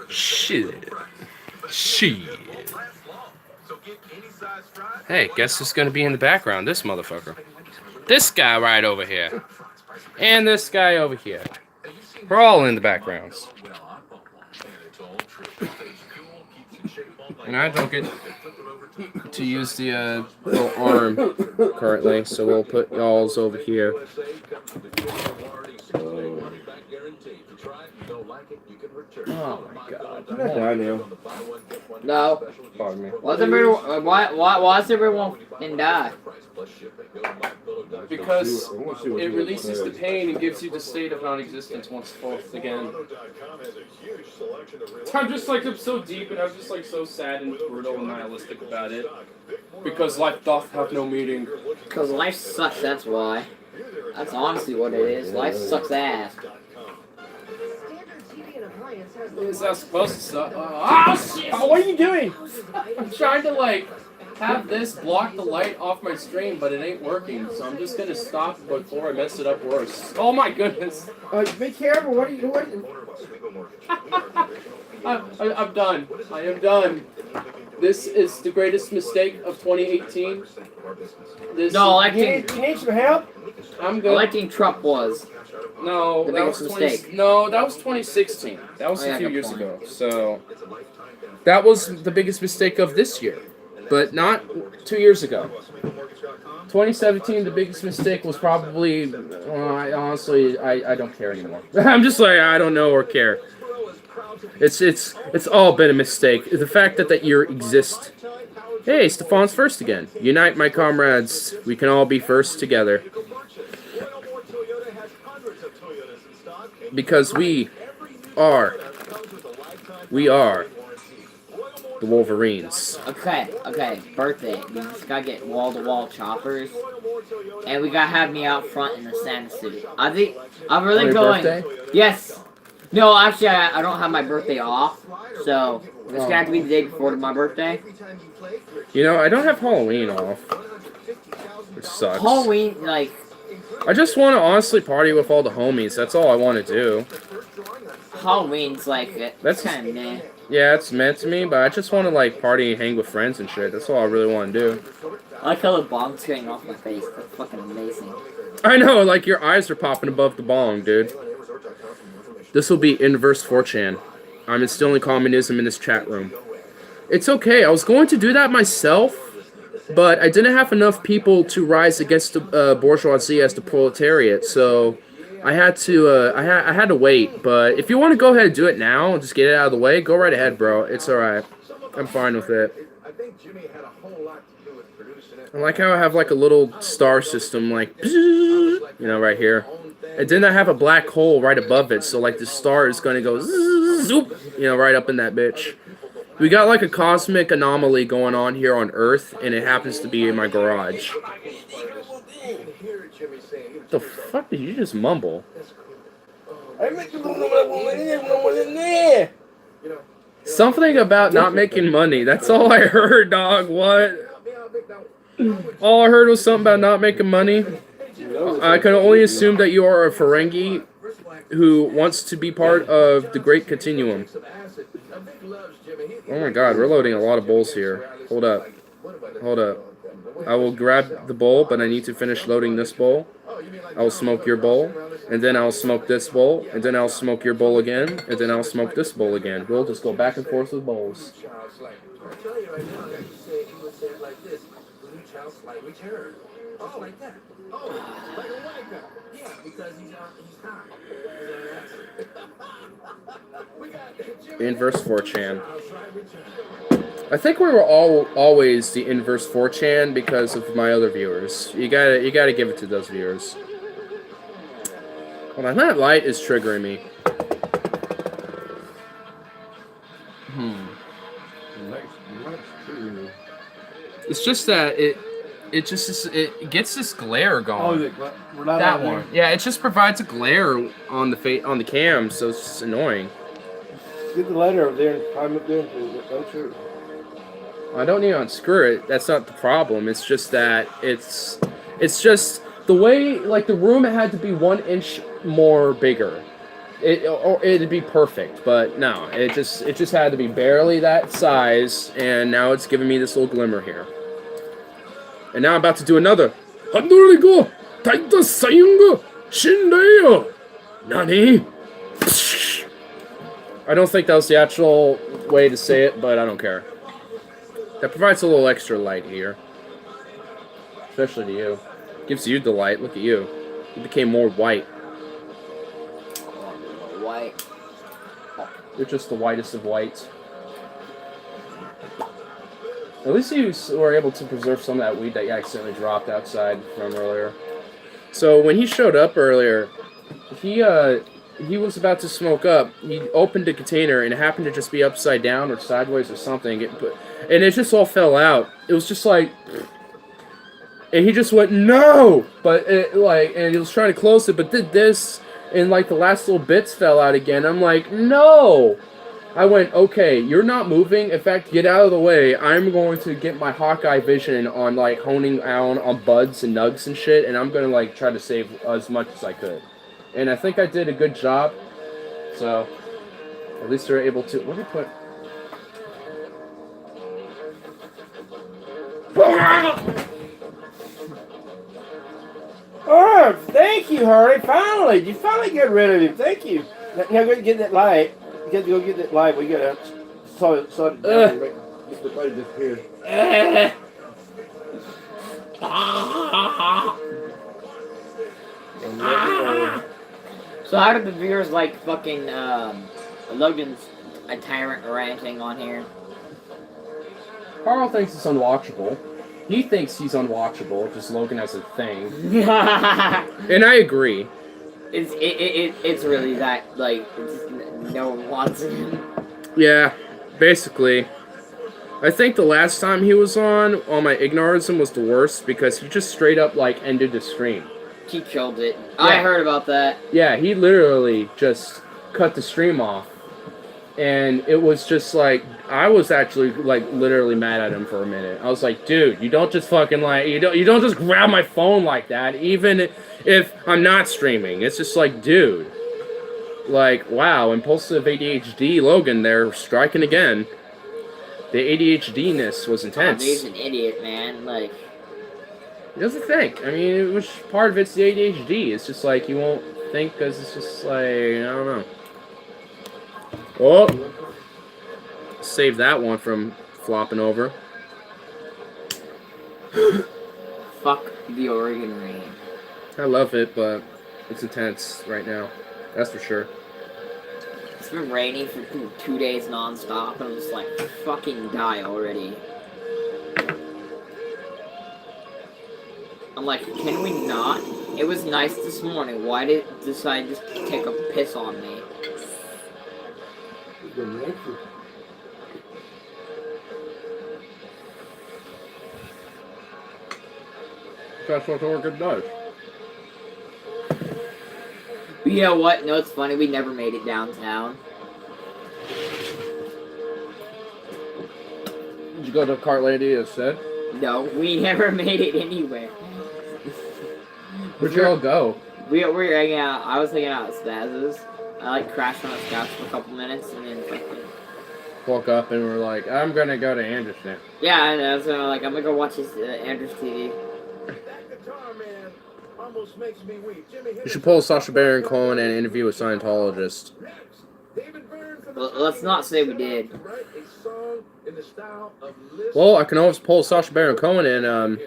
Shit. Shit. Hey, guess who's gonna be in the background? This motherfucker. This guy right over here. And this guy over here. We're all in the backgrounds. And I don't get to use the little arm currently, so we'll put y'all's over here. Oh my god. I know. No. Pardon me. Why does everyone fucking die? Because it releases the pain and gives you the state of non-existence once forth again. I'm so deep and I'm just like so sad and brutal and nihilistic about it. Because life doth have no meaning. Because life sucks, that's why. That's honestly what it is. Life sucks ass. Is that supposed to suck? Oh shit! What are you doing? I'm trying to like have this block the light off my stream, but it ain't working. So I'm just gonna stop before I mess it up worse. Oh my goodness! Be careful. What are you doing? I'm done. I am done. This is the greatest mistake of 2018. No, You need some help? I'm good. electing Trump was. No, The that was biggest 20. mistake. No, that was 2016. That was Oh, yeah, a few good years point. ago. So that was the biggest mistake of this year, but not 2 years ago. 2017, the biggest mistake was probably. I don't care anymore. I'm just like I don't know or care. It's all been a mistake. The fact that year exists. Hey, Stefan's first again. Unite, my comrades. We can all be first together. Because we are the Wolverines. Okay, birthday. We just gotta get wall-to-wall choppers. And we gotta have me out front in the Santa suit. I think, I'm On really your going. birthday? Yes. No, actually, I don't have my birthday off. So, it's gonna have to be the day before my birthday. You know, I don't have Halloween off. Which sucks. Halloween, like, I just want to honestly party with all the homies. That's all I want to do. Halloween's like, That's kind of meh. Yeah, it's meant to me, but I just want to like party and hang with friends and shit. That's all I really want to do. I like how the bomb's getting off my face. That's fucking amazing. I know, like your eyes are popping above the bong, dude. This will be inverse 4chan. I'm instilling communism in this chat room. It's okay. I was going to do that myself, but I didn't have enough people to rise against the bourgeoisie as the proletariat, so I had to I had to wait. But if you want to go ahead and do it now, just get it out of the way, go right ahead, bro. It's all right. I'm fine with it. I like how I have like a little star system, like you know, right here. And then I have a black hole right above it, so like the star is gonna go zoop, you know, right up in that bitch. We got like a cosmic anomaly going on here on Earth, and it happens to be in my garage. What the fuck did you just mumble? Something about not making money. That's all I heard, dog. What? All I heard was something about not making money. I can only assume that you are a Ferengi who wants to be part of the Great Continuum. Oh my god, we're loading a lot of bowls here. Hold up. Hold up. I will grab the bowl, but I need to finish loading this bowl. I will smoke your bowl, and then I'll smoke this bowl, and then I'll smoke your bowl again, and then I'll smoke this bowl again. We'll just go back and forth with bowls. Inverse 4chan. I think we were always the inverse 4chan because of my other viewers. You gotta give it to those viewers. Hold on, that light is triggering me. It's just that it gets this glare going. That one. Yeah, it just provides a glare on the cam, so it's just annoying. Get the lighter over there and climb up there. Don't shoot. I don't need to unscrew it. That's not the problem. It's just that it's just the way, like, the room had to be 1 inch more bigger. It'd be perfect, but no, it just had to be barely that size, and now it's giving me this little glimmer here. And now I'm about to do another. Handorigo Taita Sayunga Shindeyo Nani? I don't think that was the actual way to say it, but I don't care. That provides a little extra light here. Especially to you. Gives you the light. Look at you. You became more white. White. You're just the whitest of whites. At least you were able to preserve some of that weed that you accidentally dropped outside from earlier. So when he showed up earlier, he was about to smoke up. He opened a container and it happened to just be upside down or sideways or something. And it just all fell out. It was just like, and he just went no. But and he was trying to close it, but did this, and like the last little bits fell out again. I'm like, no. I went, okay, you're not moving. In fact, get out of the way. I'm going to get my Hawkeye vision on, like, honing down on buds and nugs and shit, and I'm going to, like, try to save as much as I could. And I think I did a good job. So, at least they're able to... What did I put? Oh, thank you, Harley. Finally, you finally get rid of him. Thank you. Now go get that light. You got to go get that light. We got to sort it down. Get the light disappeared. So how did the viewers like fucking Logan's a tyrant ranting on here? Carl thinks it's unwatchable. He thinks he's unwatchable, just Logan as a thing. And I agree. It's really that, like, no one wants him. Yeah, basically. I think the last time he was on, all my ignorism was the worst because he just straight up, like, ended the stream. He killed it. Yeah. I heard about that. Yeah, he literally just cut the stream off. And it was just like, I was actually, like, literally mad at him for a minute. I was like, dude, you don't just fucking, like, you don't just grab my phone like that, even if I'm not streaming. It's just like, dude. Like, wow, impulsive ADHD Logan there, striking again. The ADHD-ness was intense. He's an idiot, man. Like, he doesn't think. I mean, it was part of it's the ADHD. It's just like, you won't think because it's just like, I don't know. Oh! Save that one from flopping over. Fuck the Oregon rain. I love it, but it's intense right now. That's for sure. It's been raining for 2 days non-stop, and I'm just like, fucking die already. I'm like, can we not? It was nice this morning. Why did it decide just to take a piss on me? That's what Oregon does. You know what? No, it's funny. We never made it downtown. Did you go to Cartlandia instead? No, we never made it anywhere. Where'd you all go? We were hanging out. I was hanging out at Spaz's. I like crashed on his couch for a couple minutes and then fucking Woke up and we're like, I'm gonna go to Anderson. yeah, I know. So I'm like, I'm gonna go watch his Andrews TV. You should pull Sacha Baron Cohen and interview a Scientologist. Well, let's not say we did. Well, I can always pull Sacha Baron Cohen and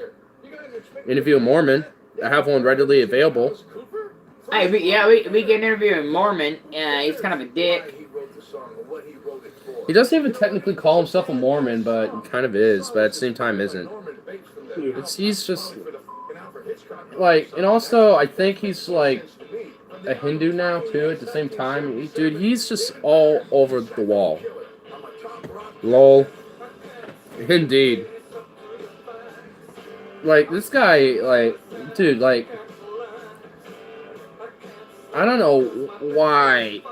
interview a Mormon. I have one readily available. Hey, we can interview a Mormon. He's kind of a dick. He doesn't even technically call himself a Mormon, but he kind of is, but at the same time isn't. He's just like, and also I think he's like a Hindu now too at the same time. Dude, he's just all over the wall. Lol. Indeed. Like, this guy, like, dude, like, I don't know why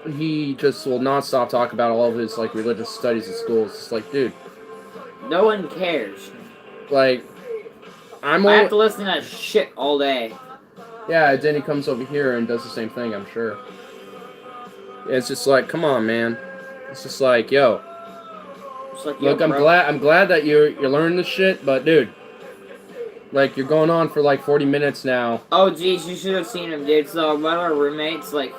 he just will not stop talking about all of his, like, religious studies at school. It's just like, dude. No one cares. Like, I have to listen to that shit all day. Yeah, then he comes over here and does the same thing, I'm sure. It's just like, come on, man. It's just like, yo, It's like, look, yo, I'm bro. glad that you're learning this shit, but dude, like you're going on for like 40 minutes now. Oh, jeez, you should have seen him, dude. So one of our roommates, like,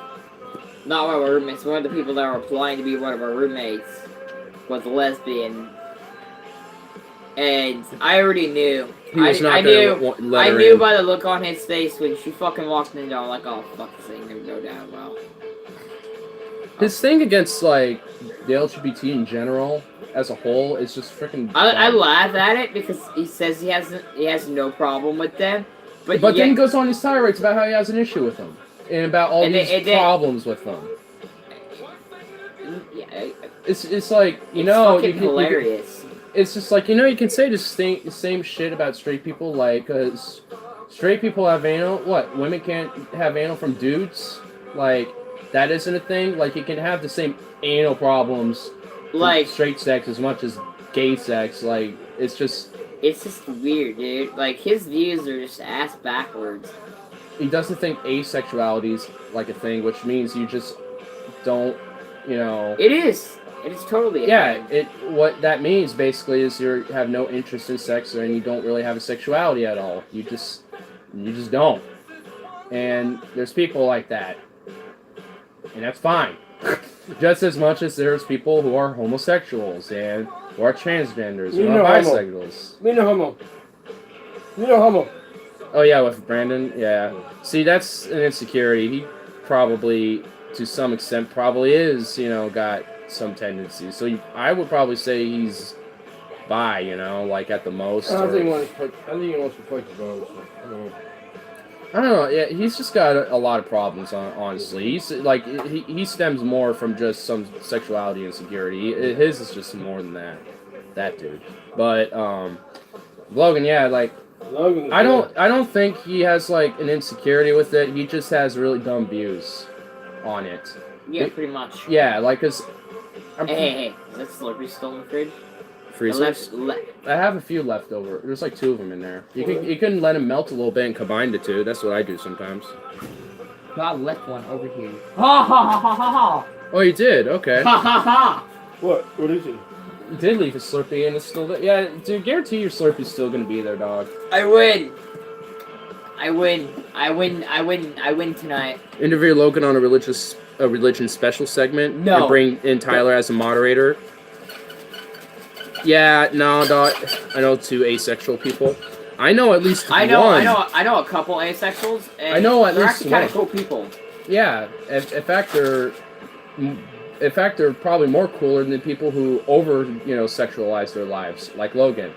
not one of our roommates, one of the people that were applying to be one of our roommates was a lesbian. And I already knew. He was not I gonna knew. let I her knew in. by the look on his face when she fucking walked in. I'm like, oh fuck, this ain't gonna go down well. His thing against like the LGBT in general as a whole is just freaking. I laugh at it because he says he has no problem with them, but then he yet, goes on his tirades about how he has an issue with them and about all And these it- problems with them. yeah, It's like you it's know fucking you can, hilarious. it's just like you can say the same shit about straight people, like because straight people have anal. What, women can't have anal from dudes? Like that isn't a thing. Like you can have the same anal problems from Like, straight sex as much as gay sex. Like it's just it's just weird, dude. Like, his views are just ass backwards. he doesn't think asexuality is like a thing, which means you just don't, It is. It is totally. Yeah, what that means basically is you have no interest in sex and you don't really have a sexuality at all. You just don't. And there's people like that. And that's fine. Just as much as there's people who are homosexuals and who are transgenders, who are bisexuals. Me no homo. Me no homo. Oh yeah, with Brandon, yeah. See, that's an insecurity. He probably, to some extent, probably is, got some tendencies. So I would probably say he's bi, like at the most. I or- think he wants to play the boat. I don't know. Yeah, he's just got a lot of problems. Honestly, he's like he stems more from just some sexuality insecurity. His is just more than that. That dude. But Logan, yeah, like Logan, I don't think he has like an insecurity with it. He just has really dumb views on it. Yeah, pretty much. Yeah, like cause Hey, is that Slurpee still in the fridge? freezers. I have a few left over. There's like 2 of them in there. You can let them melt a little bit and combine the 2. That's what I do sometimes. God left one over here. Ha ha ha ha ha Oh, you did? Okay. ha ha ha. What? What is it? You did leave a Slurpee and it's still there. Yeah, dude, guarantee your Slurpee's still gonna be there, dog. I win. I win tonight. Interview Logan on a religion special segment. No. And bring in Tyler as a moderator. Yeah, no, dog. I know 2 asexual people. I know at least I know one. I know a couple asexuals. And I know at they're least actually kind of one. cool people. Yeah, in fact, they're probably more cooler than people who sexualize their lives, like Logan.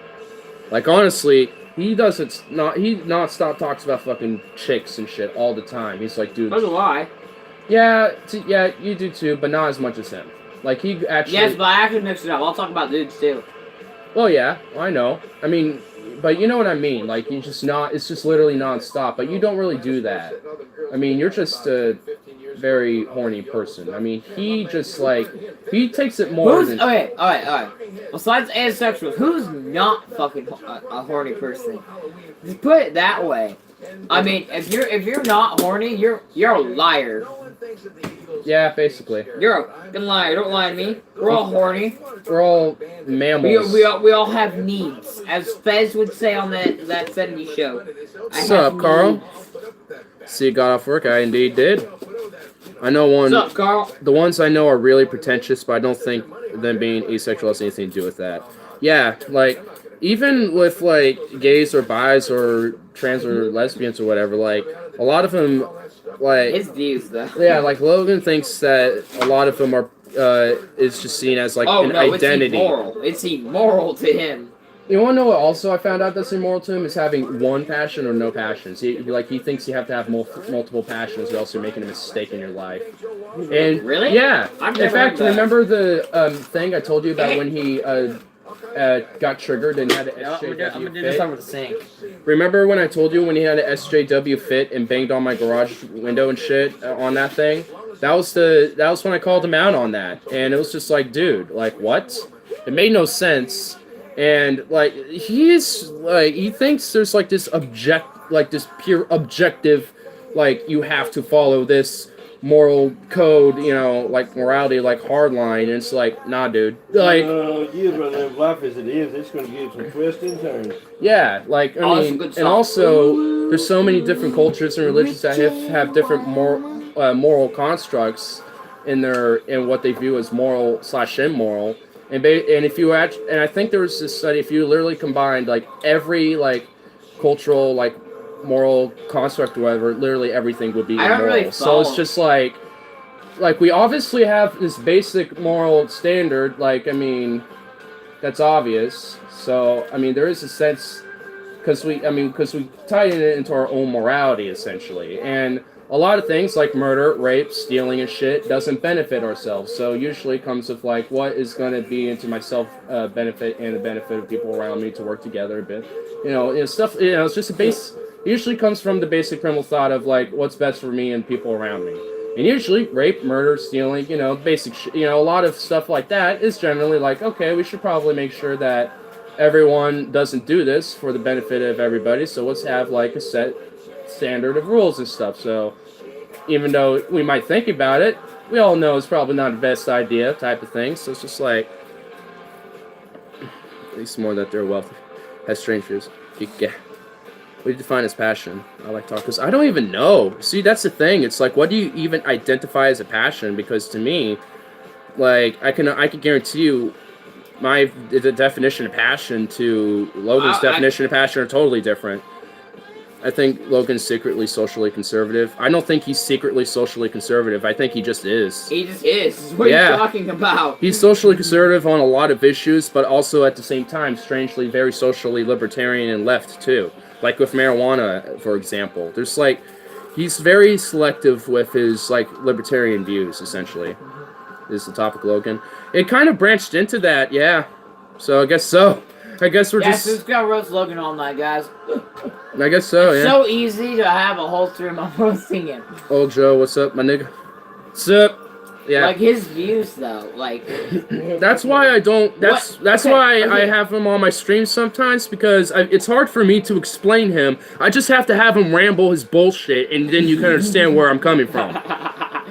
Like honestly, he not stop talks about fucking chicks and shit all the time. He's like, dude, Doesn't lie. yeah, you do too, but not as much as him. Like he actually. Yes, but I actually mix it up. I'll talk about dudes too. Well, yeah, I know. I mean, but you know what I mean. Like it's just literally nonstop. But you don't really do that. I mean, you're just a very horny person. I mean, he just he takes it more Who's than. okay? All right. Besides asexuals, who's not fucking a horny person? Just put it that way. I mean, if you're not horny, you're a liar. Yeah, basically. You're a fucking liar. Don't lie to me. We're all horny. We're all mammals. We all have needs, as Fez would say on that 70s show. What's up, Carl? See, you got off work. I indeed did. I know one. What's up, Carl? The ones I know are really pretentious, but I don't think them being asexual has anything to do with that. Yeah, like even with like gays or bis or trans or lesbians or whatever, like a lot of them, like His views, though. yeah, like Logan thinks that a lot of them are is just seen as like an identity. It's immoral to him. You want to know what also I found out that's immoral to him is having one passion or no passions. He thinks you have to have multiple passions or else you're making a mistake in your life. And Really? Yeah. I've In never fact, heard that. remember the thing I told you about when he got triggered and had an I'm SJW gonna do this fit? over the sink. Remember when I told you when he had an SJW fit and banged on my garage window and shit on that thing? That was when I called him out on that, and it was just like, dude, like what? It made no sense, and like he thinks there's like this pure objective, like you have to follow this moral code, like morality, like hardline. And it's like, nah, dude. Like, you'd rather live life as it is. It's going to give some twists and turns. yeah, like I That's a mean, good and song. also there's so many different cultures and religions that have different moral constructs in what they view as moral/immoral. And if you and I think there was this study, if you literally combined like every like cultural like moral construct or whatever, literally everything would be I don't immoral. really So follow. it's just like we obviously have this basic moral standard, like I mean, that's obvious. So I mean, there is a sense because we tie it into our own morality essentially, and a lot of things like murder, rape, stealing, and shit doesn't benefit ourselves. So usually it comes with like what is going to be into my self benefit and the benefit of people around me to work together a bit. Stuff. It's just a base. Usually comes from the basic primal thought of like what's best for me and people around me. And usually rape, murder, stealing, basic a lot of stuff like that is generally like, okay, we should probably make sure that everyone doesn't do this for the benefit of everybody. So let's have like a set standard of rules and stuff. So even though we might think about it, we all know it's probably not the best idea type of thing. So it's just like, at least more that their wealth has strange views. What do you define as passion? I like talk because I don't even know. See, that's the thing. It's like, what do you even identify as a passion? Because to me, like I can guarantee you, the definition of passion to Logan's definition of passion are totally different. I think Logan's secretly socially conservative. I don't think he's secretly socially conservative. I think he just is. He just is. What are you talking about? He's socially conservative on a lot of issues, but also at the same time, strangely, very socially libertarian and left too. Like with marijuana, for example. There's like, he's very selective with his like libertarian views, essentially. Is the topic, Logan. It kind of branched into that, yeah. So I guess so. I guess we're just... Yeah, so it's got roast Logan all night, guys. I guess so, yeah. So easy to have a whole stream of roasting him. Old Joe, what's up, my nigga? What's up? Yeah. Like his views, though, like... That's why I don't... That's why I have him on my stream sometimes, because it's hard for me to explain him. I just have to have him ramble his bullshit, and then you can understand where I'm coming from.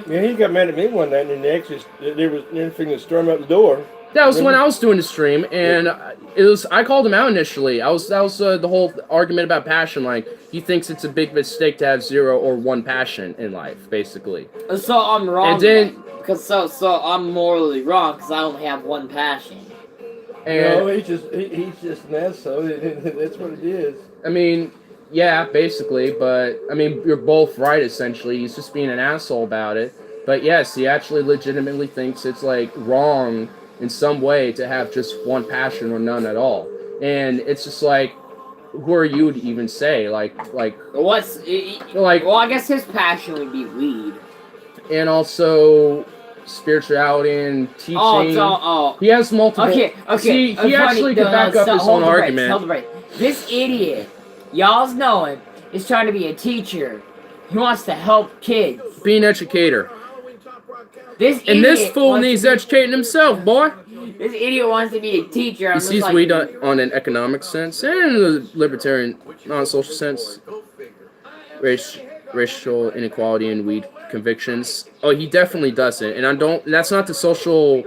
Yeah, he got mad at me one night, and the exes, there was anything to storm out the door. That was when I was doing the stream, and I called him out initially. That was the whole argument about passion. Like, he thinks it's a big mistake to have 0 or 1 passion in life, basically. So I'm wrong. And then, because so I'm morally wrong because I only have 1 passion. And no, he's just an asshole. That's what it is. I mean, yeah, basically, but I mean, you're both right. Essentially, he's just being an asshole about it. But yes, he actually legitimately thinks it's like wrong in some way to have just 1 passion or none at all. And it's just like, who are you to even say? Like what's like? Well, I guess his passion would be weed, and also spirituality and teaching. Oh. He has multiple. Okay. See, he actually can back up his own argument. Hold the break. This idiot, y'all's know him, is trying to be a teacher. He wants to help kids. Be an educator. This fool needs educating himself, boy. This idiot wants to be a teacher. He sees weed on an economic sense and a libertarian, non-social sense. Racial inequality and weed convictions. Oh, he definitely doesn't. And that's not the social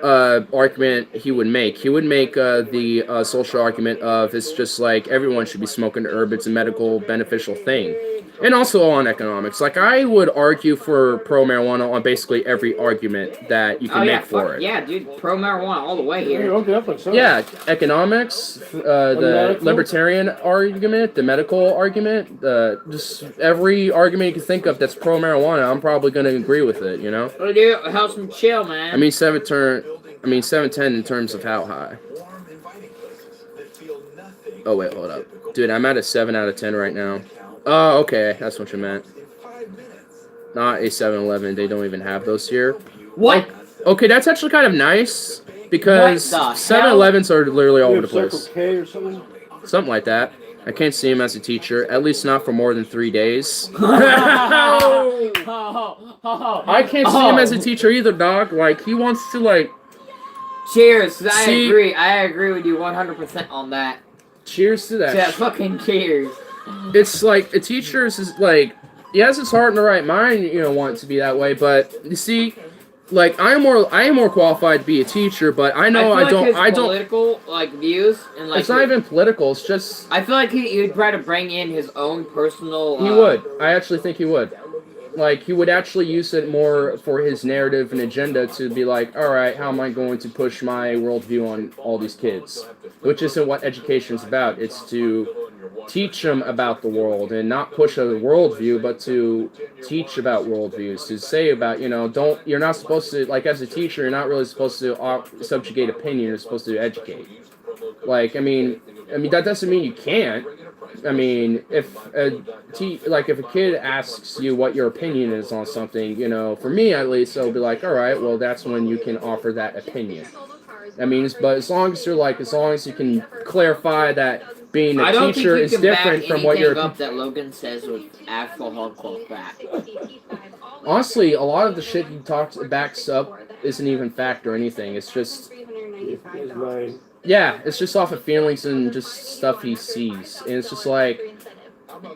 argument he would make. He would make the social argument of it's just like everyone should be smoking herb. It's a medical beneficial thing. And also on economics. Like, I would argue for pro-marijuana on basically every argument that you can make for it. Yeah, dude, pro-marijuana all the way here. Yeah, economics, the libertarian argument, the medical argument, just every argument you can think of that's pro-marijuana, I'm probably going to agree with it, you know? Oh, dude, it helps him chill, man. I mean, 710 in terms of how high. Oh, wait, hold up. Dude, I'm at a 7 out of 10 right now. Oh, okay, that's what you meant. Not a 7-Eleven, they don't even have those here. What? Okay, that's actually kind of nice, because 7-Elevens are literally all over the place. Circle K or something? Something like that. I can't see him as a teacher, at least not for more than 3 days. I can't see him as a teacher either, dog. Like, he wants to, like... Cheers, I agree with you 100% on that. Cheers to that. To that fucking cheers. It's like, a teacher is like, he has his heart in the right mind, want it to be that way. But you see, like I am more qualified to be a teacher, but I know I feel like his I don't. political views and like It's not even political. It's just I feel like he would try to bring in his own personal. he would. I actually think he would. Like he would actually use it more for his narrative and agenda to be like, all right, how am I going to push my worldview on all these kids? Which isn't what education's about. It's to teach them about the world and not push a worldview, but to teach about worldviews. To say about, you're not supposed to, like as a teacher, you're not really supposed to subjugate opinion. You're supposed to educate. Like, I mean that doesn't mean you can't. I mean, if a kid asks you what your opinion is on something, for me at least, I'll be like, all right, well, that's when you can offer that opinion. I mean, but as long as you can clarify that being a teacher is different from what you're. Up that Logan says with actual hardcore fact. Honestly, a lot of the shit he backs up isn't even fact or anything. It's just. Yeah, it's just off of feelings and just stuff he sees, and it's just like,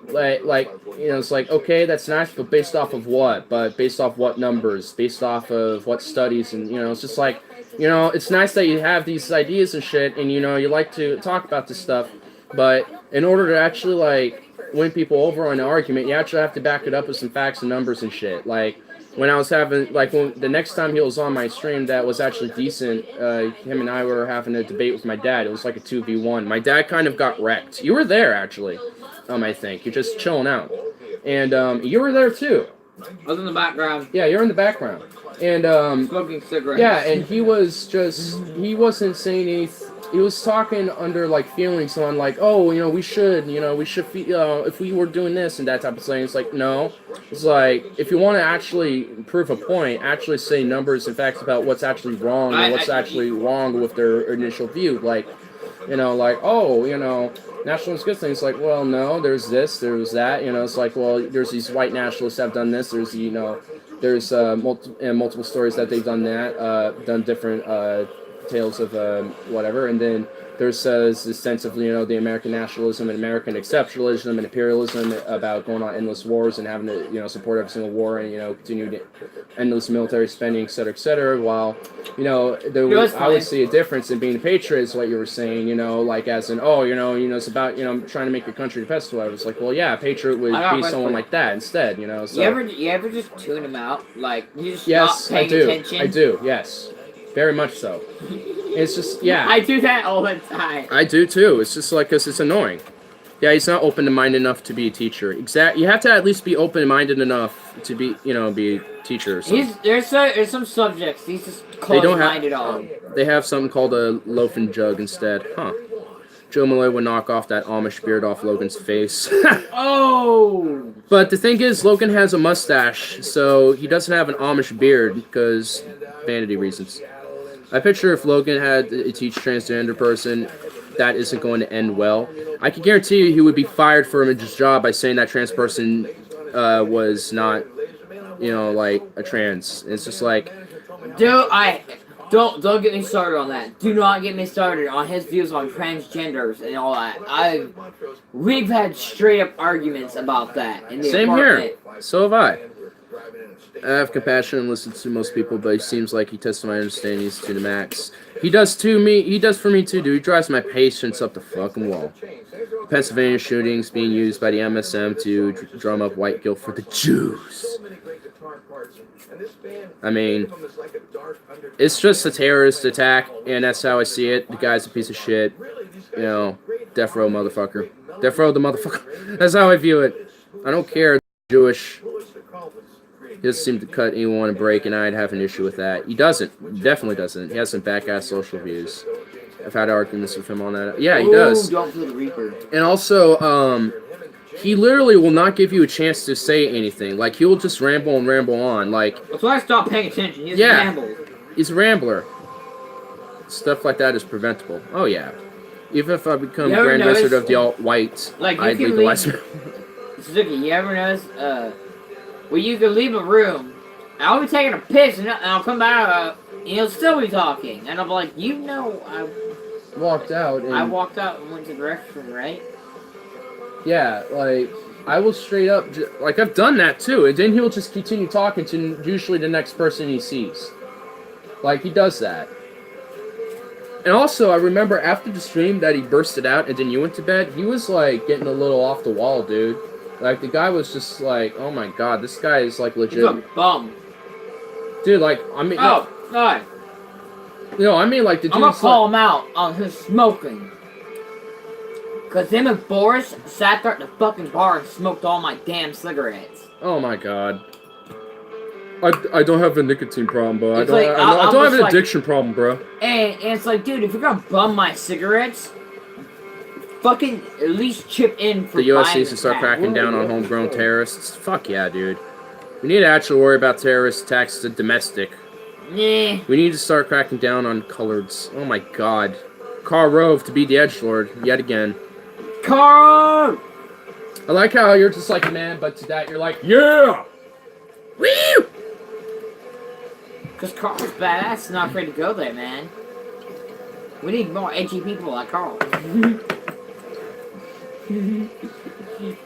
it's like, okay, that's nice, but based off of what? But based off what numbers? Based off of what studies? And it's just like, it's nice that you have these ideas and shit, and you like to talk about this stuff, but in order to actually like win people over on an argument, you actually have to back it up with some facts and numbers and shit, like. When I was having, the next time he was on my stream that was actually decent, him and I were having a debate with my dad. It was like a 2v1. My dad kind of got wrecked. You were there, actually, I think. You're just chilling out. And you were there, too. I was in the background. Yeah, you're in the background. And, smoking cigarettes. Yeah, and he wasn't saying anything. He was talking under, feelings on, we should, if we were doing this and that type of thing. It's like, no. It's like, if you want to actually prove a point, actually say numbers and facts about what's actually wrong and what's actually wrong with their initial view. Nationalist good things. Like, well, no, there's this, there's that. It's like, well, there's these white nationalists that have done this. There's, there's multiple stories that they've done that, done different tales of whatever, and then there's this sense of the American nationalism and American exceptionalism and imperialism about going on endless wars and having to support every single war and continue endless military spending, etc. While I would see a difference in being a patriot is what you were saying, as in it's about trying to make your country the best. Whatever. It's like, well, yeah, a patriot would be someone like that instead. So. You ever just tune him out, you just yes, not paying attention? I do. Yes. Very much so. It's just, yeah. I do that all the time. I do too. It's just because it's annoying. Yeah, he's not open-minded enough to be a teacher. You have to at least be open-minded enough to be, be a teacher. So. There's some subjects he's just closed-minded on. They have something called a loaf and jug instead. Huh. Joe Malloy would knock off that Amish beard off Logan's face. Oh! But the thing is, Logan has a mustache, so he doesn't have an Amish beard because vanity reasons. I picture if Logan had to teach transgender person, that isn't going to end well. I can guarantee you he would be fired from his job by saying that trans person was not, a trans. It's just like... Don't get me started on that. Do not get me started on his views on transgenders and all that. We've had straight up arguments about that in the Same apartment. Here. So have I. I have compassion and listen to most people, but he seems like he tests my understandings to the max. He does for me too, dude. He drives my patience up the fucking wall. Pennsylvania shootings being used by the MSM to drum up white guilt for the Jews. I mean, it's just a terrorist attack, and that's how I see it. The guy's a piece of shit. Death row motherfucker. Death row the motherfucker. That's how I view it. I don't care. Jewish. He doesn't seem to cut anyone a break, and I'd have an issue with that. He doesn't. He definitely doesn't. He has some back-ass social views. I've had arguments with him on that. Yeah, he does. Don't feel the Reaper. And also, he literally will not give you a chance to say anything. Like, he'll just ramble and ramble on. That's why I stopped paying attention. He's a ramble. He's a rambler. Stuff like that is preventable. Oh, yeah. Even if I become Grand Wizard of the Alt-White, I'd legalize it. Suzuki, you ever notice, you can leave a room, and I'll be taking a piss, and I'll come out, and he'll still be talking. And I'm like, I walked out. I walked out and went to the restroom, right? Yeah, I will straight up, like, I've done that too, and then he'll just continue talking to usually the next person he sees. Like, he does that. And also, I remember after the stream that he bursted out and then you went to bed, he was, like, getting a little off the wall, dude. Like, the guy was just like, oh my god, this guy is, like, legit. He's a bum. Dude, like, I mean... Oh, God. No, I mean, like, the I'm gonna dude's call like, him out on his smoking. Cause him and Boris sat there at the fucking bar and smoked all my damn cigarettes. oh my god. I don't have a nicotine problem, bro. I It's don't, like, I don't have an like- addiction problem, bro. And it's like, dude, if you're gonna bum my cigarettes, fucking at least chip in for The U.S. buying needs to start the cracking down on homegrown terrorists. Fuck yeah, dude. We need to actually worry about terrorist attacks to domestic. Nah. We need to start cracking down on coloreds. Oh my god. Karl Rove to be the edgelord yet again. Carl! I like how you're just like, man, but to that you're like, yeah! Woo! Cause Carl's badass, not afraid to go there, man. We need more edgy people like Carl.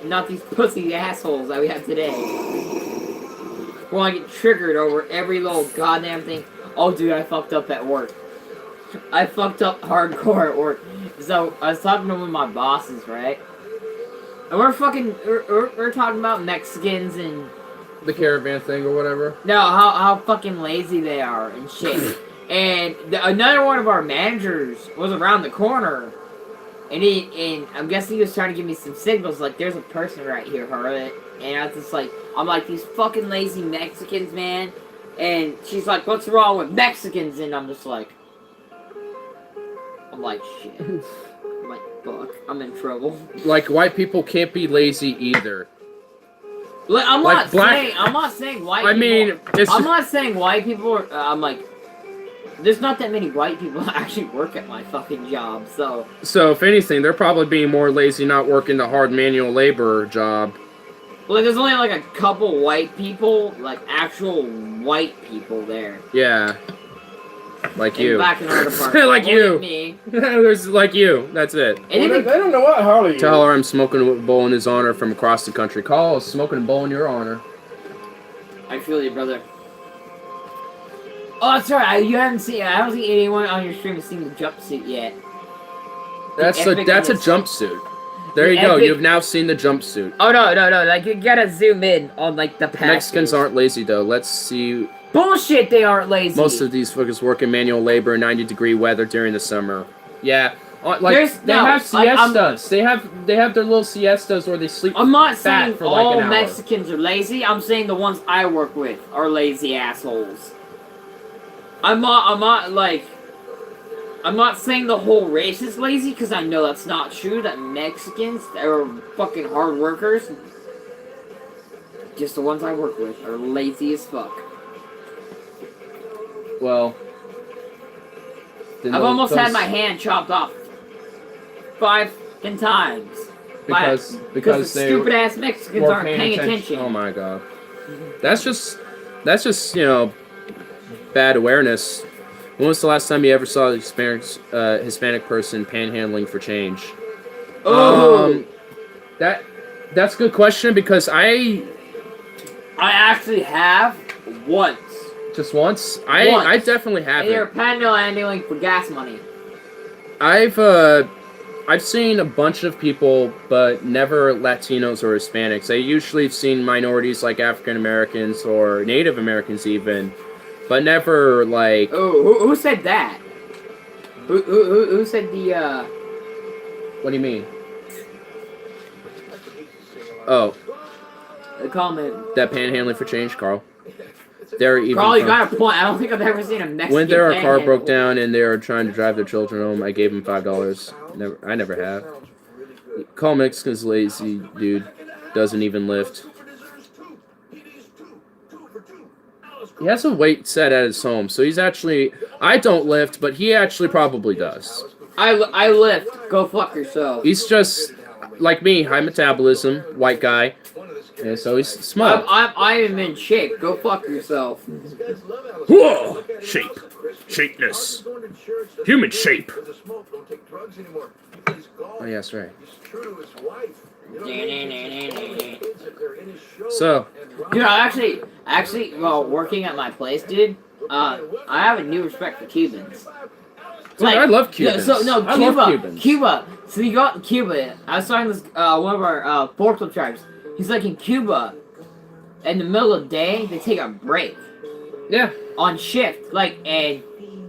Not these pussy assholes that we have today. Who wanna get triggered over every little goddamn thing. Oh, dude, I fucked up at work. I fucked up hardcore at work. So, I was talking to one of my bosses, right? And we're talking about Mexicans and... The caravan thing or whatever. No, how fucking lazy they are and shit. And another one of our managers was around the corner, and I'm guessing he was trying to give me some signals, like, there's a person right here, Harlot. And I was just like, I'm like, these fucking lazy Mexicans, man. And she's like, what's wrong with Mexicans? And I'm just like, shit. I'm like, fuck, I'm in trouble. Like, white people can't be lazy either. Like, I'm Like not saying white I people. mean, it's I'm not saying white people are, I'm like, there's not that many white people that actually work at my fucking job, so. So, if anything, they're probably being more lazy not working the hard manual labor job. Like, there's only like a couple white people, like actual white people there. Yeah. Like In you. Black and Art Department. Like Look you. at me. There's like you. That's it. And Well, they even, don't know what Harley is. Tell her I'm smoking a bowl in his honor from across the country. Call us smoking a bowl in your honor. I feel you, brother. Oh, that's right. You haven't seen. I don't think anyone on your stream has seen the jumpsuit yet. That's a epic that's a list. jumpsuit. There The you go. epic- You've now seen the jumpsuit. Oh no. Like you gotta zoom in on like the patches. Mexicans aren't lazy though. Let's see. Bullshit. They aren't lazy. Most of these fuckers work in manual labor in 90-degree weather during the summer. Yeah. Like There's- they no, have like, I'm- siestas. They have their little siestas where they sleep. I'm not fat saying for like all an hour. Mexicans are lazy. I'm saying the ones I work with are lazy assholes. I'm not saying the whole race is lazy because I know that's not true. That Mexicans are fucking hard workers. Just the ones I work with are lazy as fuck. Well, then I've those- almost had those- my hand chopped off 5 fucking times. because the they stupid ass Mexicans weren't aren't paying attention. Oh my god, that's just bad awareness. When was the last time you ever saw a Hispanic person panhandling for change? Oh, That's a good question because I I actually have once. just once Once. I definitely And you're haven't. panhandling for gas money. I've seen a bunch of people, but never Latinos or Hispanics. I usually have seen minorities like African Americans or Native Americans even, but never like. Oh, who said that? Who said the What do you mean? Oh, comment? that panhandling for change, Carl. They're even. Carl, you from- got a point. I don't think I've ever seen a Mexican. When their car panhandle. broke down and they were trying to drive their children home, I gave them $5. I never have. Call Mexicans lazy, dude. Doesn't even lift. He has a weight set at his home, so he's actually. I don't lift, but he actually probably does. I lift. Go fuck yourself. He's just like me, high metabolism, white guy. Yeah, so he's small. I am in shape. Go fuck yourself. Whoa! Shape. Shapeness. Human shape. Oh, yeah, that's right. So, Dude, actually, well, working at my place, dude, I have a new respect for Cubans. dude, I love Cubans. Yeah, so no, I Cuba, love Cubans. Cuba. So you got Cuba. I was talking to this one of our Portugal tribes. He's like in Cuba, in the middle of the day, they take a break Yeah, on shift, like, and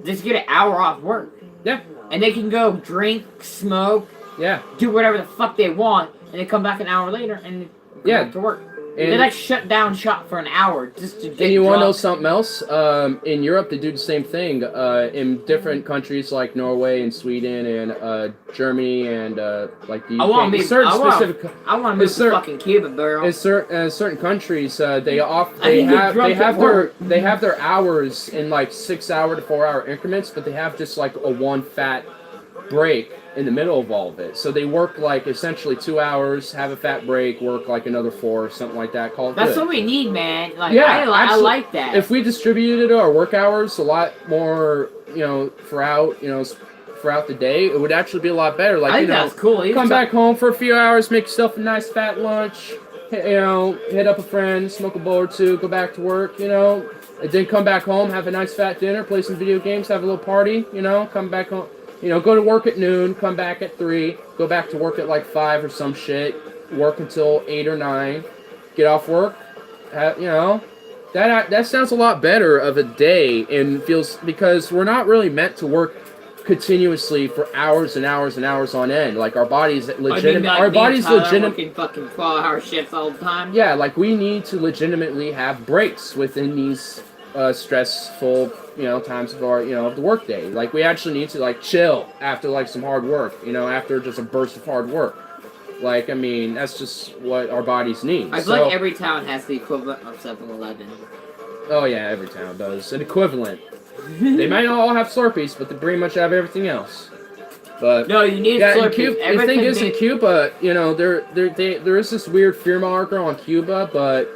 just get an hour off work, yeah, and they can go drink, smoke, yeah. do whatever the fuck they want, and they come back an hour later and go Yeah. back to work. And- They like shut down shop for an hour just to get And you want to know drunk. something else? In Europe, they do the same thing. In different countries like Norway and Sweden and Germany and like the UK. I want to certain I want specific. to move to fucking Cuba, bro. In certain countries, they I can get drunk at work. they have their hours in like 6 hour to 4 hour increments, but they have just like a one fat break in the middle of all of it. So they work like essentially 2 hours, have a fat break, work like another 4, something like that. Call it That's good. what we need, man. Like, Yeah, I absolutely. like that. If we distributed our work hours a lot more, throughout the day, it would actually be a lot better. Like, I think that's cool. come back home for a few hours, make yourself a nice fat lunch, hit up a friend, smoke a bowl or two, go back to work, and then come back home, have a nice fat dinner, play some video games, have a little party, come back home, go to work at noon, come back at 3, go back to work at like 5 or some shit, work until 8 or 9, get off work, that sounds a lot better of a day and feels, because we're not really meant to work continuously for hours and hours and hours on end. Like our bodies working fucking 12-hour shifts all the time. Yeah, like we need to legitimately have breaks within these stressful, times of our, of the workday. Like we actually need to like chill after like some hard work, after just a burst of hard work. Like, I mean, that's just what our bodies need. I feel like every town has the equivalent of 7-Eleven. Oh yeah, every town does. An equivalent. They might not all have Slurpees, but they pretty much have everything else. But no, you need yeah, Slurpees. The thing is, in Cuba, there is this weird fear marker on Cuba, but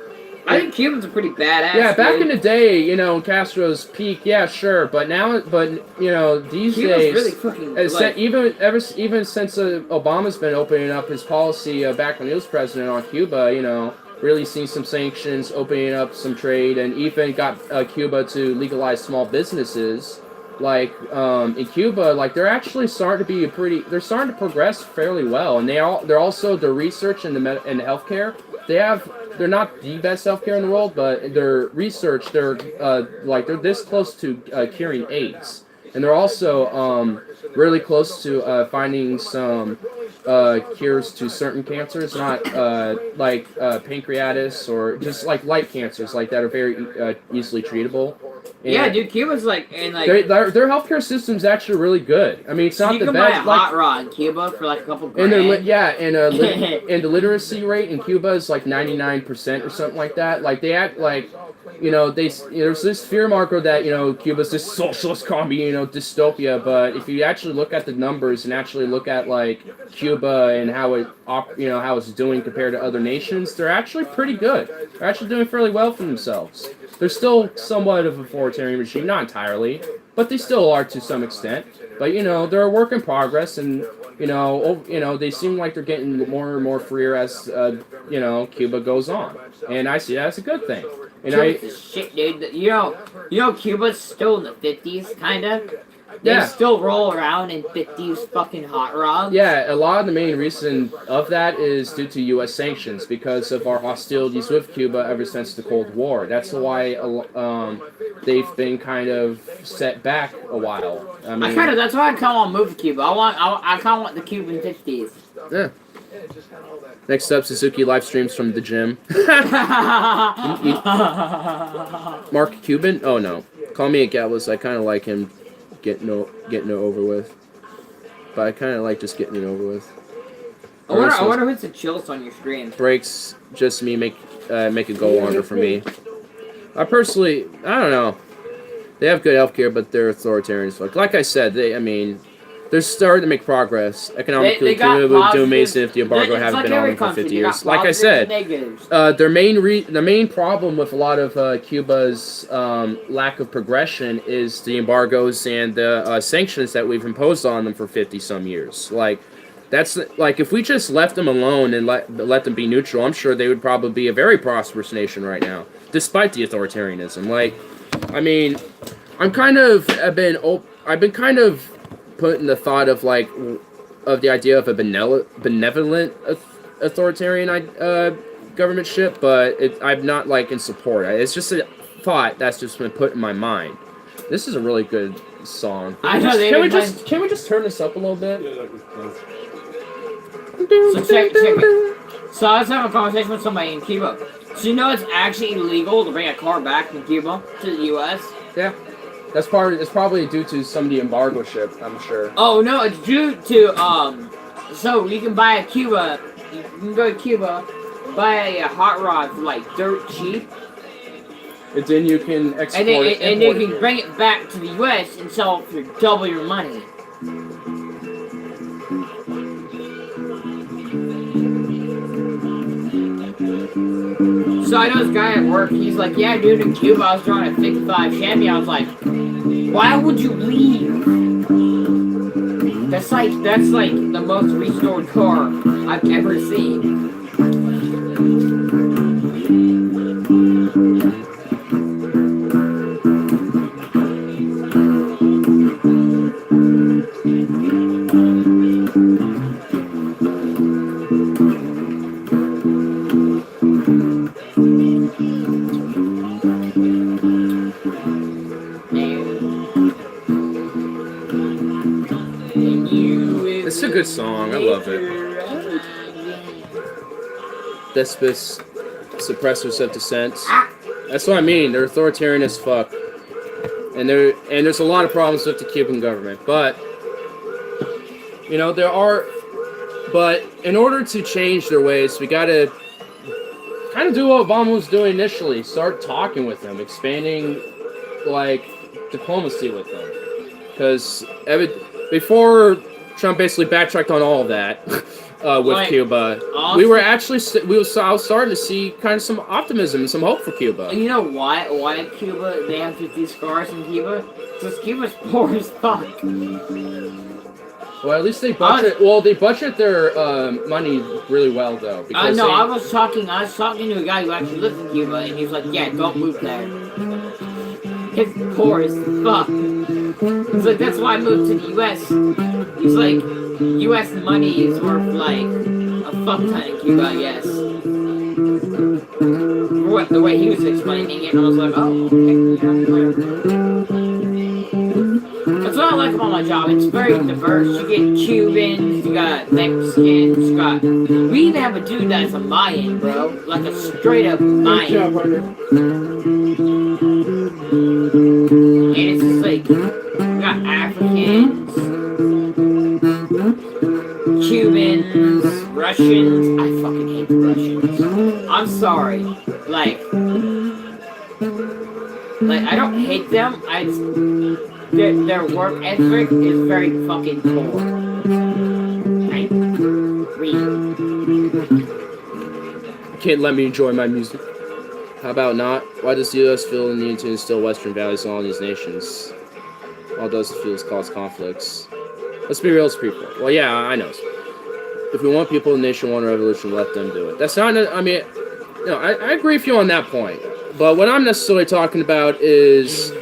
I think Cubans are pretty badass. yeah, back dude. in the day, in Castro's peak, yeah, sure, but now, these Cuba's days, really fucking even since Obama's been opening up his policy back when he was president on Cuba, really seen some sanctions, opening up some trade, and even got Cuba to legalize small businesses. Like in Cuba, like they're actually starting to be they're starting to progress fairly well, and they're also the research and the healthcare. They're not the best healthcare in the world, but their research, they're this close to curing AIDS, and they're also really close to finding some cures to certain cancers, not like pancreatitis or just like light cancers like that are very easily treatable. And yeah, dude, Cuba's like, and like their healthcare system's actually really good. I mean, it's not you the can best. buy a hot rod in Cuba for like a couple grand. And and the literacy rate in Cuba is like 99% or something like that. Like they act like, there's this fear marker that Cuba's this socialist commune, dystopia. But if you actually look at the numbers and actually look at like Cuba and how it's doing compared to other nations, they're actually pretty good. They're actually doing fairly well for themselves. They're still somewhat of a authoritarian regime, not entirely, but they still are to some extent. But they're a work in progress, and they seem like they're getting more and more freer as Cuba goes on, and I see that as a good thing. And Cuba's shit, dude. Cuba's still in the 50s, kind of. They Yeah. still roll around in 50s fucking hot rods. Yeah, a lot of the main reason of that is due to U.S. sanctions because of our hostilities with Cuba ever since the Cold War. That's why they've been kind of set back a while. I mean, That's why I kind of want to move to Cuba. I kind of want the Cuban 50s. yeah. Next up, Suzuki live streams from the gym. Mark Cuban? Oh no, call me a Gatlas. I kind of like him getting it over with, but I kind of like just getting it over with. I wonder who's the chillest on your stream. Breaks just me make it go longer for me. I don't know. They have good healthcare, but they're authoritarian as fuck. Like I said, they're starting to make progress economically. Cuba would do amazing if the embargo hadn't been on them for 50 years. Like I said, their main problem with a lot of Cuba's lack of progression is the embargoes and the sanctions that we've imposed on them for 50 some years. Like That's like if we just left them alone and let them be neutral, I'm sure they would probably be a very prosperous nation right now, despite the authoritarianism. Like, I mean, I've been kind of put in the thought of like of the idea of a benevolent authoritarian governmentship, but I'm not like in support. It's just a thought that's just been put in my mind. This is a really good song. Can we just turn this up a little bit? So check it. So I was having a conversation with somebody in Cuba. So you know it's actually illegal to bring a car back from Cuba to the U.S.? Yeah. It's probably due to some of the embargo shit, I'm sure. Oh no, it's due to so you can buy you can go to Cuba, buy a hot rod for like dirt cheap. And then you can export and then you can bring it back to the U.S. and sell it for double your money. So I know this guy at work, he's like, yeah, dude, in Cuba I was driving a 55 Chevy. I was like, why would you leave? That's like the most restored car I've ever seen. It's a good song. I love it. Despots, suppressors of dissent. That's what I mean. They're authoritarian as fuck, and there's a lot of problems with the Cuban government. But But in order to change their ways, we gotta kind of do what Obama was doing initially: start talking with them, expanding like diplomacy with them. Because before Trump basically backtracked on all of that with Cuba, honestly, I was starting to see kind of some optimism and some hope for Cuba. You know why Cuba, they have 50 scars in Cuba? Because Cuba's poor as fuck. Well, at least they budget their money really well, though. I was talking to a guy who actually lives in Cuba, and he was like, yeah, don't move there. It's poor as fuck. He's like, that's why I moved to the U.S. He's like, U.S. money is worth, like, a fuck ton in Cuba, I guess. The way he was explaining it, and I was like, oh, okay. That's what I like about my job. It's very diverse. You get Cubans, you got Mexicans, we even have a dude that's a Mayan, bro. Like a straight up Mayan. And it's just like, we got Africans, Cubans, Russians. I fucking hate the Russians. I'm sorry. Like I don't hate them. Their work ethic is very fucking poor. Like, can't let me enjoy my music. How about not? Why does the U.S. feel the need to instill Western values in all these nations? All those feels cause conflicts. Let's be real as people. Well, yeah, I know. If we want people in the nation want a revolution, let them do it. That's not. I mean, I agree with you on that point. But what I'm necessarily talking about is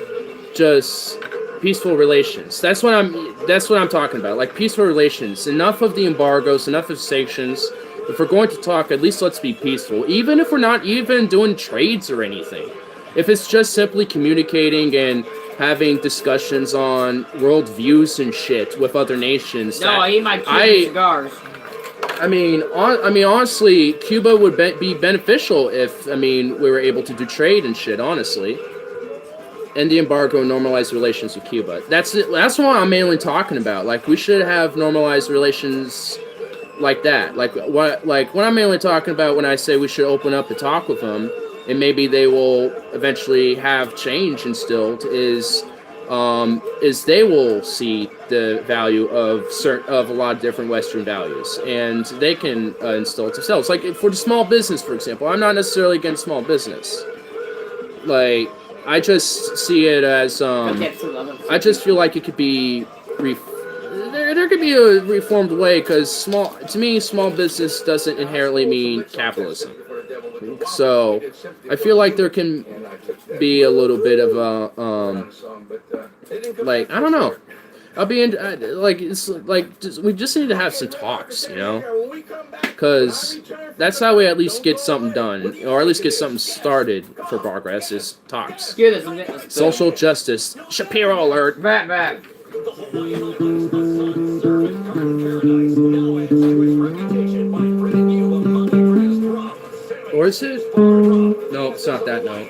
just peaceful relations. That's what I'm talking about. Like peaceful relations. Enough of the embargoes. Enough of sanctions. If we're going to talk, at least let's be peaceful. Even if we're not even doing trades or anything. If it's just simply communicating and having discussions on world views and shit with other nations. No, I eat my Cuban cigars. I mean, honestly, Cuba would be beneficial if, we were able to do trade and shit, honestly. And the embargo and normalized relations with Cuba. That's what I'm mainly talking about. Like, we should have normalized relations like that. Like what I'm mainly talking about when I say we should open up the talk with them, and maybe they will eventually have change instilled, is they will see the value of a lot of different Western values, and they can instill it themselves. Like for the small business, for example, I'm not necessarily against small business. Like I just see it as I just feel like it could be there could be a reformed way because to me, small business doesn't inherently mean capitalism. So I feel like there can be a little bit of a like I don't know. I'll be in like it's like we just need to have some talks, you know, because that's how we at least get something done, or at least get something started for progress. Is talks. Excuse us. Social justice. Shapiro alert. Back. Or is it? No, it's not that note.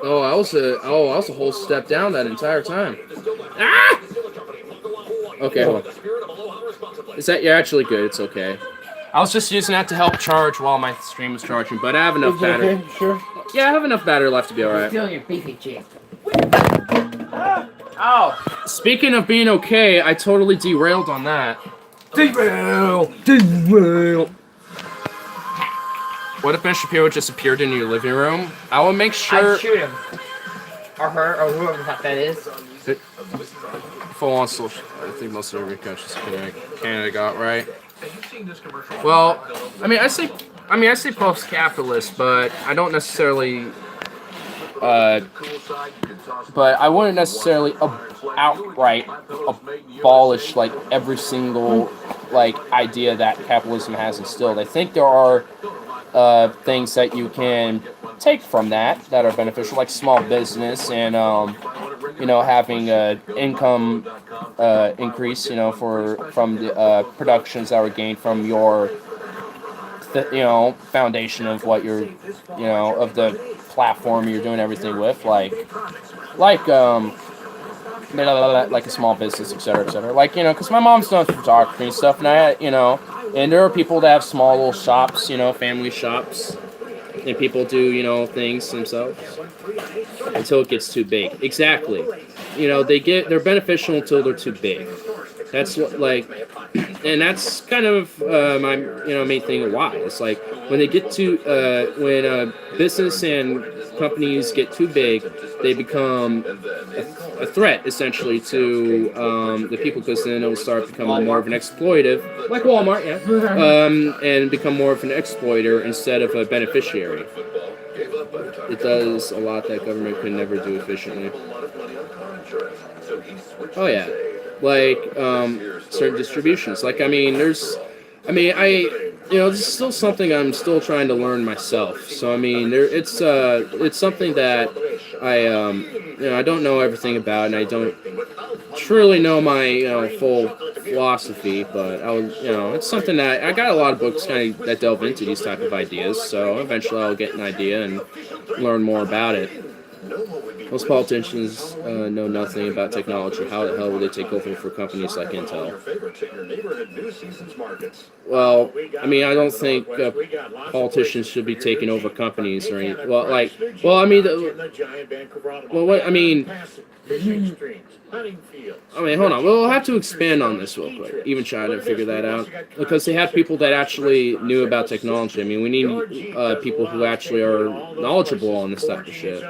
Oh, I was a whole step down that entire time. Ah! Okay, hold on. Is that? You're actually good. It's okay. I was just using that to help charge while my stream was charging, but I have enough battery. Okay, sure. Yeah, I have enough battery left to be alright. Stealing your beefy chick. Speaking of being okay, I totally derailed on that. Derail. What if Ben Shapiro just appeared in your living room? I will make sure. I'd shoot him. Or her, or whoever the fuck that is. Full on social. I think most of every country's Canada got right. Well, I mean, I say post-capitalist, but I don't necessarily. But I wouldn't necessarily outright abolish like every single like idea that capitalism has instilled. I think there are things that you can take from that are beneficial, like small business and having income increase, from the productions that were gained from your foundation of what you're of the platform you're doing everything with, like a small business, etc. Like, because my mom's done photography and stuff, and and there are people that have small little shops, family shops, and people do, things themselves until it gets too big. Exactly. They're beneficial until they're too big. That's what, and that's kind of my, main thing of why. It's like when they get to, when business and companies get too big, they become a threat, essentially, to the people, because then it'll start becoming more of an exploitative, like Walmart, yeah, and become more of an exploiter instead of a beneficiary. It does a lot that government could never do efficiently. Oh, yeah. Like, certain distributions. Like, this is still something I'm still trying to learn myself. So, it's something that I don't know everything about, and I don't truly know my, full philosophy, but it's something that I got a lot of books that delve into these type of ideas, so eventually I'll get an idea and learn more about it. Most politicians know nothing about technology. How the hell will they take over for companies like Intel? Well, I don't think politicians should be taking over companies or anything. Hold on. We'll have to expand on this real quick. Even try to figure that out, because they have people that actually knew about technology. We need people who actually are knowledgeable on this type of shit.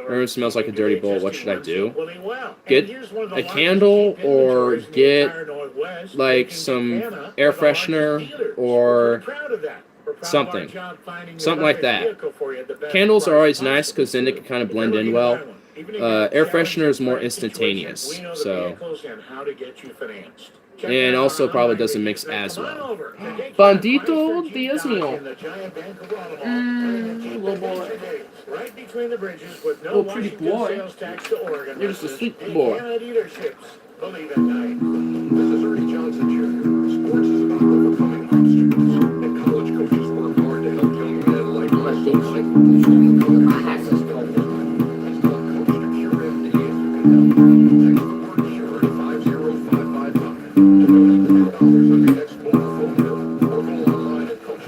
Room smells like a dirty bowl. What should I do? Get a candle, or get some air freshener, or something like that. Candles are always nice because then they can kind of blend in well. Air freshener is more instantaneous, so, and also probably doesn't mix as well. Bandito, Dios mío. Little boy. Oh, pretty boy. You're just a sweet boy. Believe it or not. This is Ernie Johnson Jr. Sports is about overcoming obstacles, and college coaches work hard to help young men like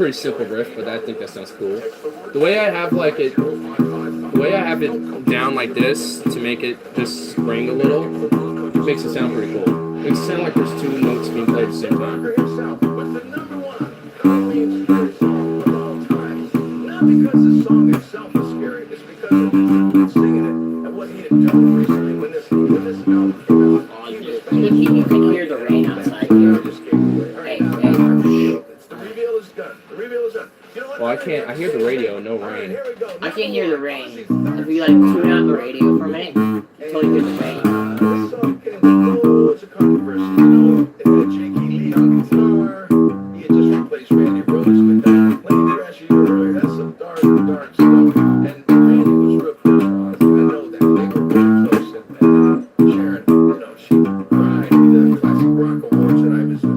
pretty simple riff, but I think that sounds cool. The way I have it down like this to make it just spring a little, makes it sound pretty cool. It makes it sound like there's two notes being played at the same time. Well, I can't. I hear the radio. No rain. I can't hear the rain. If you like tune out the radio for a minute until you hear the rain. This song can it's a controversy, you know. It had Jakey Lee on guitar. He had just replaced Randy Rhoads with that playing trashy earlier. That's some dark stuff. And Randy was real close to us. I know that. They were really close. And Sharon, you know, she cried at the Classic Rock Awards, and I was the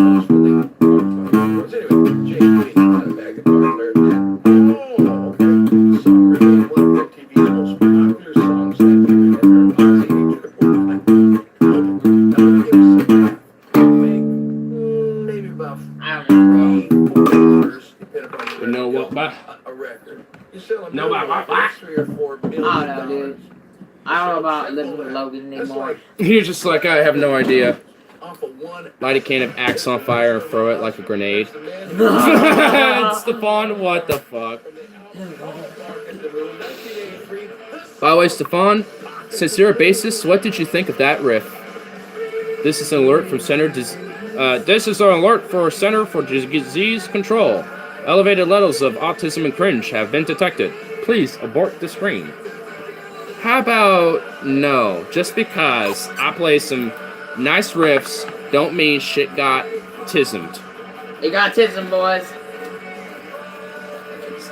host for the awards. Anyway, Jakey Lee had a bag of partner. Oh, okay. So really one of their TV's most popular songs that year. Maybe about I don't know. $4, depending upon You know what, bye. a record. You sell a No, million, bye, bye. $3 or $4 million. I don't know, dude. I don't know about living with Logan anymore. He's just like, I have no idea. Off of one. Light a can of Axe on fire and throw it like a grenade. Stefan, what the fuck? By the way, Stefan, since you're a bassist, what did you think of that riff? This is an alert from this is an alert for Center for Disease Control. Elevated levels of autism and cringe have been detected. Please abort the screen. How about no? Just because I play some nice riffs don't mean shit got tismed. You got tism, boys.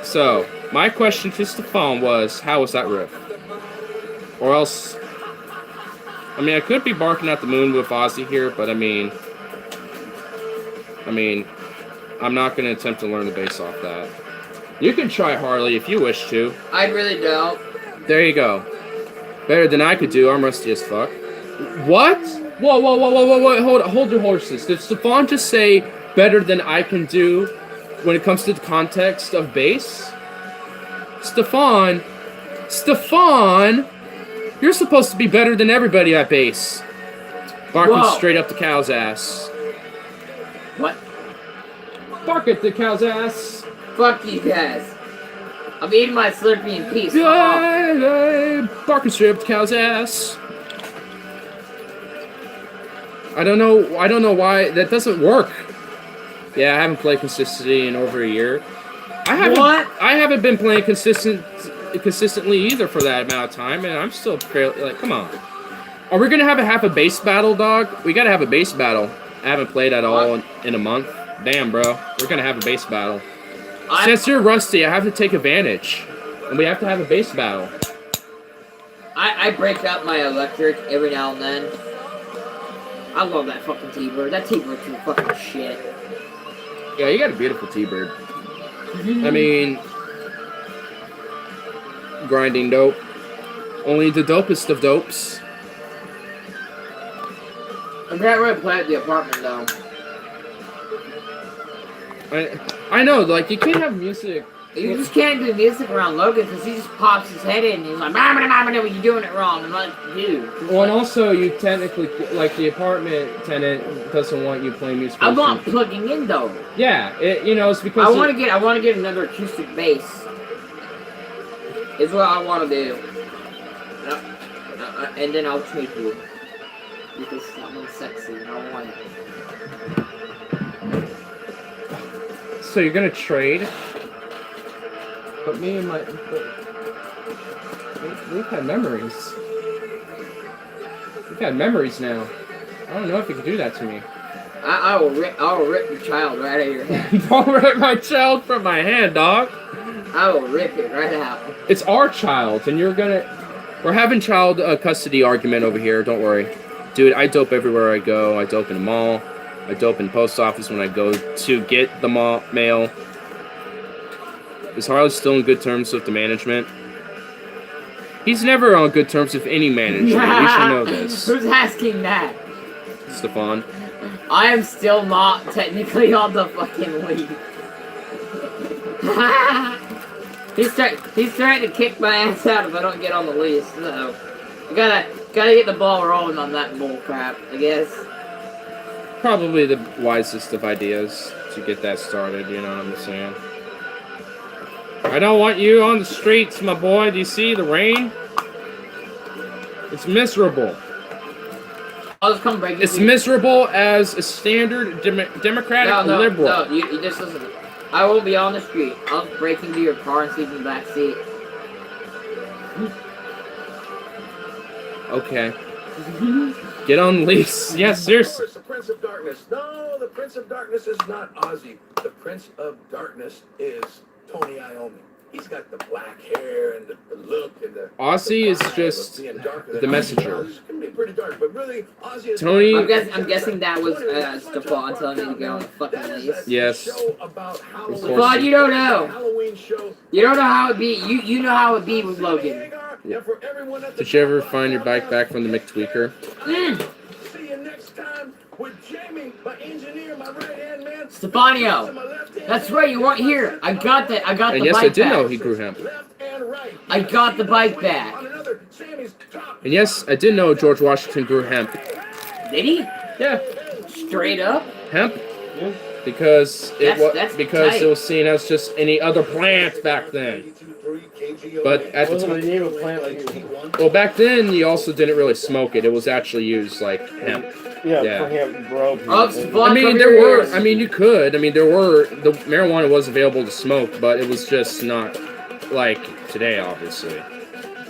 So, my question to Stefan was, how was that riff? Or else, I mean, I could be barking at the moon with Ozzy here, but I mean, I'm not going to attempt to learn the bass off that. You can try Harley if you wish to. I really don't. There you go. Better than I could do. I'm rusty as fuck. What? Whoa. Hold your horses. Did Stefan just say better than I can do when it comes to the context of bass? Stefan, you're supposed to be better than everybody at bass. Barking Whoa. straight up the cow's ass. What? Bark at the cow's ass. Fuck you guys. I'm eating my Slurpee in peace. Fuck off. Barking straight up the cow's ass. I don't know why that doesn't work. Yeah, I haven't played consistently in over a year. I haven't been playing consistently either for that amount of time, and I'm still fairly like, come on. Are we gonna have a bass battle, dog? We gotta have a bass battle. I haven't played at all in a month. Damn, bro. We're gonna have a bass battle. Since you're rusty, I have to take advantage, and we have to have a bass battle. I break up my electric every now and then. I love that fucking T-Bird. That T-Bird's some fucking shit. Yeah, you got a beautiful T-Bird. I mean, grinding dope. Only the dopest of dopes. I'm not ready to play at the apartment though. I know, like, you can't have music. You just can't do music around Logan because he just pops his head in and he's like, "Mama, you're doing it wrong." I'm like, dude. Well, and also, you technically, like, the apartment tenant doesn't want you playing music. I'm not plugging in though. Yeah, it's because I want to get another acoustic bass. Is what I want to do. And then I'll treat you. Because someone's sexy and I want it. So you're gonna trade? But me and my... We've had memories. We've had memories now. I don't know if you can do that to me. I will rip your child right out of your head. Don't rip my child from my hand, dog. I will rip it right out. It's our child, and you're gonna... We're having child custody argument over here, don't worry. Dude, I dope everywhere I go. I dope in the mall. I dope in the post office when I go to get the mail. Is Harley still in good terms with the management? He's never on good terms with any management. You should know this. Who's asking that? Stefan. I am still not technically on the fucking lead. He's trying to kick my ass out if I don't get on the lead, so I gotta get the ball rolling on that bull crap, I guess. Probably the wisest of ideas to get that started, you know what I'm saying? I don't want you on the streets, my boy. Do you see the rain? It's miserable. I'll just come break It's miserable as a standard Democratic liberal. No, you just listen. I will be on the street. I'll break into your car and sleep in the back seat. Okay. Get on the lease. Yeah, seriously. The Prince of Darkness. No, the Prince of Darkness is not Ozzy. The Prince of Darkness is Tony Iommi. He's got the black hair and the look and the. Ozzy is vibe of just being darker than the Ozzy. messenger. It can be pretty dark, but really, Ozzy is. Tony- I'm guessing that was Stefan telling me to get on the fucking lease. Yes. Of course. Stefan, you don't know. Halloween show. You don't know how it be. You know how it be with Logan. Yeah. For everyone at the Did you ever find your bike back from the McTweaker? See you next time with Jamie, my engineer, my right-hand man. Stefanio. That's right, you weren't here. I got that. I got And the yes, bike I did back. know he grew hemp. Left and right. I got the bike back. On another Sammy's top. And yes, I did know George Washington grew hemp. Did he? Yeah, Straight up? hemp. Yeah. Because That's because tight. it was seen as just any other plant back then. But at the Wasn't a time, name of plant like it. well, back then you also didn't really smoke it. It was actually used like hemp. Yeah, Yeah. for him, bro. Oh, Stefan, I mean, cover there your were. ears. I mean, you could. I mean, there were. The marijuana was available to smoke, but it was just not like today. Obviously,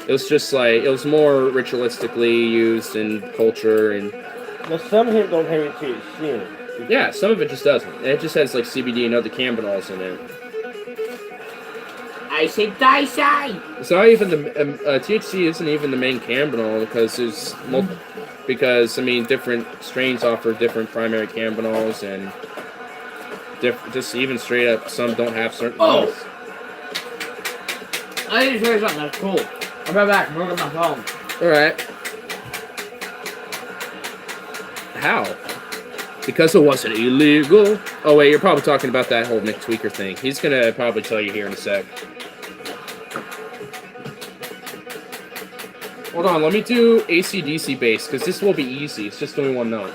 it was just like it was more ritualistically used in culture, and Now, some hemp don't have any THC in it. yeah, some of it just doesn't. It just has like CBD and other cannabinoids in it. I say die side. It's not even the THC isn't even the main cannabinol because there's because I mean different strains offer different primary cannabinols and just even straight up some don't have certain. Oh! levels. I need to show you something. That's cool. I'll be right back. I'm working on my phone. All right. How? Because it wasn't illegal. Oh wait, you're probably talking about that whole McTweaker thing. He's gonna probably tell you here in a sec. Hold on, let me do AC/DC bass because this will be easy. It's just doing one note.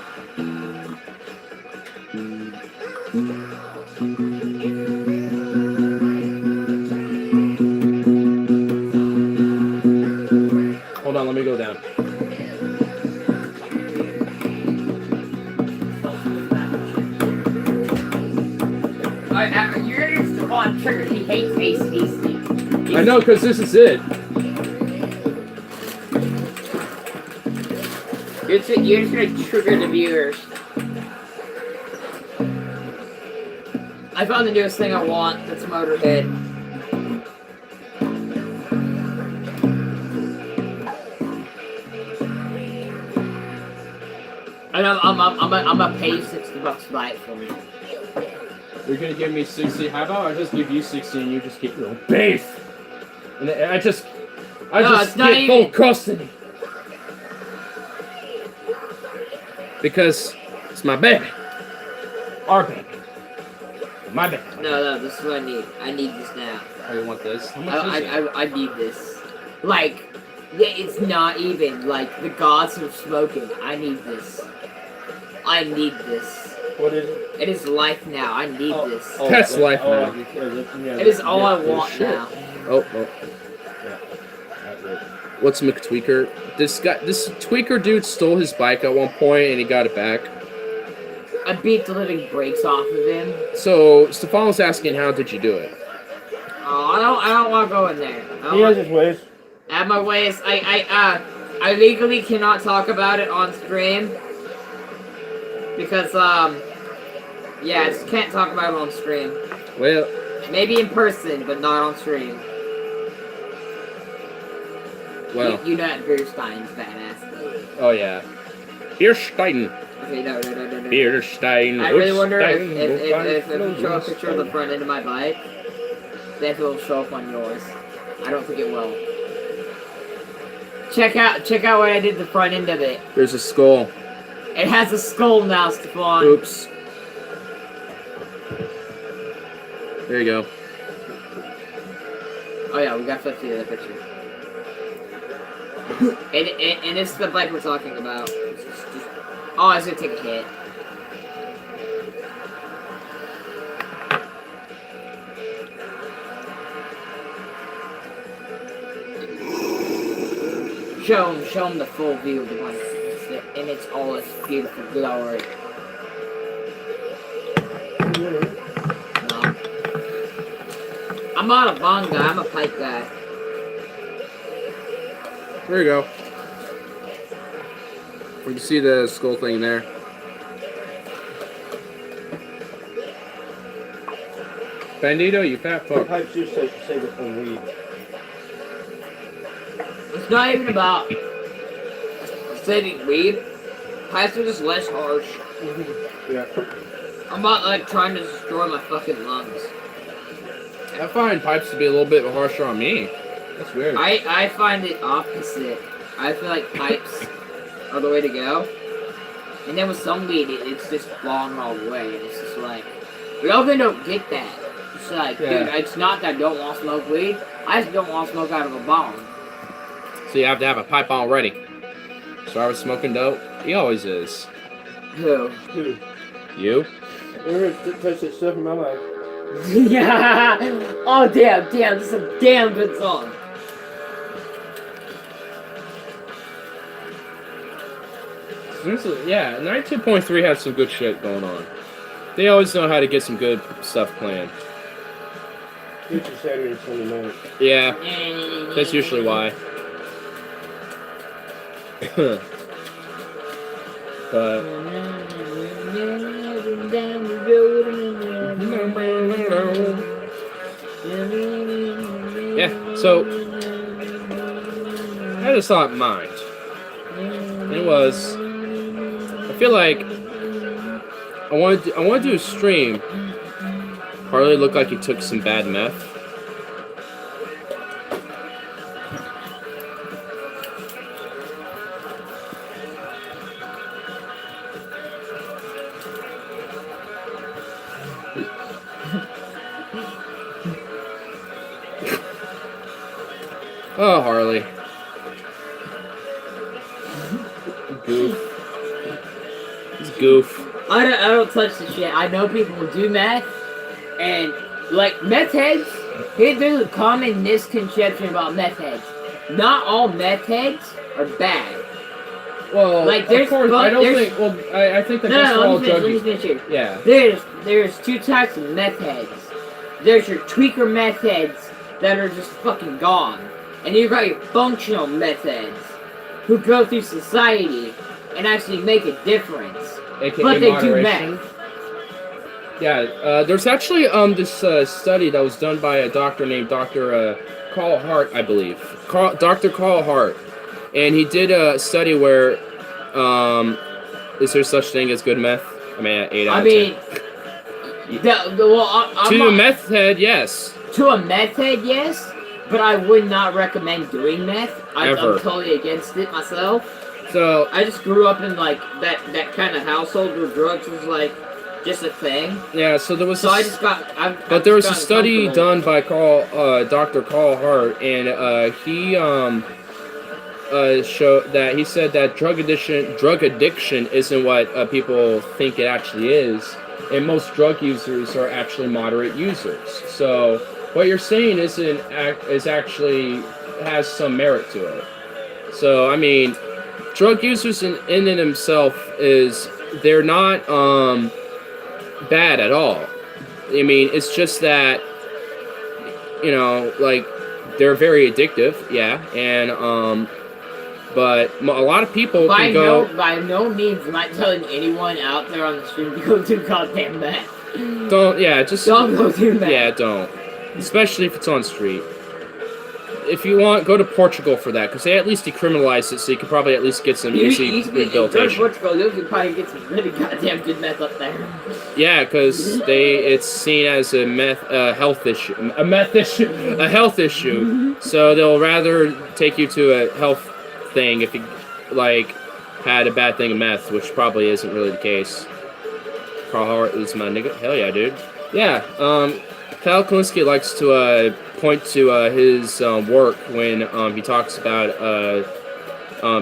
Hold on, let me go down. You're gonna Stefan trigger. He hates AC/DC. I know, because this is it. You're just gonna trigger the viewers. I found the newest thing I want. That's Motorhead. And I'm gonna pay you $60 to buy it for me. You're gonna give me 60. How about I just give you 60 and you just keep your own bass? And I just No, it's not get full even- custody. Because it's my baby. Our baby. My baby. No, this is what I need. I need this now. Oh, you want this? How much is it? I need this. Like, yeah, it's not even like the gods of smoking. I need this. I need this. What is it? It is life now. I need this. That's life now. It is all I want shit. now. Oh. What's McTweaker? This tweaker dude stole his bike at one point and he got it back. I beat the living brakes off of him. So Stefan was asking, how did you do it? Oh, I don't want to go in there. He has his ways. At my ways, I legally cannot talk about it on stream because yeah, I just can't talk about it on stream. Well, Maybe in person, but not on stream. well. You know that Beerstein's badass. Oh yeah. Bierstein. Okay, no. Bierstein. I really wonder if Bierstein, you show a picture of the front end of my bike, then it will show up on yours. I don't think it will. Check out what I did the front end of it. There's a skull. It has a skull now, Stefan. Oops. There you go. Oh yeah, we got 50 of the picture. and it's the bike we're talking about. Oh, I was gonna take a hit. Show him the full view of the bike, and it's all its beautiful glory. No. I'm not a bong guy, I'm a pipe guy. There you go. We can see the skull thing there. Bandito, you fat fuck. Pipes do save it from weed. It's not even about saving weed. Pipes are just less harsh. Yeah. I'm not like trying to destroy my fucking lungs. I find pipes to be a little bit harsher on me. That's weird. I find it opposite. I feel like pipes are the way to go. And then with some weed, it's just long all the way. And it's just like, we often don't get that. It's like, Yeah. dude, it's not that I don't want to smoke weed. I just don't want to smoke out of a bong. So you have to have a pipe already. So I was smoking dope. He always is. Who? Dude, You? never touched that stuff in my life. Yeah. Oh damn, this is a damn good song. Seriously, yeah, 92.3 has some good shit going on. They always know how to get some good stuff planned. Future Saturday and Sunday night. Yeah, that's usually why. But yeah, so I had this thought in mind. It was, I feel like I want to do a stream. Harley looked like he took some bad meth. Oh, Harley. Goof. He's goof. I don't touch the shit. I know people who do meth, and like meth heads. There's a common misconception about meth heads. Not all meth heads are bad. Well, Like, of there's- course, but I don't there's- think. Well, I think that No, just all let me drug. finish here. Yeah. There's two types of meth heads. There's your tweaker meth heads that are just fucking gone, and you've got your functional meth heads who go through society and actually make a difference. AKA But they do moderation. meth. Yeah, there's actually this study that was done by a doctor named Dr. Carl Hart, I believe. Dr. Carl Hart. And he did a study where, is there such thing as good meth? I mean, 8 out I of mean, 10. I'm To not- a meth head, yes. To a meth head, yes, but I would not recommend doing meth. I'm Ever. totally against it myself. So, I just grew up in like that kind of household where drugs was like just a thing. yeah, so there was So I this- just got. But there was a just study gotten done by Dr. Carl Hart, and he showed that he said that drug addiction isn't what people think it actually is, and most drug users are actually moderate users. So what you're saying is actually has some merit to it. So I mean, drug users in and themselves they're not bad at all. I mean, it's just that, you know, like, they're very addictive, yeah, and, but a lot of people by can go... by no means am I telling anyone out there on the street to go do goddamn meth. Don't, yeah, just... Don't go do meth. Yeah, don't. Especially if it's on street. If you want, go to Portugal for that, because they at least decriminalized it, so you could probably at least get some easy Go to rehabilitation. Portugal, you could probably get some really goddamn good meth up there. Yeah, because it's seen as a health issue. A health issue. So they'll rather take you to a health thing if you, like, had a bad thing of meth, which probably isn't really the case. Carl Hart is my nigga. Hell yeah, dude. Yeah, Kyle Kalinske likes to point to his work when he talks about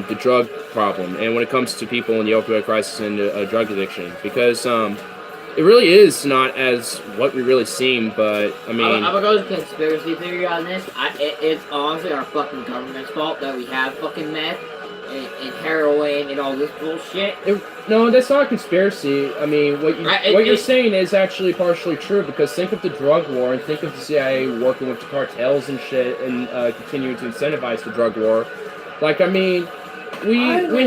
the drug problem, and when it comes to people in the opioid crisis and drug addiction, because it really is not as what we really seem, but I mean... I'm gonna go with conspiracy theory on this. It's honestly our fucking government's fault that we have fucking meth. and heroin and all this bullshit. No, that's not a conspiracy. I mean, what you're saying is actually partially true, because think of the drug war and think of the CIA working with the cartels and shit and continuing to incentivize the drug war. Like, I mean, we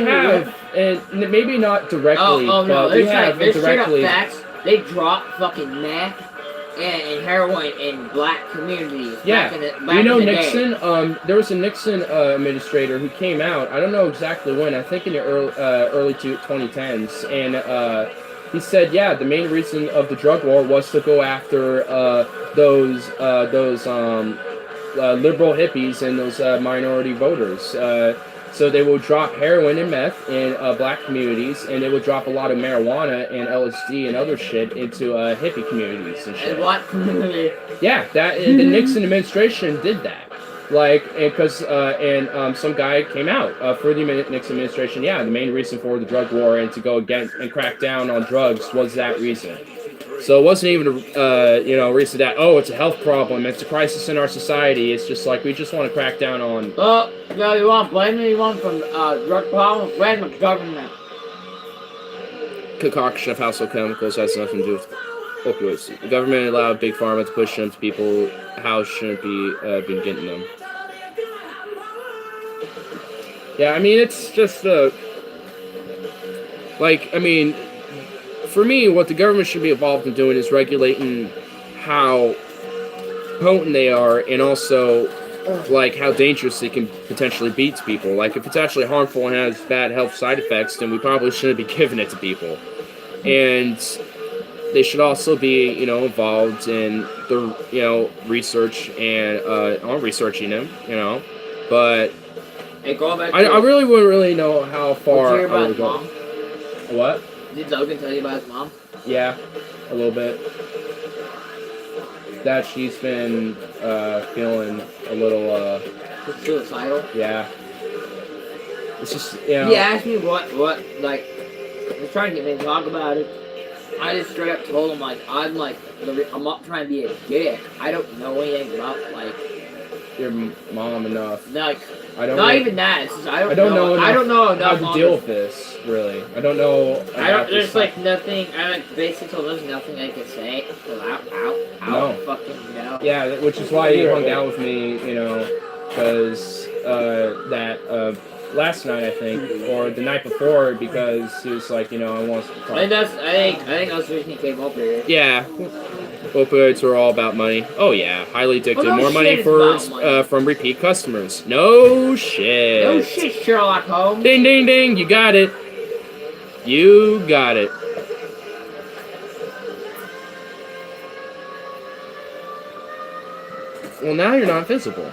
have, and maybe not directly, Oh no, but we there's have straight up indirectly. facts. They dropped fucking meth and heroin in black communities. Yeah, back in you know the day. Nixon. There was a Nixon administrator who came out. I don't know exactly when. I think in the early 2010s, and he said, yeah, the main reason of the drug war was to go after those liberal hippies and those minority voters. So they will drop heroin and meth in black communities, and they will drop a lot of marijuana and LSD and other shit into hippie communities and shit. And what community? Yeah, the Nixon administration did that. Like, because some guy came out for the Nixon administration. Yeah, the main reason for the drug war and to go against and crack down on drugs was that reason. So it wasn't even a reason that, oh, it's a health problem, it's a crisis in our society. It's just like we just want to crack down on. Well, you want to blame anyone from drug problem? Blame the government. Concoction of household chemicals has nothing to do with opioids. The government allowed big pharma to push them to people. House shouldn't be getting them. Yeah, I mean, it's just for me, what the government should be involved in doing is regulating how potent they are, and also like how dangerous they can potentially be to people. Like, if it's actually harmful and has bad health side effects, then we probably shouldn't be giving it to people. And they should also be, involved in the, research and on researching them, But Hey, go back. I really wouldn't really know how far Did you hear I about would his go. mom? What? Did Logan tell you about his mom? Yeah, a little bit. That she's been feeling a little Suicidal? yeah. It's just He asked me what like he was trying to get me to talk about it. I just straight up told him I'm not trying to be a dick. I don't know anything about your mom enough. like I don't not know, even that. It's just, I I don't know I don't know how enough. to deal with this, really. I don't know. There's nothing. I basically told there's nothing I can say. So I don't fucking know. Yeah, which is why he hung out with me, because last night, I think, or the night before, because he was like, I want to talk. I think that's the reason he came over here. Yeah, opioids are all about money. Oh yeah, highly addictive. no More shit, money it's about money. from repeat customers. No shit. No shit, Sherlock Holmes. Ding ding ding! You got it. You got it. Well, now you're not visible.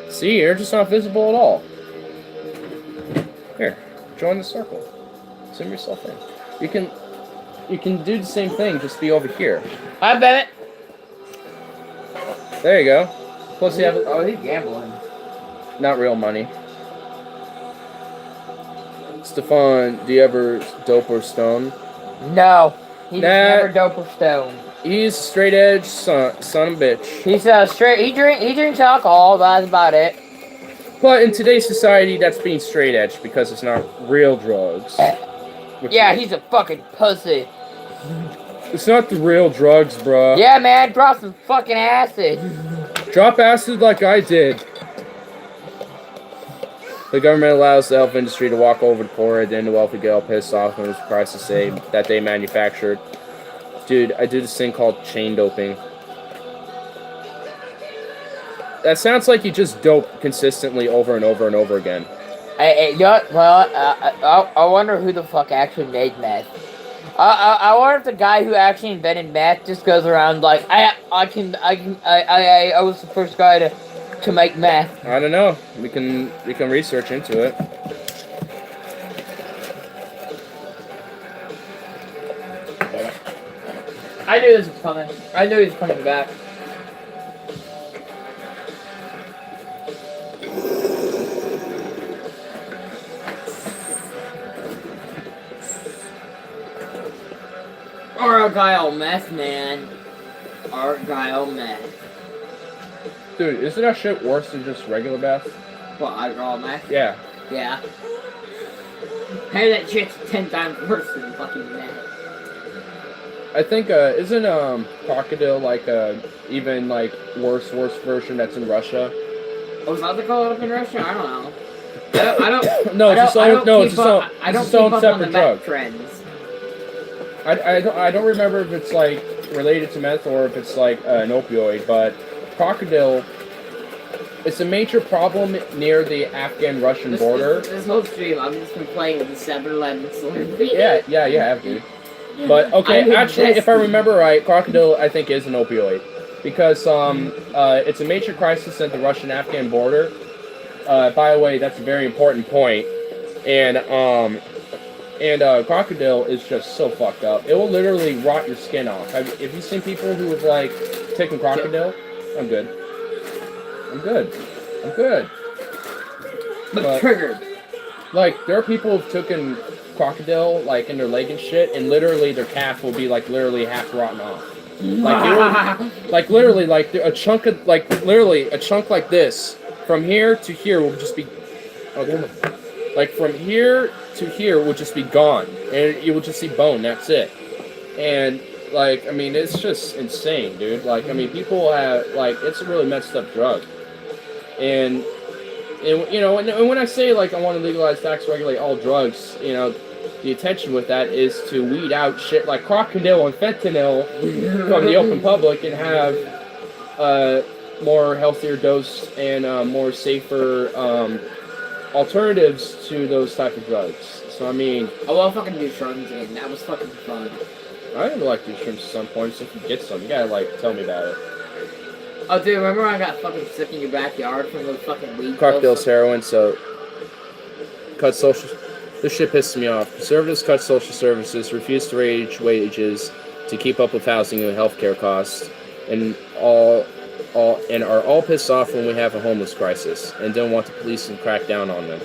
See, you're just not visible at all. Here, join the circle. Zoom yourself in. You can do the same thing, just be over here. I bet it. There you go. Plus you have Oh, he's gambling. not real money. Stefan, do you ever dope or stone? No, he's Nah. never dope or stone. He's a straight edge son of a bitch. He's straight. He drinks alcohol. That's about it. But in today's society, that's being straight edge because it's not real drugs. Yeah, he's a fucking pussy. It's not the real drugs, bruh. Yeah, man, drop some fucking acid. Drop acid like I did. The government allows the health industry to walk over the poor, and then the wealthy get all pissed off when it's the price to say that they manufactured. Dude, I do this thing called chain doping. That sounds like you just dope consistently over and over and over again. I wonder who the fuck actually made meth. I wonder if the guy who actually invented meth just goes around like I was the first guy to make meth. I don't know. We can research into it. I knew this was coming. I knew he was coming back. Argyle meth, man. Argyle meth. Dude, isn't that shit worse than just regular meth? What, Adderall Max? Yeah. Yeah. Hey, that shit's 10 times worse than fucking that. I think isn't Crocodile like even like worse version that's in Russia? Oh, is that the call up in Russia? I don't know. I don't. No, it's I its don't own. keep No, up- it's I don't its own keep up on the separate meth drug. trends. I don't remember if it's like related to meth or if it's like an opioid, but Crocodile. It's a major problem near the Afghan-Russian border. This whole stream, I've just been playing with the 7-Eleven Slurpee. Yeah, you have, dude. But okay, I'm actually, if I invested. remember right, Crocodile I think is an opioid because it's a major crisis at the Russian-Afghan border. By the way, that's a very important point. And Crocodile is just so fucked up. It will literally rot your skin off. Have you seen people who have like taken Crocodile? I'm good. But But- triggered. Like, there are people who've taken Crocodile, like, in their leg and shit, and literally their calf will be, like, literally half rotten off. Like, it will, like, literally, like, a chunk of, like, literally, a chunk like this, from here to here will just be, okay, like, from here to here will just be gone, and you will just see bone, that's it. And, like, I mean, it's just insane, dude. Like, I mean, people have, like, it's a really messed up drug. And you know, and when I say, like, I want to legalize, tax, regulate all drugs, you know, the intention with that is to weed out shit like Crocodile and fentanyl from the open public and have more healthier dose and more safer alternatives to those type of drugs. So, I mean, I want to fucking do shrooms again. That was fucking fun. I would like to do shrooms at some point, so if you get some, you gotta, like, tell me about it. Oh, dude, remember when I got fucking sick in your backyard from those fucking weed Crocodile's pills? heroin, so cut social. This shit pisses me off. Conservatives cut social services, refuse to raise wages to keep up with housing and healthcare costs, and are all pissed off when we have a homeless crisis and don't want the police to crack down on them.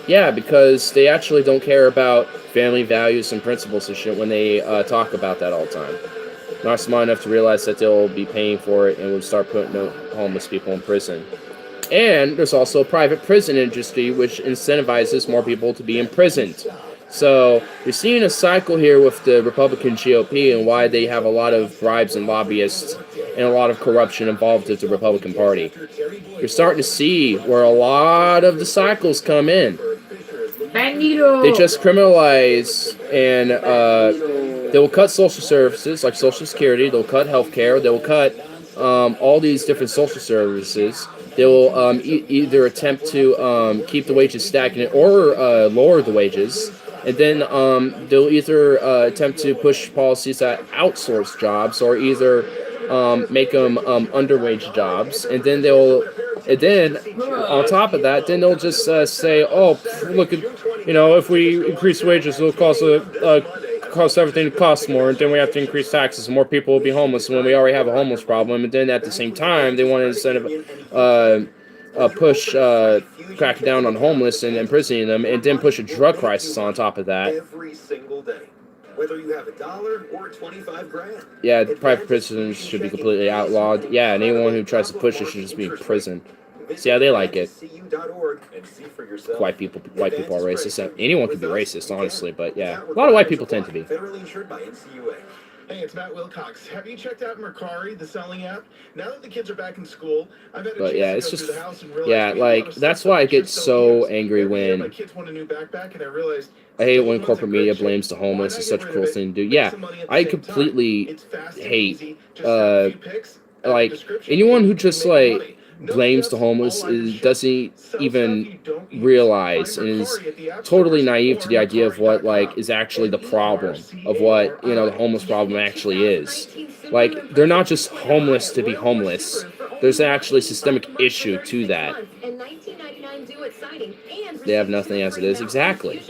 Yeah, because they actually don't care about family values and principles and shit when they talk about that all the time. Not smart enough to realize that they'll be paying for it and will start putting homeless people in prison. And there's also a private prison industry which incentivizes more people to be imprisoned. So you're seeing a cycle here with the Republican GOP and why they have a lot of bribes and lobbyists and a lot of corruption involved with the Republican Party. You're starting to see where a lot of the cycles come in. Magneto! They just criminalize and they will cut social services like Social Security. They'll cut healthcare. They will cut all these different social services. They will either attempt to keep the wages stagnant or lower the wages. And then they'll either attempt to push policies that outsource jobs or either make them underwage jobs. And then on top of that, then they'll just say, oh, look at, you know, if we increase wages, it'll cost everything to cost more, and then we have to increase taxes, and more people will be homeless when we already have a homeless problem. And then at the same time, they want to crack down on homeless and imprisoning them, and then push a drug crisis on top of that. Every single day. Whether you have $1 or 25 grand. Yeah, the private prisons should be completely outlawed. Yeah, and anyone who tries to push it should just be in prison. See how they like it. White people are racist. Anyone can be racist, honestly, but yeah. A lot of white people tend to be. Federally insured by NCUA. Hey, it's Matt Wilcox. Have you checked out Mercari, the selling app? Now that the kids are back in school, I've had a But chance yeah, to it's go just, through the house and realize yeah, we have a lot like, of that's stuff why I that get kids so don't use. angry The other day, when my kids want a new backpack, and I realized I hate when Staples corporate runs a media great blames the shit. Why homeless. not It's get such a rid cool of it? thing to do. Make Yeah, some money at the I same time. completely It's fast and hate, easy. Just snap a few pics, add a like, description, anyone who and just, make like, money. No blames steps, the homeless all items shipped. doesn't Sell even stuff you don't use. realize Find and is Mercari at the app totally stores naive or to the idea of what, like, Mercari.com. is actually the problem of what, you know, the homeless problem actually is. Like, they're not just homeless to be homeless. There's actually a systemic issue to that. They have nothing as it is. Exactly.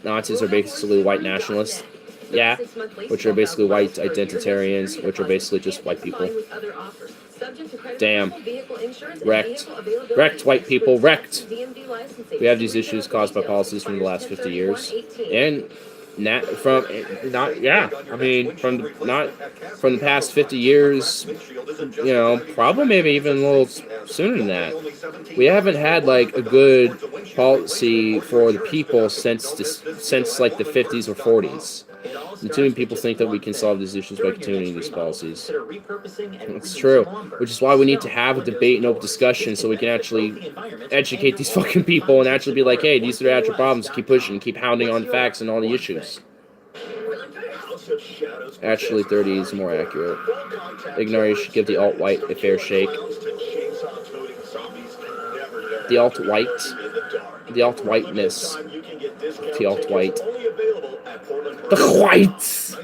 Nazis are basically white nationalists. Yeah, which are basically white identitarians, which are basically just white people. Damn. Wrecked. Wrecked, white people, wrecked. We have these issues caused by policies from the last 50 years. And from the past 50 years, probably maybe even a little sooner than that. We haven't had like a good policy for the people since like the 50s or 40s. And too many people think that we can solve these issues by continuing these policies. It's true, which is why we need to have a debate and open discussion so we can actually educate these fucking people and actually be like, hey, these are the actual problems. Keep pushing, keep hounding on the facts and all the issues. Actually, 30 is more accurate. Ignore, you should give the alt-white a fair shake. The alt-white. The alt-whiteness. The alt-white. The whites!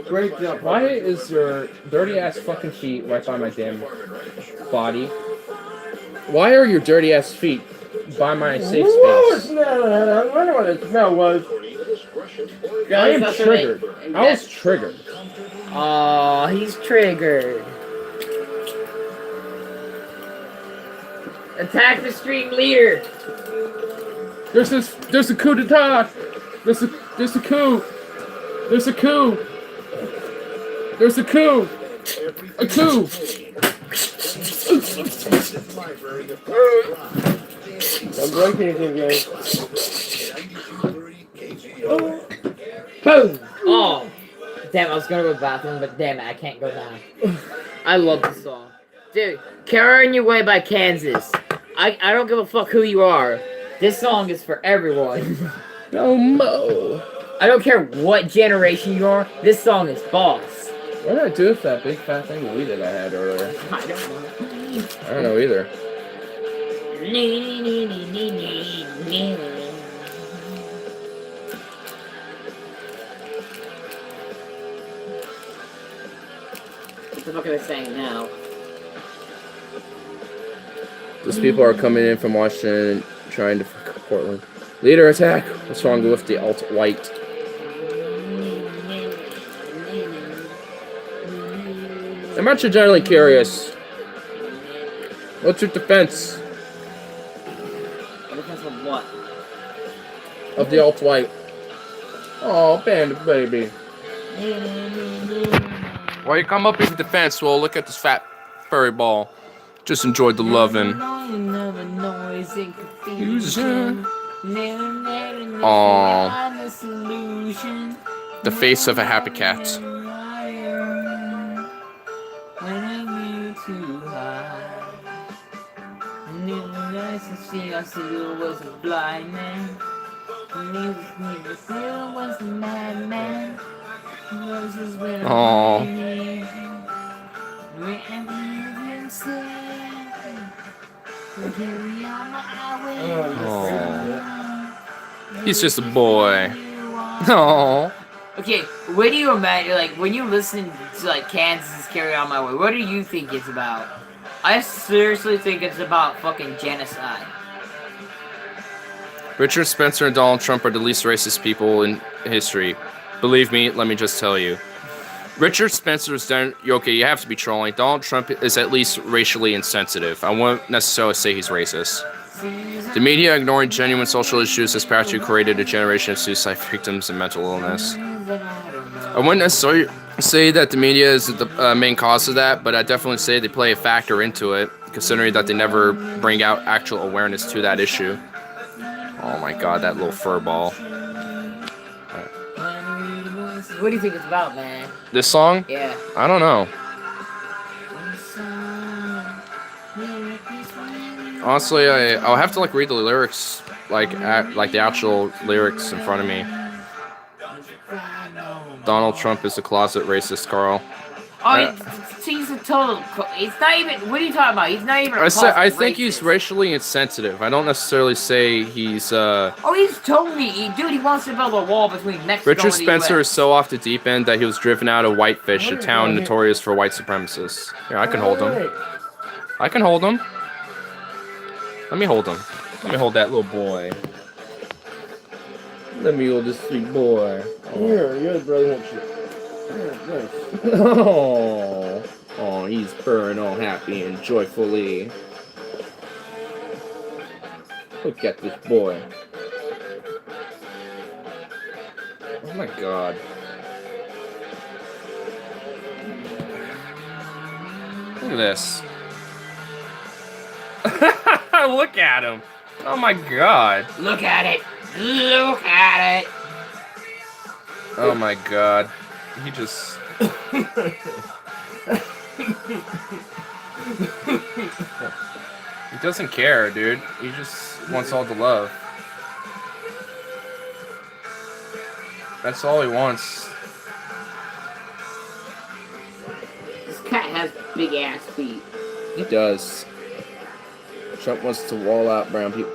Great job. Why is your dirty-ass fucking feet right by my damn body? Why are your dirty-ass feet by my safe What? space? No. I wonder what the smell was. I am triggered. I was triggered. Oh, he's triggered. Attack the stream leader. There's a coup d'etat. There's a coup. There's a coup. There's a coup. A coup. Don't break anything, guys. Boom. Oh, damn! I was gonna go to the bathroom, but damn it, I can't go now. I love this song, dude. "Carry On Your Way" by Kansas. I don't give a fuck who you are. This song is for everyone. No mo. I don't care what generation you are. This song is boss. What did I do with that big fat thing of weed that I had earlier? I don't know. I don't know either. What the fuck are they saying now? Those people are coming in from Washington trying to fuck up Portland. Leader attack! What's wrong with the alt-white? I'm actually generally curious. What's your defense What defense of what? of the alt-white? Oh, panda baby. Why you come up with defense? Well, look at this fat furry ball. Just enjoyed the loving. Aww. The face of a happy cat. He's just a boy. Aww. Okay, what do you imagine, like, when you listen to, like, Kansas' Carry On My Way, what do you think it's about? I seriously think it's about fucking genocide. Richard Spencer and Donald Trump are the least racist people in history. Believe me, let me just tell you. Richard Spencer's done. Okay, you have to be trolling. Donald Trump is at least racially insensitive. I won't necessarily say he's racist. The media ignoring genuine social issues has practically created a generation of suicide victims and mental illness. I wouldn't necessarily say that the media is the main cause of that, but I definitely say they play a factor into it, considering that they never bring out actual awareness to that issue. Oh my god, that little fur ball. What do you think it's about, man? This song? Yeah. I don't know. Honestly, I'll have to like read the lyrics, like the actual lyrics in front of me. Donald Trump is a closet racist, Carl. Oh, he's a total. It's not even. What are you talking about? He's not even. I think he's racially insensitive. I don't necessarily say he's. Oh, he's totally. Dude, he wants to build a wall between Mexico Richard and the Spencer US. is so off the deep end that he was driven out of Whitefish, a town notorious for white supremacists. Yeah, I can hold him. I can hold him. Let me hold him. Let me hold that little boy. Let me hold this sweet boy. Here, your brother wants you. Yeah, nice. Oh, he's purring all happy and joyfully. Look at this boy. Oh my god. Look at this. Look at him. Oh my god. Look at it. Look at it. Oh my god. He just... He doesn't care, dude. He just wants all the love. That's all he wants. This cat has big ass feet. He does. Trump wants to wall out brown people.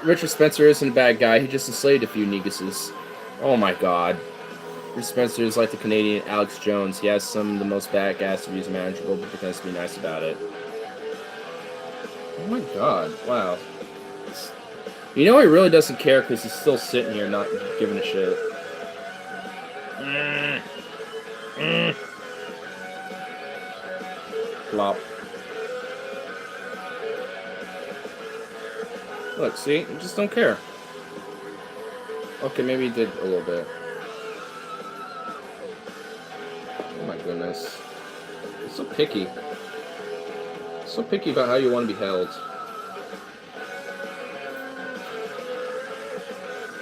Richard Spencer isn't a bad guy. He just enslaved a few neguses. Oh my god. Richard Spencer is like the Canadian Alex Jones. He has some of the most badass views imaginable, but pretends to be nice about it. Oh my god. Wow. You know he really doesn't care because he's still sitting here not giving a shit. Plop. Look, see? You just don't care. Okay, maybe he did a little bit. Oh my goodness. He's so picky. So picky about how you want to be held.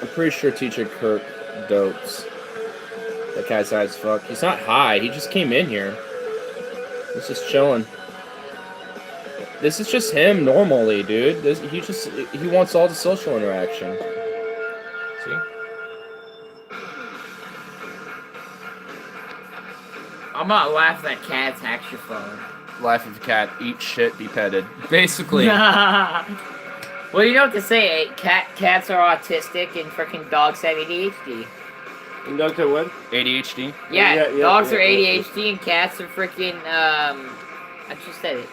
I'm pretty sure Teacher Kirk dopes. That cat's high as fuck. He's not high, he just came in here. He's just chilling. This is just him normally, dude. He wants all the social interaction. See? I'm not laughing at cats, saxophone. Life of a cat, eat shit, be petted. Basically. Well, you know what to say. Cats are autistic and freaking dogs have ADHD. And Dr. what? ADHD? Yeah, Yeah, dogs are yeah. ADHD and cats are freaking, I just said it.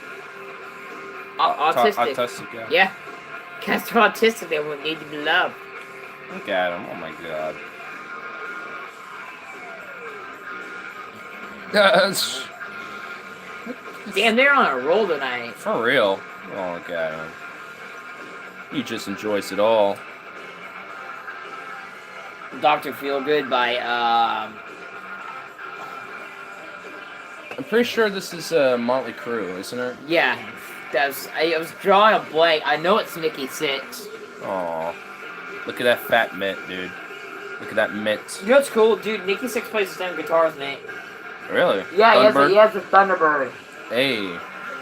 Autistic. Autistic, yeah. Yeah. Cats are autistic, they will need to be loved. Look at him, oh my god. That's... Damn, they're on a roll tonight. For real. Oh, look at him. He just enjoys it all. Dr. Feelgood by, I'm pretty sure this is Motley Crue, isn't it? yeah. I was drawing a blank. I know it's Nikki Sixx. Aw. Look at that fat mitt, dude. Look at that mitt. You know what's cool? Dude, Nikki Sixx plays the same guitar as me. Really? Yeah, Thunderbird? he has a Thunderbird. Hey,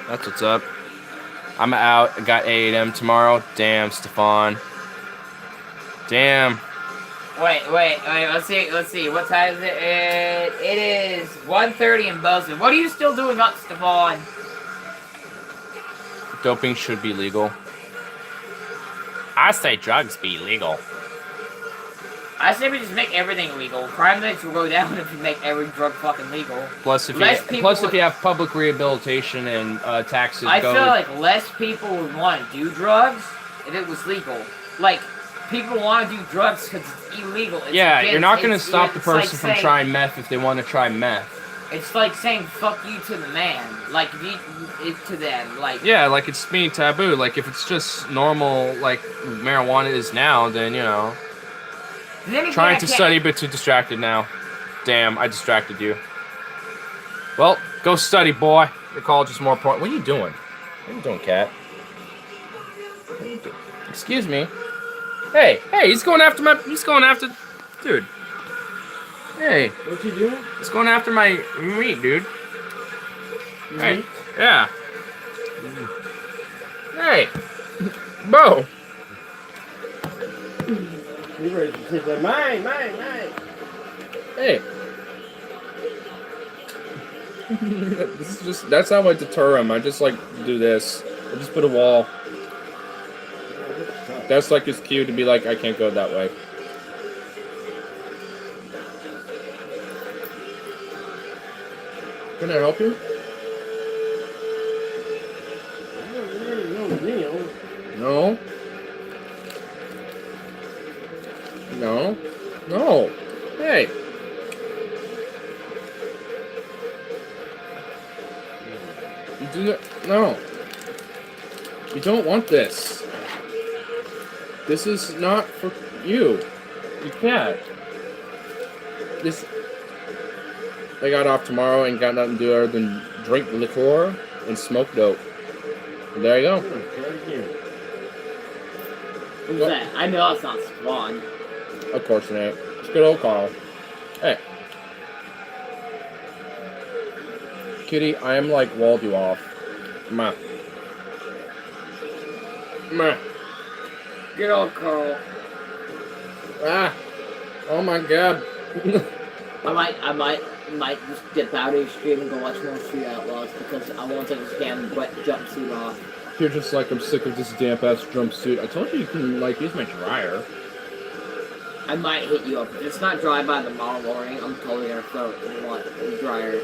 that's what's up. I'm out. I got A&M tomorrow. Damn, Stefan. Damn. Wait, let's see. What time is it? It is 1:30 in Bozeman. What are you still doing up, Stefan? Doping should be legal. I say drugs be legal. I say we just make everything legal. Crime rates will go down if you make every drug fucking legal. Plus, if you have public rehabilitation and taxes, I feel like less people would want to do drugs if it was legal. Like, people want to do drugs because it's illegal. Yeah, you're not going to stop the person from trying meth if they want to try meth. It's like saying "fuck you" to the man, like to them, like. Yeah, like it's being taboo. Like if it's just normal, like marijuana is now, then you know. Trying to study, but too distracted now. Damn, I distracted you. Well, go study, boy. Your college is more important. What are you doing? What are you doing, cat? Excuse me. Hey, he's going after dude. Hey. What you doing? He's going after my meat, dude. Hey. Yeah. Hey. Bo. You ready to take that? Mine. Hey. That's how I deter him. I just like do this. I just put a wall. That's like his cue to be like, I can't go that way. Can I help you? No. No. Hey. You do not. No. You don't want this. This is not for you. You can't. This. I got off tomorrow and got nothing to do other than drink liqueur and smoke dope. And there you go. Who's that? I know it's not Spawn. Of course it ain't. It's good old Carl. Hey. Kitty, I am like walled you off. Meh. Meh. Good old Carl. Ah. Oh my god. I might just dip out of your stream and go watch more Street Outlaws because I want to take this damn wet jumpsuit off. You're just like, I'm sick of this damp ass jumpsuit. I told you can like use my dryer. I might hit you up. If it's not dry by tomorrow morning, I'm totally gonna throw it in the dryer.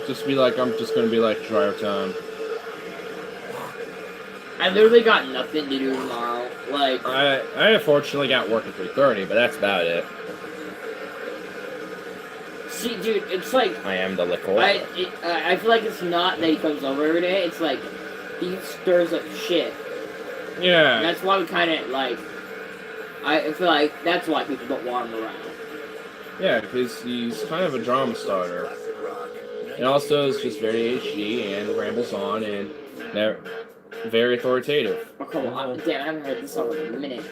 Just be like, I'm just gonna be like dryer time. I literally got nothing to do tomorrow. Like, I unfortunately got work at 3:30, but that's about it. see, dude, it's like I am the liquor. I feel like it's not that he comes over every day. It's like he stirs up shit. Yeah. That's why we kind of like. I feel like that's why people don't want him around. Yeah, because he's kind of a drama starter. And also is just very HD and rambles on and they're very authoritative. Oh, come on. Damn, I haven't heard this song in a minute.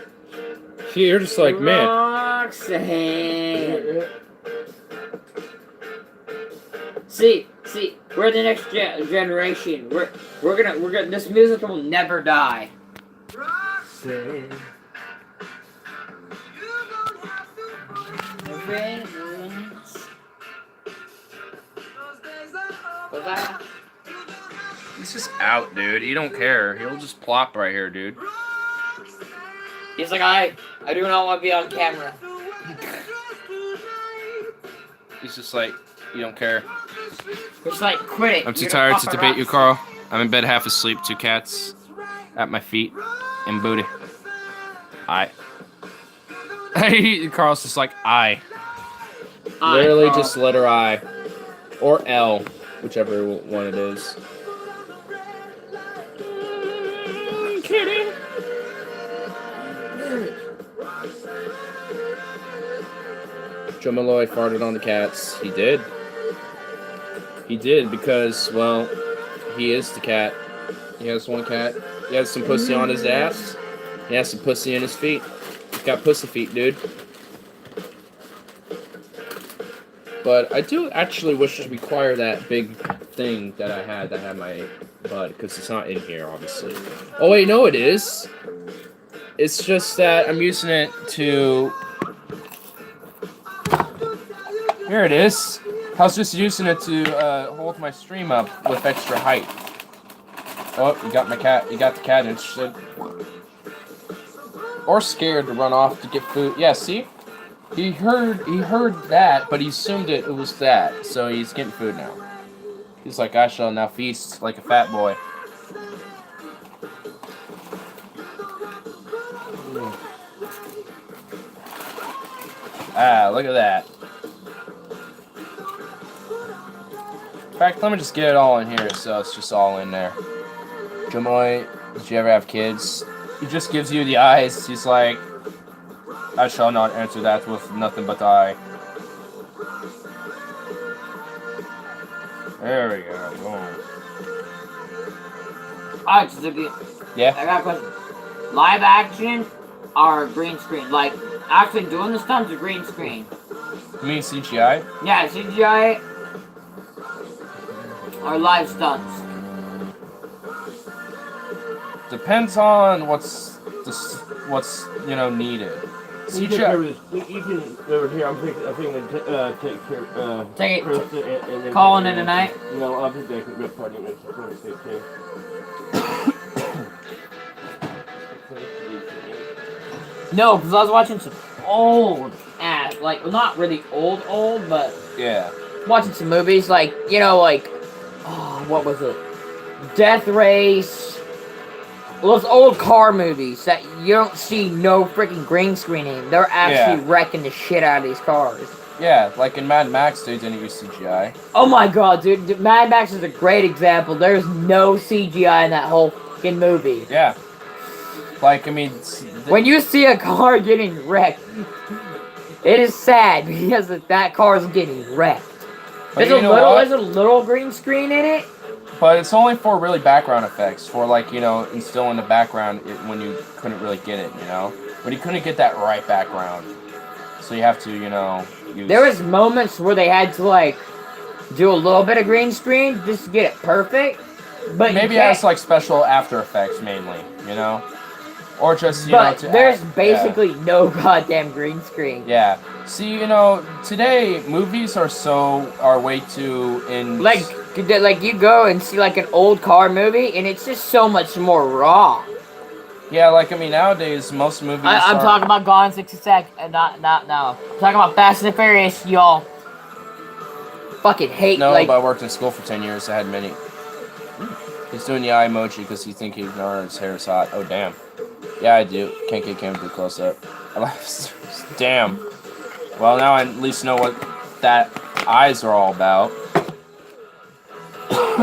See, you're just like, man. Roxanne. See, we're the next generation. We're gonna. This music will never die. Roxanne. What's that? He's just out, dude. He don't care. He'll just plop right here, dude. He's like, I do not want to be on camera. He's just like, you don't care. It's like, quit it. I'm too You're tired the to debate you, paparazzi. Carl. I'm in bed half asleep, 2 cats at my feet and booty. Carl's just like, I. Literally Carl. just letter I. Or L, whichever one it is. Kitty. Joe Malloy farted on the cats. He did. He did because, well, he is the cat. He has one cat. He has some pussy on his ass. He has some pussy in his feet. He's got pussy feet, dude. But I do actually wish to require that big thing that I had my bud, because it's not in here, obviously. Oh wait, no it is. It's just that I'm using it to... Here it is. I was just using it to hold my stream up with extra height. Oh, you got my cat. You got the cat interested. Or scared to run off to get food. Yeah, see? He heard that, but he assumed it was that. So he's getting food now. He's like, I shall now feast like a fat boy. Ah, look at that. In fact, let me just get it all in here so it's just all in there. Jamoy, did you ever have kids? He just gives you the eyes. He's like, I shall not answer that with nothing but I. There we go. Boom. Alright, Suzuki. Yeah? I got a question. Live action or green screen? Like, actually doing the stunts or green screen? You mean CGI? Yeah, CGI or live stunts. Depends on what's needed. You CGI. can over here. I think we take care. Take it. Chris and then Calling it a night. No, I'll be back at Rip Party next 2016. No, because I was watching some old ass, like, well, not really old, but Yeah. watching some movies, like, you know, like, oh, what was it? Death Race. Those old car movies that you don't see no freaking green screen in. They're actually wrecking the shit out of these cars. Yeah, like in Mad Max, they didn't use CGI. Oh my god, dude. Mad Max is a great example. There's no CGI in that whole fucking movie. Yeah. Like, I mean... When you see a car getting wrecked, It is sad because that car is getting wrecked. But There's you know what? there's a little green screen in it. But it's only for really background effects, for like, you know, instilling the background when you couldn't really get it, you know? When you couldn't get that right background. So you have to, you know, use... There was moments where they had to like do a little bit of green screen just to get it perfect. But maybe it has like special After Effects mainly, you know? Or just, you know, but to there's add- basically no goddamn green screen. Yeah. See, you know, today movies are way too in... Like you go and see like an old car movie and it's just so much more raw. Yeah, like, I mean, nowadays, most movies I'm are... talking about Gone in 60 Seconds, not now. I'm talking about Fast and the Furious, y'all. Fucking hate, No, like... but I worked in school for 10 years, I had many... He's doing the eye emoji because he think his hair is hot. Oh, damn. Yeah, I do. Can't get camera too close up. Damn. Well, now I at least know what that eyes are all about.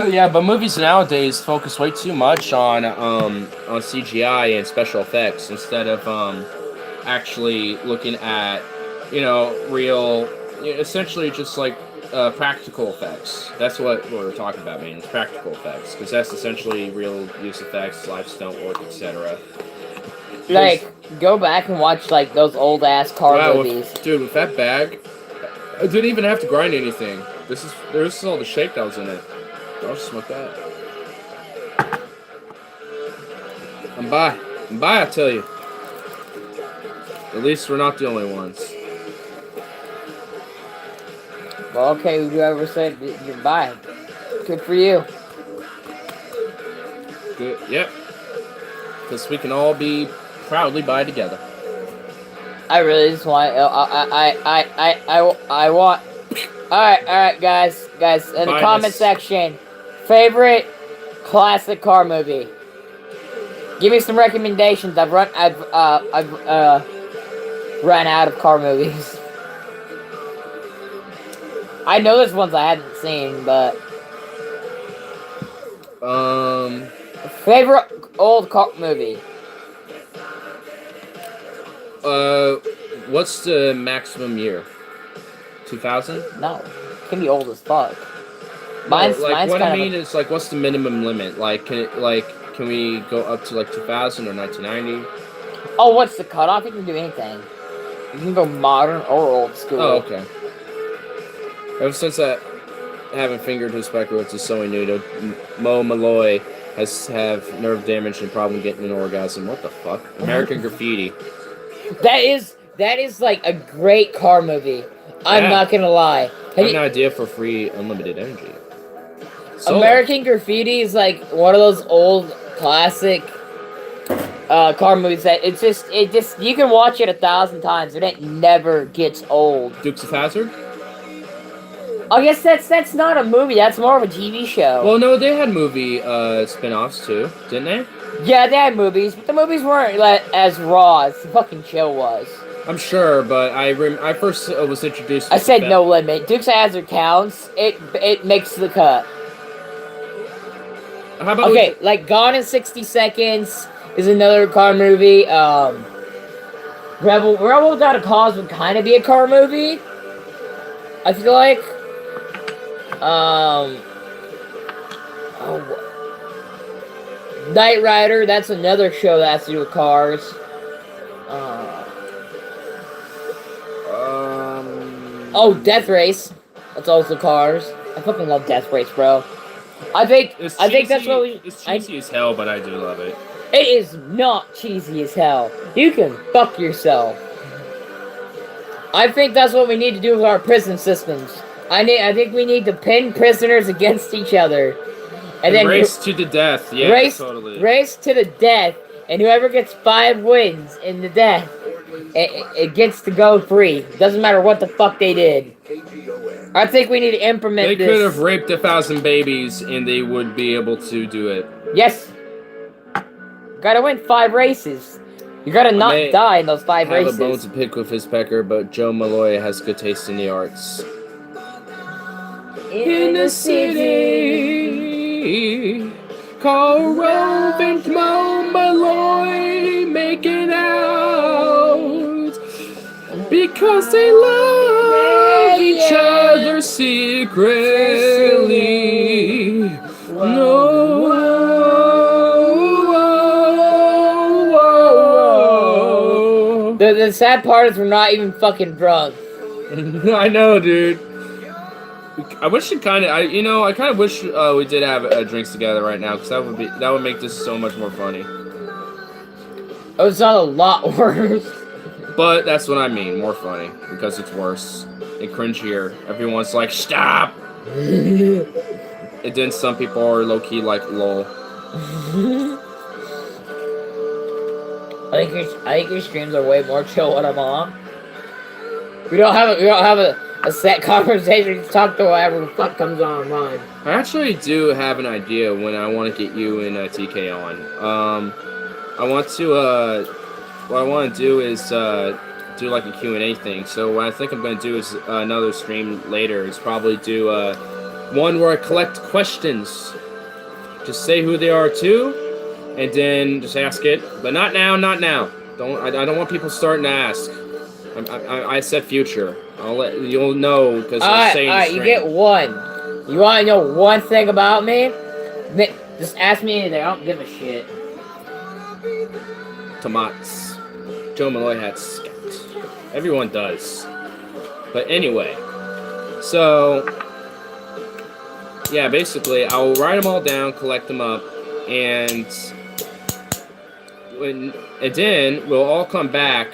Yeah, but movies nowadays focus way too much on CGI and special effects instead of actually looking at, you know, real, essentially just like practical effects. That's what we're talking about, man. It's practical effects, because that's essentially real use effects, lights don't work, etc. Like, go back and watch, like, those old-ass car movies. Dude, with that bag, I didn't even have to grind anything. There's all the shakedowns in it. I'll just smoke that. I'm by, I tell you. At least we're not the only ones. Well, okay, whoever said you're bi. Good for you. Good, yep. Because we can all be proudly by together. I really just want... I want... Alright, guys, in the comment section, favorite classic car movie. Give me some recommendations. I've run out of car movies. I know there's ones I haven't seen, but favorite old car movie. What's the maximum year? 2000? No, it can be old as fuck. Mine's what kind I mean of is, like, what's the minimum limit? Like, can we go up to like 2000 or 1990? Oh, what's the cutoff? You can do anything. You can go modern or old school. Oh, okay. Ever since I haven't fingered his record, which is so new to Mo Malloy have nerve damage and problem getting an orgasm. What the fuck? American Graffiti. That is like a great car movie. I'm not gonna lie. I have an idea for free unlimited energy. Solar. American Graffiti is like one of those old classic car movies that it just you can watch it 1,000 times and it never gets old. Dukes of Hazzard? I guess that's not a movie. That's more of a TV show. Well, no, they had movie spin-offs too, didn't they? Yeah, they had movies, but the movies weren't as raw as the fucking show was. I'm sure, but I first was introduced. I said No Limit. Dukes of Hazzard counts. It makes the cut. How about okay, like Gone in 60 Seconds is another car movie. Rebel Without a Cause would kind of be a car movie. I feel like. Knight Rider, that's another show that has to do with cars. Oh, Death Race. That's also cars. I fucking love Death Race, bro. I think that's what we... It's cheesy as hell, but I do love it. It is not cheesy as hell. You can fuck yourself. I think that's what we need to do with our prison systems. I think we need to pin prisoners against each other. And then race to the death. Yeah, totally. Race to the death. And whoever gets 5 wins in the death, it gets to go free. Doesn't matter what the fuck they did. I think we need to implement this. They could have raped 1,000 babies and they would be able to do it. Yes. Gotta win 5 races. You gotta not die in those 5 races. I have a bone to pick with his pecker, but Joe Malloy has good taste in the arts. In the city, call Rovent Mo Malloy making out. Because they love each other secretly. No. The sad part is we're not even fucking drunk. I know, dude. I wish it kind of. I kind of wish we did have drinks together right now, because that would make this so much more funny. Oh, it's not a lot worse. But that's what I mean, more funny, because it's worse and cringier. Everyone's like, stop. And then some people are low key like, lol. I think your streams are way more chill when I'm on. We don't have a set conversation. We just talk to whatever the fuck comes on our mind. I actually do have an idea when I want to get you and TK on. I want to what I want to do is do like a Q&A thing. So what I think I'm going to do is another stream later is probably do one where I collect questions. Just say who they are too, and then just ask it. But not now, not now. I don't want people starting to ask. I said future. You'll know because I'm saying. Alright, you get one. You want to know one thing about me? Just ask me anything. I don't give a shit. Tomats. Joe Malloy had scat. Everyone does. But anyway, so yeah, basically, I'll write them all down, collect them up, and then we'll all come back.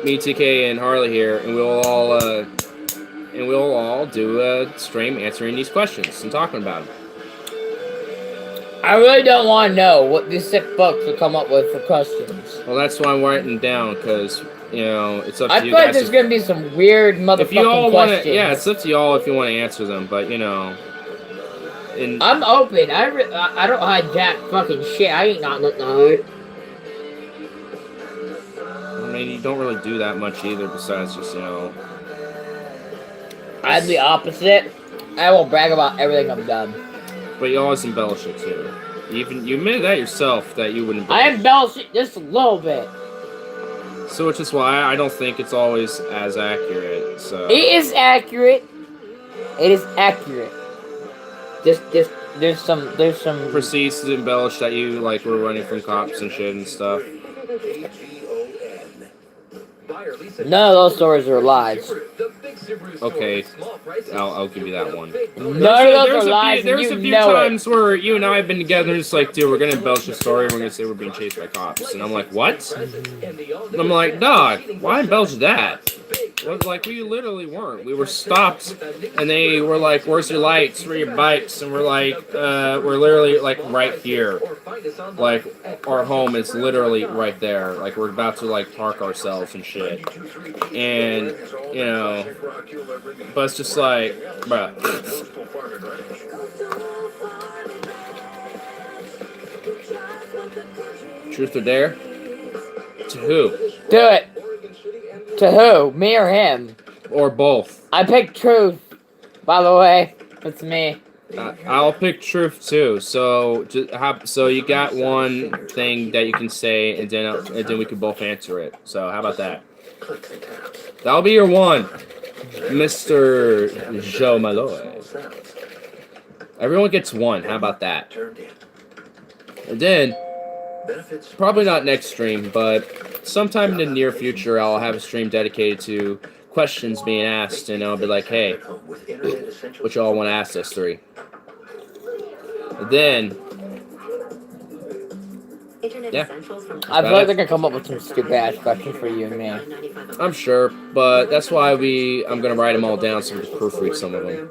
Me, TK, and Harley here, and we'll all do a stream answering these questions and talking about them. I really don't want to know what these sick fucks will come up with for questions. Well, that's why I'm writing them down, because, it's up to you I feel like guys. there's going to be some weird motherfucking if you all questions. yeah, it's up to y'all if you want to answer them, but, and I'm open. I don't hijack fucking shit. I ain't not looking hard. I mean, you don't really do that much either, besides just, I'm the opposite. I will brag about everything I've done. But you always embellish it, too. You admitted that yourself, that you wouldn't I embellish it just a little bit. So, which is why I don't think it's always as accurate, so. It is accurate. It is accurate. There's some. Proceeds to embellish that you, were running from cops and shit and stuff. None of those stories are lies. Okay, I'll give you that one. None of those are lies, and There's you a few know times where you and I have been together, and it's like, dude, we're gonna embellish the story, and we're gonna say we're being chased by cops, and I'm like, what? And I'm like, dog, why embellish that? Well, we literally weren't. We were stopped, and they were like, where's your lights? Where are your bikes? And we're like, we're literally, right here. Our home is literally right there. We're about to, park ourselves and shit. And, but it's just like, bruh. Truth or dare? To who? Do it. To who? Me or him? Or both. I picked truth. By the way, it's me. I'll pick truth too. So you got one thing that you can say, and then we can both answer it. So how about that? That'll be your one, Mr. Joe Malloy. Everyone gets one. How about that? And then, probably not next stream, but sometime in the near future, I'll have a stream dedicated to questions being asked, and I'll be like, hey, what y'all want to ask us three? And then, yeah. I feel like they're gonna come up with some stupid ass questions for you and me. I'm sure, but that's why I'm gonna write them all down so we can proofread some of them.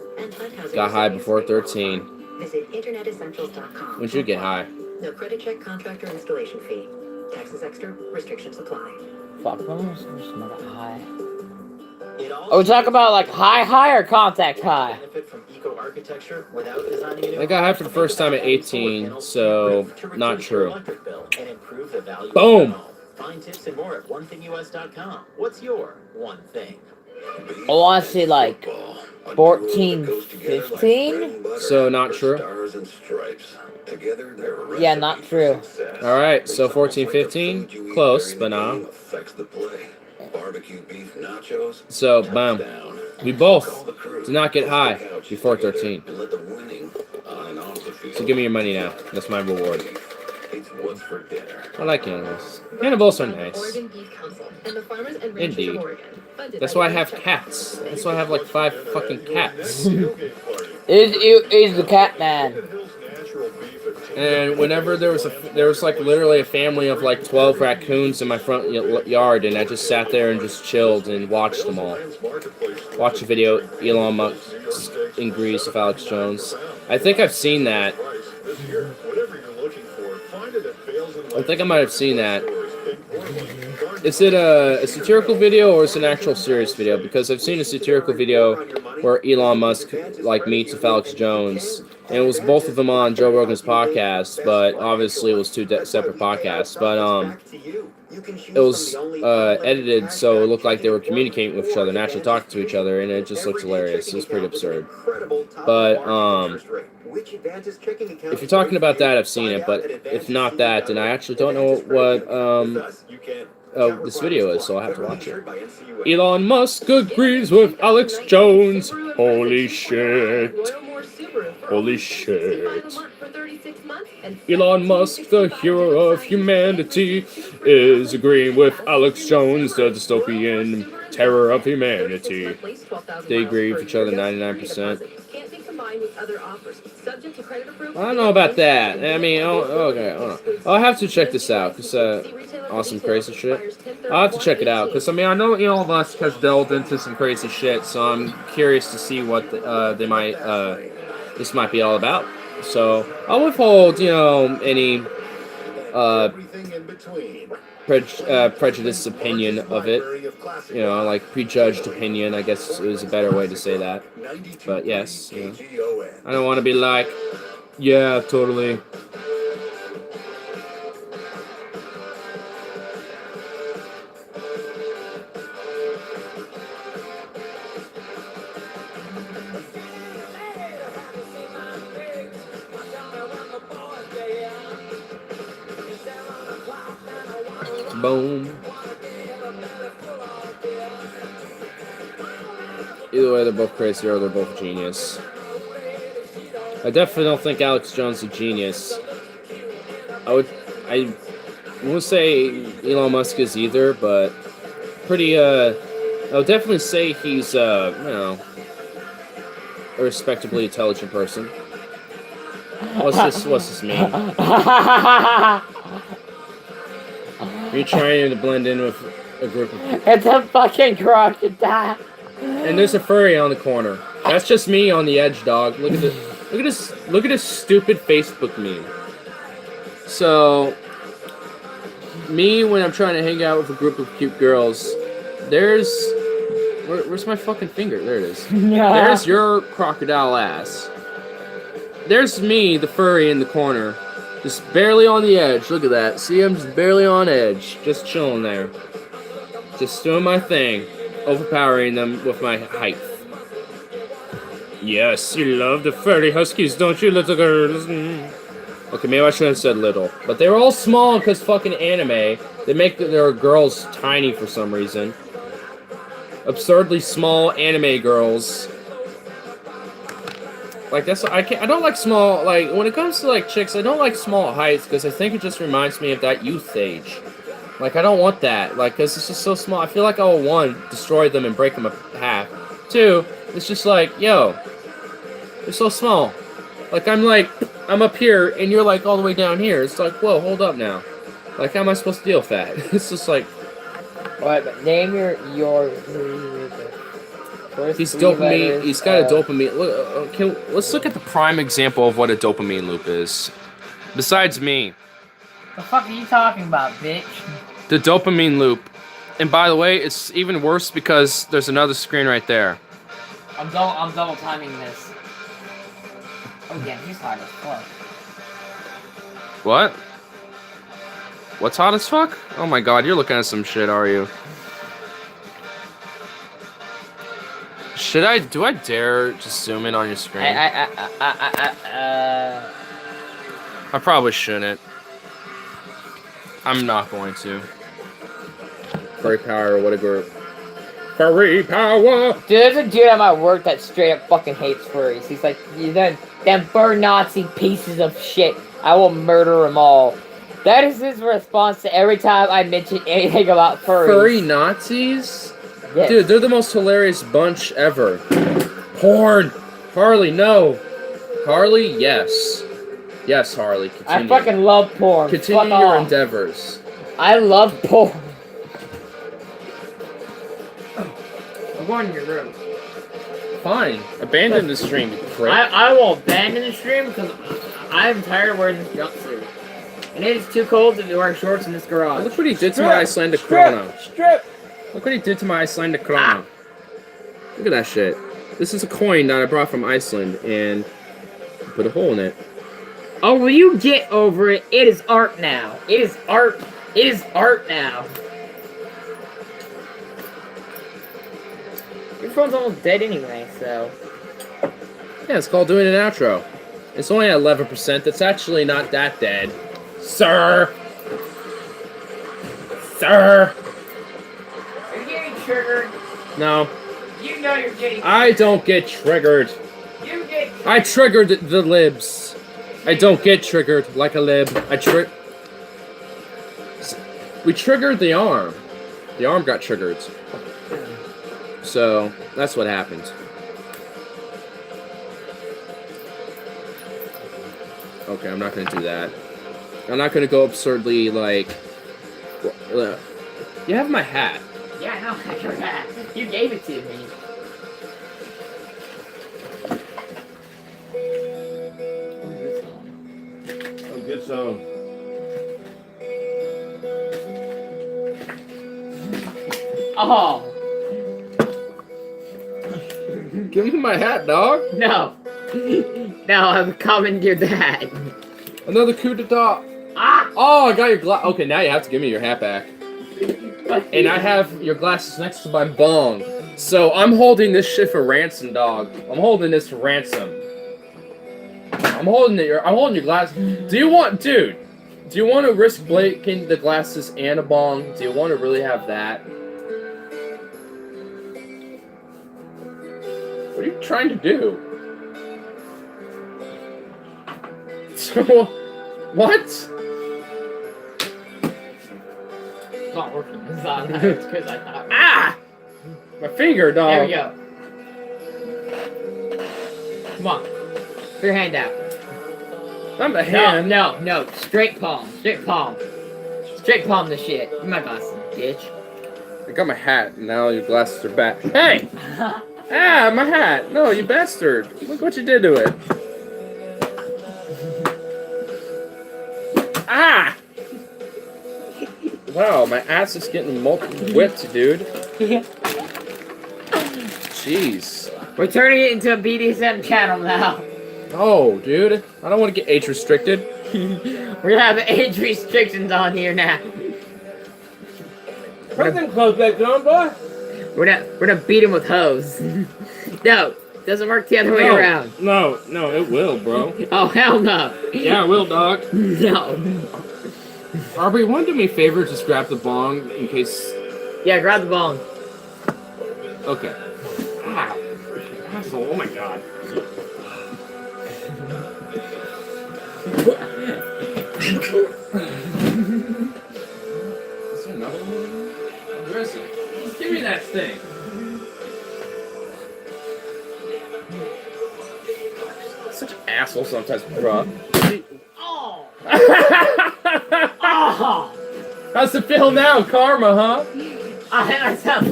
Got high before 13. Visit internetessentials.com. When'd you get high? No credit check, contractor installation fee. Taxes extra, restrictions apply. Fuck, when was not high? Oh, we talk about high or contact high? I got high for the first time at 18, so not true. Boom! Find tips and more at onethingus.com. What's your one thing? I want to say 14, 15? So not true? Yeah, not true. Alright, so 14, 15? Close, but not. barbecue beef nachos. So, Turns bam. down. We both Call the crew. did not get high Couch before together 13. and let the winning on and off the field. So give me your money now. That's my reward. It's what's for dinner. I like animals. Animals are nice. Oregon Beef Council and the Farmers and Ranchers Indeed. of Oregon. Funded That's by why I the have Chuck cats. Family. That's why I have like 5 fucking cats. Is the cat man? And whenever there was like literally a family of like 12 raccoons in my front yard, and I just sat there and just chilled and watched them all. Watched a video, Elon Musk in Greece with Alex Jones. I think I've seen that. I think I might have seen that. Is it a satirical video or is it an actual serious video? Because I've seen a satirical video where Elon Musk like meets with Alex Jones, and it was both of them on Joe Rogan's podcast, but obviously it was 2 separate podcasts. But it was edited so it looked like they were communicating with each other, and actually talking to each other, and it just looked hilarious. It was pretty absurd. But if you're talking about that, I've seen it. But if not that, then I actually don't know what this video is, so I'll have to watch it. Elon Musk agrees with Alex Jones. Holy shit. Holy shit. Elon Musk, the hero of humanity, is agreeing with Alex Jones, the dystopian terror of humanity. They agree with each other 99%. I don't know about that. I mean, okay, hold on. I'll have to check this out, because awesome crazy shit. I'll have to check it out, because I mean, I know Elon Musk has delved into some crazy shit, so I'm curious to see what this might be all about. So I'll withhold, any prejudiced opinion of it. Like prejudged opinion, I guess is a better way to say that. But yes, I don't want to be like, yeah, totally. Boom. Either way, they're both crazy or they're both genius. I definitely don't think Alex Jones is a genius. I won't say Elon Musk is either, but I would definitely say he's, a respectably intelligent person. What's this mean? You're trying to blend in with a group of people. It's a fucking crocodile. And there's a furry on the corner. That's just me on the edge, dog. Look at this. Look at this stupid Facebook meme. So, me when I'm trying to hang out with a group of cute girls, where's my fucking finger? There it is. There's your crocodile ass. There's me, the furry in the corner. Just barely on the edge. Look at that. See, I'm just barely on edge. Just chilling there. Just doing my thing. Overpowering them with my height. Yes, you love the furry huskies, don't you, little girls? Okay, maybe I shouldn't have said little. But they were all small because fucking anime. They make their girls tiny for some reason. Absurdly small anime girls. Like, I don't like small, like, when it comes to, like, chicks, I don't like small heights, because I think it just reminds me of that youth age. Like, I don't want that, like, because it's just so small. I feel like I will, 1, destroy them and break them in half. 2, it's just like, yo, they're so small. Like, I'm up here, and you're, like, all the way down here. It's like, whoa, hold up now. Like, how am I supposed to deal with that? It's just like... Alright, but name your He's dopamine. He's got a dopamine. Let's look at the prime example of what a dopamine loop is. Besides me, the fuck are you talking about, bitch? The dopamine loop. And by the way, it's even worse because there's another screen right there. I'm double timing this. Oh yeah, he's hot as fuck. What? What's hot as fuck? Oh my god, you're looking at some shit, are you? Do I dare just zoom in on your screen? I probably shouldn't. I'm not going to. Furry power, what a group. Furry power. Dude, there's a dude at my work that straight up fucking hates furries. He's like, them fur Nazi pieces of shit. I will murder them all. That is his response to every time I mention anything about furries. Furry Nazis? Yes. Dude, they're the most hilarious bunch ever. Porn! Harley, no. Harley, yes. Yes, Harley, continue. I fucking love porn. Continue Fuck your off. endeavors. I love porn. I'm going to your room. Fine. Abandon the stream, you prick. I will abandon the stream because I'm tired of wearing this jumpsuit. And it is too cold to wear shorts in this garage. Look what he did to my Icelandic chrono. Strip. Look what he did to my Icelandic chrono. Look at that shit. This is a coin that I brought from Iceland and put a hole in it. Oh, will you get over it? It is art now. It is art. It is art now. Your phone's almost dead anyway, so... Yeah, it's called doing an outro. It's only at 11%. That's actually not that dead. Sir! Sir! Are you getting triggered? No. You know you're getting... I don't get triggered. You get... I triggered the libs. I don't get triggered like a lib. We triggered the arm. The arm got triggered. So, that's what happened. Okay, I'm not gonna do that. I'm not gonna go absurdly, like... You have my hat. Yeah, I know. I forgot. You gave it to me. Oh, good song. Oh, Give me my hat, dog. no. No, I'm coming to that. Another coup d'etat. Ah! Oh, I got your glass. Okay, now you have to give me your hat back. And I have your glasses next to my bong. So I'm holding this shit for ransom, dog. I'm holding this for ransom. I'm holding your glass. Do you want to risk breaking the glasses and a bong? Do you want to really have that? What are you trying to do? So, what? It's not working. It's not. It's because I thought. Ah! My finger, dog. There we go. Come on. Put your hand out. Not my hand. No. Straight palm. Straight palm. Straight palm the shit. Give me my glasses, bitch. I got my hat, and now your glasses are back. Hey! Ah, my hat! No, you bastard! Look what you did to it. Ah! Wow, my ass is getting whipped, dude. Jeez. We're turning it into a BDSM channel now. Oh, dude. I don't want to get age restricted. We're gonna have age restrictions on here now. Put them clothes back on, boy. We're gonna beat him with hose. No, doesn't work the other way around. No, it will, bro. Oh hell no. Yeah, it will, dog. No. Aubrey, want to do me a favor? Just grab the bong in case... Yeah, grab the bong. Okay. Ah, asshole, oh my god. Is there another one? Where is it? Just give me that thing. Such an asshole sometimes, bro. Oh. Oh. How's it feel now, karma, huh? I hit myself.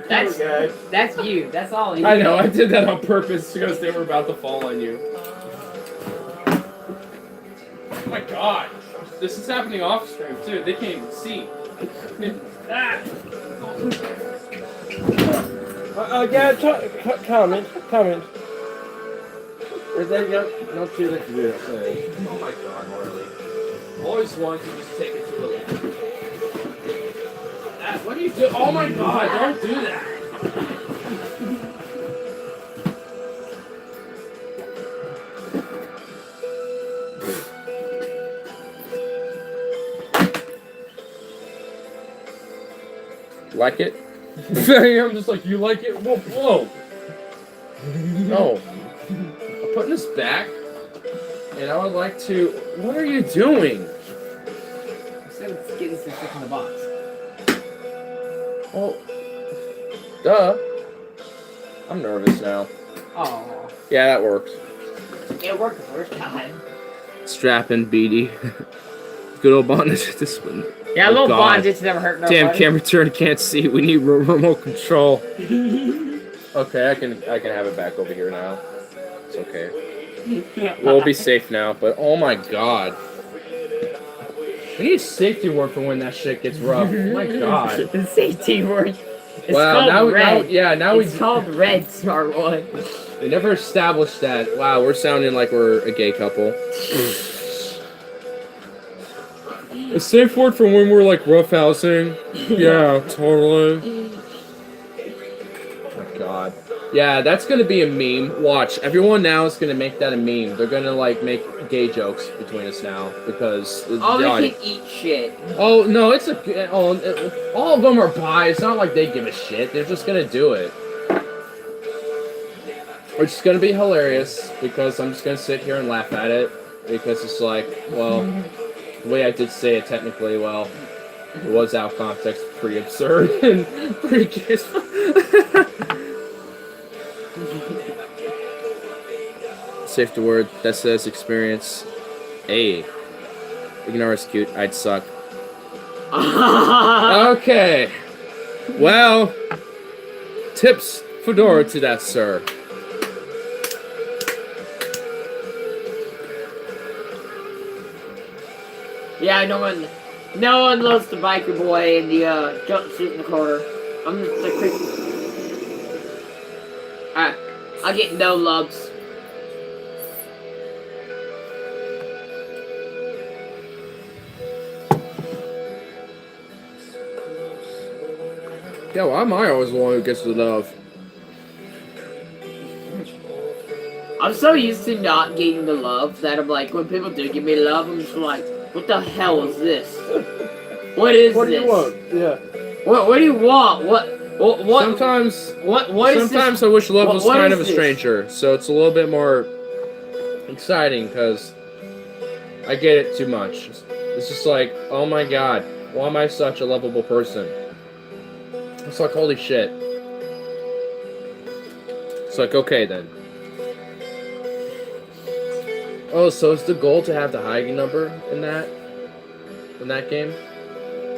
That's guys. That's you. That's all you. I know, I did that on purpose because they were about to fall on you. Oh my god. This is happening off stream too. They can't even see. Ah. Yeah, comment. Is that don't see that you say? Oh my god, Harley. Always want to just take it to a left. What do you do? Oh my god, don't do that. Like it? I'm just like, you like it? Whoa. No. I'm putting this back, and I would like to. What are you doing? Instead of getting some stuff in the box. Well, duh. I'm nervous now. Oh, Yeah, that works. it worked the first time. Strapping BD. Good old bondage. This one. Yeah, Oh, little God. bondage never hurt nobody. Damn, camera turn can't see. We need remote control. Okay, I can have it back over here now. It's okay. We'll be safe now. But oh my God, we need a safety word for when that shit gets rough. Oh my God. The safety word. It's Wow. called red. Now It's called red, smart one. we never established that. Wow, we're sounding like we're a gay couple. A safe word for when we're like roughhousing. Yeah, totally. Oh God. Yeah, that's gonna be a meme. Watch, everyone now is gonna make that a meme. They're gonna like make gay jokes between us now because. Oh, they can eat shit. Oh no, it's a. Oh, all of them are bi. It's not like they give a shit. They're just gonna do it. Which is gonna be hilarious because I'm just gonna sit here and laugh at it because it's like, well, the way I did say it technically, well, it was out of context, pretty absurd and pretty kiss. Safety word that says experience. A. Ignore is cute. I'd suck. Okay. Well, tips fedora to that, sir. Yeah, no one loves the biker boy in the jumpsuit in the corner. I'm just the creep. I get no loves. Yeah, why am I always the one who gets the love? I'm so used to not getting the love that I'm like, when people do give me love, I'm just like, what the hell is this? What is What do this? you want? Yeah. What do you want? What Sometimes what is Sometimes this? I wish love What- was what kind is of a this? stranger, so it's a little bit more exciting because I get it too much. It's just like, oh my God, why am I such a lovable person? It's like, holy shit. It's like, okay then. Oh, so is the goal to have the high number in that game?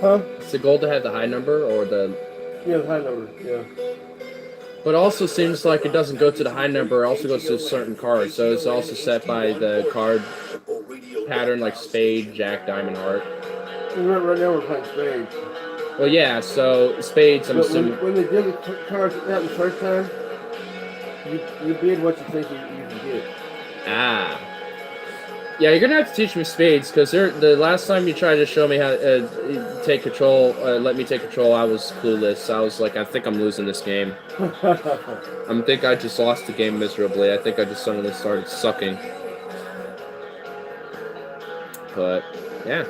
Huh? Is the goal to have the high number or the? Yeah, the high number. Yeah. But it also seems like it doesn't go to the high number. It also goes to a certain card. So it's also set by the card pattern, like spade, jack, diamond, heart. Right now we're playing spades. Well, yeah. So spades. I'm But assuming. when they did the cards out the first time, you bid what you think you can get. Ah. Yeah, you're gonna have to teach me spades because the last time you tried to show me how to take control, let me take control, I was clueless. I was like, I think I'm losing this game. I think I just lost the game miserably. I think I just suddenly started sucking. But yeah.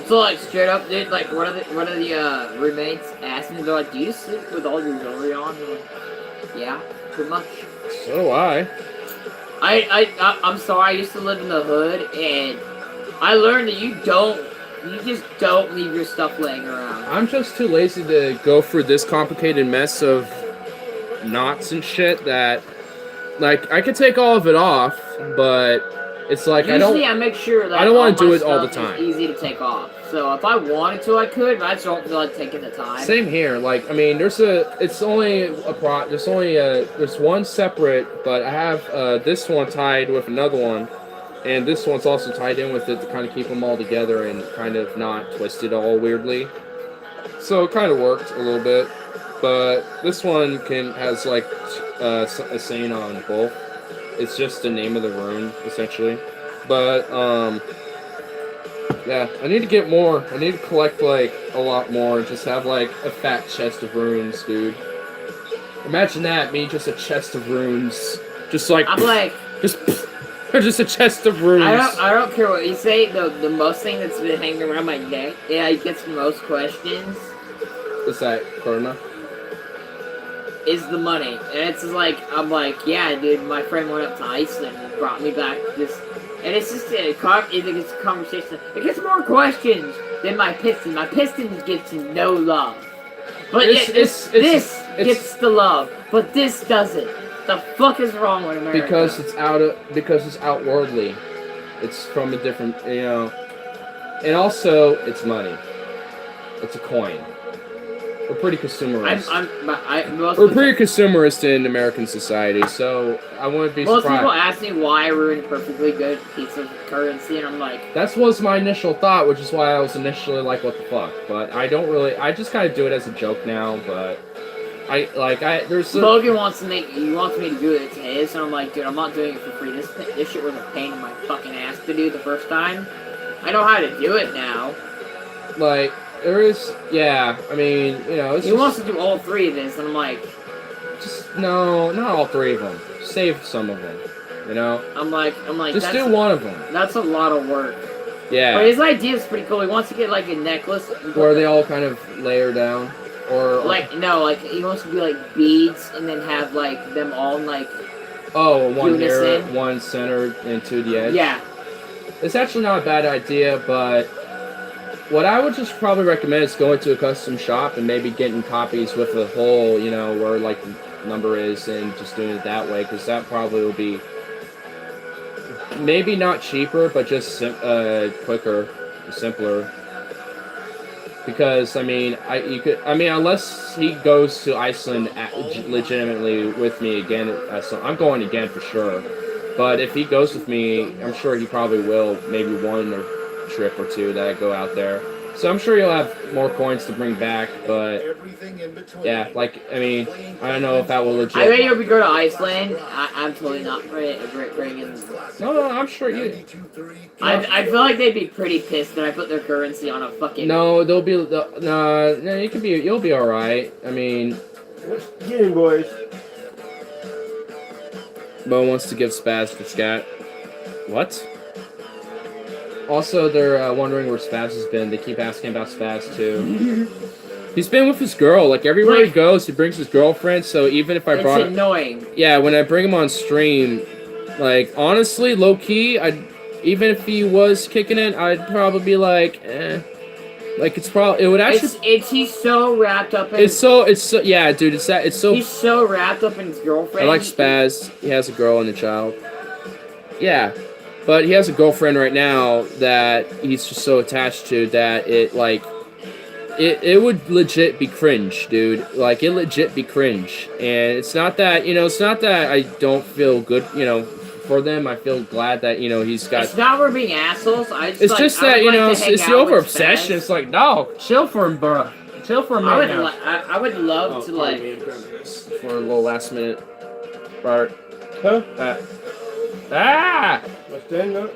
So like straight up, dude, like one of the roommates asked me, they're like, "Do you sleep with all your jewelry on?" I'm like, yeah, pretty much. So do I. I'm sorry. I used to live in the hood, and I learned that you just don't leave your stuff laying around. I'm just too lazy to go through this complicated mess of knots and shit that, like, I could take all of it off, but it's like Usually I make sure that I don't want wanna to do it all the time. Easy to take off. So if I wanted to, I could, but I just don't feel like taking the time. Same here. Like, I mean, there's one separate, but I have this one tied with another one, and this one's also tied in with it to kind of keep them all together and kind of not twisted all weirdly. So it kind of worked a little bit, but this one has like a saying on both. It's just the name of the rune essentially, but yeah, I need to get more. I need to collect, like, a lot more. Just have, like, a fat chest of runes, dude. Imagine that, me, just a chest of runes. Just, like... I'm like... Just... Just a chest of rooms. I don't care what you say. The most thing that's been hanging around my neck, it gets most questions, What's that, Corona? is the money. And it's just like, I'm like, yeah, dude, my friend went up to Iceland and brought me back this. And it's just it's a conversation. It gets more questions than my piston. My piston gets no love. But It's- yet, it's- this it's- gets the love. But this doesn't. The fuck is wrong with America? Because it's outwardly. It's from a different, you know. And also, it's money. It's a coin. We're pretty consumerist. We're pretty consumerist in American society, so I wouldn't be Most surprised. people ask me why I ruined a perfectly good piece of currency, and I'm like, That was my initial thought, which is why I was initially like, what the fuck? But I don't really, I just kind of do it as a joke now, but there's a, Logan wants me to do it to his, and I'm like, dude, I'm not doing it for free. This shit was a pain in my fucking ass to do the first time. I know how to do it now. like, there is, yeah, I mean, you know, it's He just, wants to do all three of this, and I'm like, no, not all three of them. Save some of them, you know? that's Just do one of them. That's a lot of work. Yeah. But his idea is pretty cool. He wants to get like a necklace. Where they all kind of layer down, or like he wants to do like beads, and then have like them all in, like, one here, unison. one centered into the edge. Yeah. It's actually not a bad idea, but what I would just probably recommend is going to a custom shop and maybe getting copies with a hole, you know, where like the number is, and just doing it that way, because that probably will be maybe not cheaper, but just quicker, simpler. Because I mean, unless he goes to Iceland legitimately with me again, I'm going again for sure. But if he goes with me, I'm sure he probably will. Maybe one trip or two that I go out there. So I'm sure you'll have more coins to bring back. But yeah, like I mean, I don't know if that will legit. I bet you if we go to Iceland, I'm totally not bringing. No, I'm sure you. I feel like they'd be pretty pissed that I put their currency on a fucking. No, they'll be no. You'll be all right. I mean, Get in, boys. Bo wants to give Spaz to Scat. What? Also, they're wondering where Spaz has been. They keep asking about Spaz, too. He's been with his girl. Like, everywhere he goes, he brings his girlfriend, so even if I brought... It's annoying. Yeah, when I bring him on stream, like, honestly, low-key, even if he was kicking it, I'd probably be like, eh. Like, it would actually... He's so wrapped up in... It's so, yeah, dude, it's so... He's so wrapped up in his girlfriend. I like Spaz. He has a girl and a child. Yeah. But he has a girlfriend right now that he's just so attached to that it would legit be cringe, dude. Like, it legit be cringe. And it's not that I don't feel good, for them. I feel glad that, he's got... It's not we're being assholes. It's just that, it's the over-obsession. It's like, no, chill for him, bro. Chill for a minute now. I would love to, like... For a little last minute. Robert. Huh? Stand up.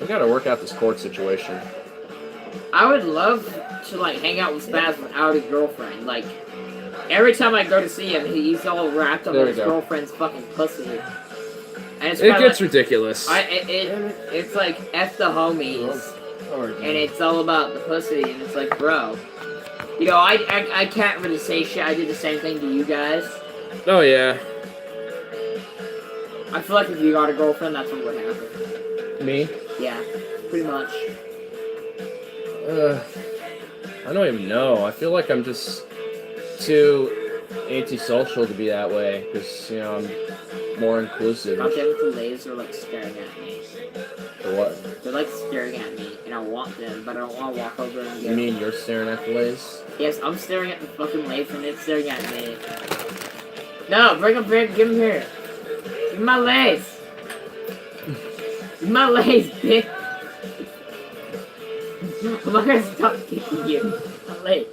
We gotta work out this court situation. I would love to, like, hang out with Spaz without his girlfriend. Like, every time I go to see him, he's all wrapped up in his girlfriend's fucking pussy. And it's It gets ridiculous. It's like, F the homies. And it's all about the pussy, and it's like, bro. I can't really say shit. I did the same thing to you guys. Oh, yeah. I feel like if you got a girlfriend, that's what would happen. Me? Yeah, pretty much. I don't even know. I feel like I'm just too antisocial to be that way, because, I'm more inclusive. Goddamn, the ladies are, like, staring at me. For what? They're, like, staring at me, and I want them, but I don't want to walk over and get You mean you're staring at the lace? Yes, I'm staring at the fucking lace, and it's staring at me. No, give him here. Give me my lace. Give me my lace, bitch. I'm not gonna stop kicking you. My lace.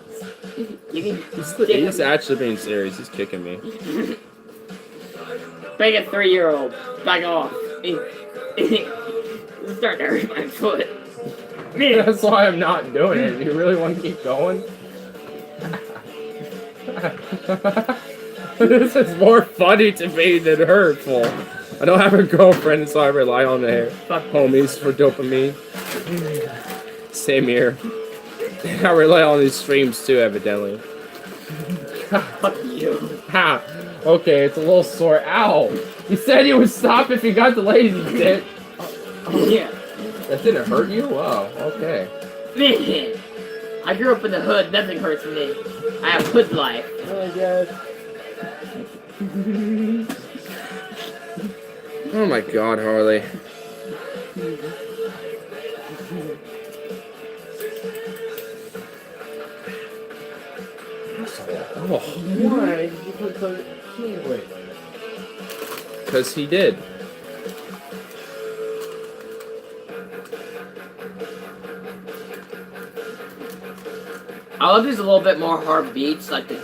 He's actually being serious. He's kicking me. Beg a 3-year-old. Back off. It's starting to hurt my foot. That's why I'm not doing it. You really want to keep going? This is more funny to me than hurtful. I don't have a girlfriend, so I rely on the homies for dopamine. Same here. I rely on these streams too, evidently. Fuck you. Ha! Okay, it's a little sore. Ow! You said you would stop if you got the lazy dick. Oh, yeah. That didn't hurt you? Wow, okay. Man, I grew up in the hood. Nothing hurts me. I have hood life. Oh, God. Oh my god, Harley. Oh, Why did you put the key away? because he did. I love these a little bit more hard beats, like the.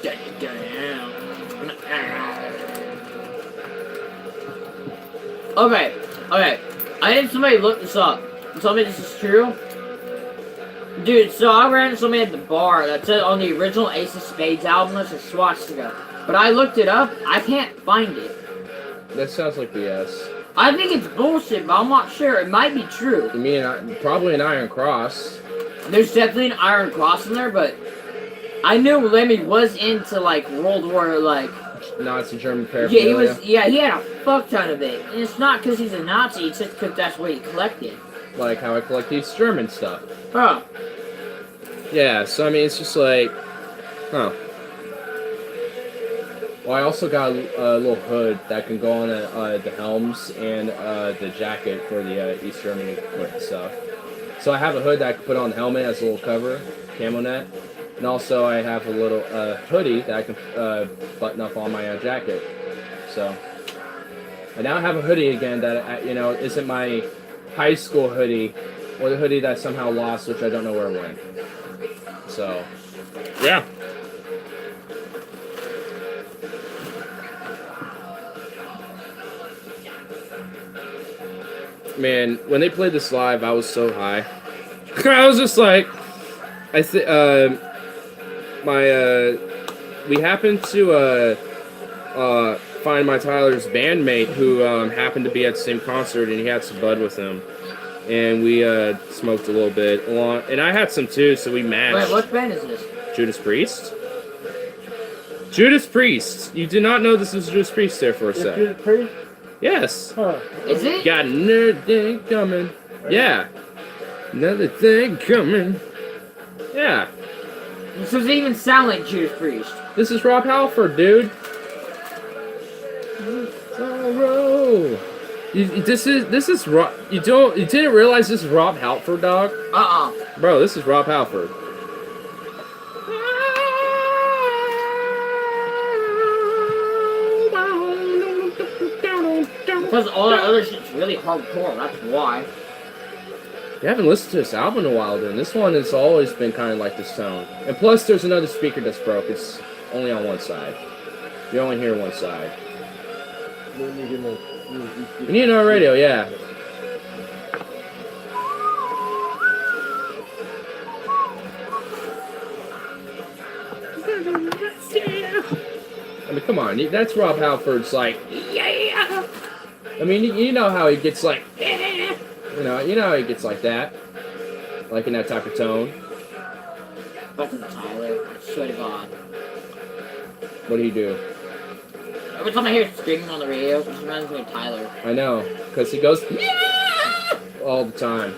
Okay. I need somebody to look this up. Tell me this is true. Dude, so I ran into somebody at the bar that said on the original Ace of Spades album there's a swastika. But I looked it up, I can't find it. That sounds like BS. I think it's bullshit, but I'm not sure. It might be true. You mean probably an Iron Cross? There's definitely an Iron Cross in there, but I knew Lemmy was into like World War like Nazi German yeah, paraphernalia. he had a fuck ton of it. And it's not because he's a Nazi, it's just because that's what he collected. Like how I collect these German stuff. Huh. Yeah, so I mean, it's just like, huh. Well, I also got a little hood that can go on the helms and the jacket for the East Germany stuff. So I have a hood that I can put on the helmet as a little cover, camo net. And also I have a little hoodie that I can button up on my jacket. So I now have a hoodie again that, isn't my high school hoodie or the hoodie that I somehow lost, which I don't know where it went. So, yeah. Man, when they played this live, I was so high. I was just like, we happened to find my Tyler's bandmate who happened to be at the same concert, and he had some bud with him, and we smoked a little bit along, and I had some too, so we matched. Wait, what band is this? Judas Priest. Judas Priest. You did not know this was Judas Priest there for a sec. Judas Priest? Yes. Huh. Is it? Got another thing coming. Yeah. Another thing coming. Yeah. This doesn't even sound like Judas Priest. This is Rob Halford, dude. Sorrow. This is Rob. You didn't realize this is Rob Halford, dog? Bro, this is Rob Halford. Because all that other shit's really hardcore, that's why. You haven't listened to this album in a while, then. This one has always been kind of like this tone. And plus, there's another speaker that's broke. It's only on one side. You only hear one side. You need another radio, yeah. I mean, come on. That's Rob Halford's like, yeah. I mean, you know how he gets like, yeah. You know how he gets like that. Like in that type of tone. Fucking Tyler, I swear to God. What do you do? Every time I hear screaming on the radio, it reminds me of Tyler. I know, because he goes, yeah! All the time.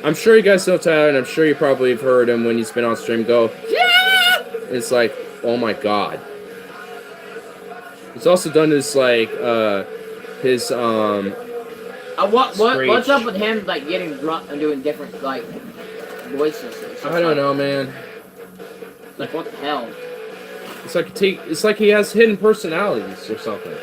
I'm sure you guys know Tyler, and I'm sure you probably have heard him when he's been on stream go, yeah! It's like, oh my god. He's also done this, like, his, what's up with him, like, getting drunk and doing different, like, voices? I don't know, man. Like, what the hell? It's like he has hidden personalities or something.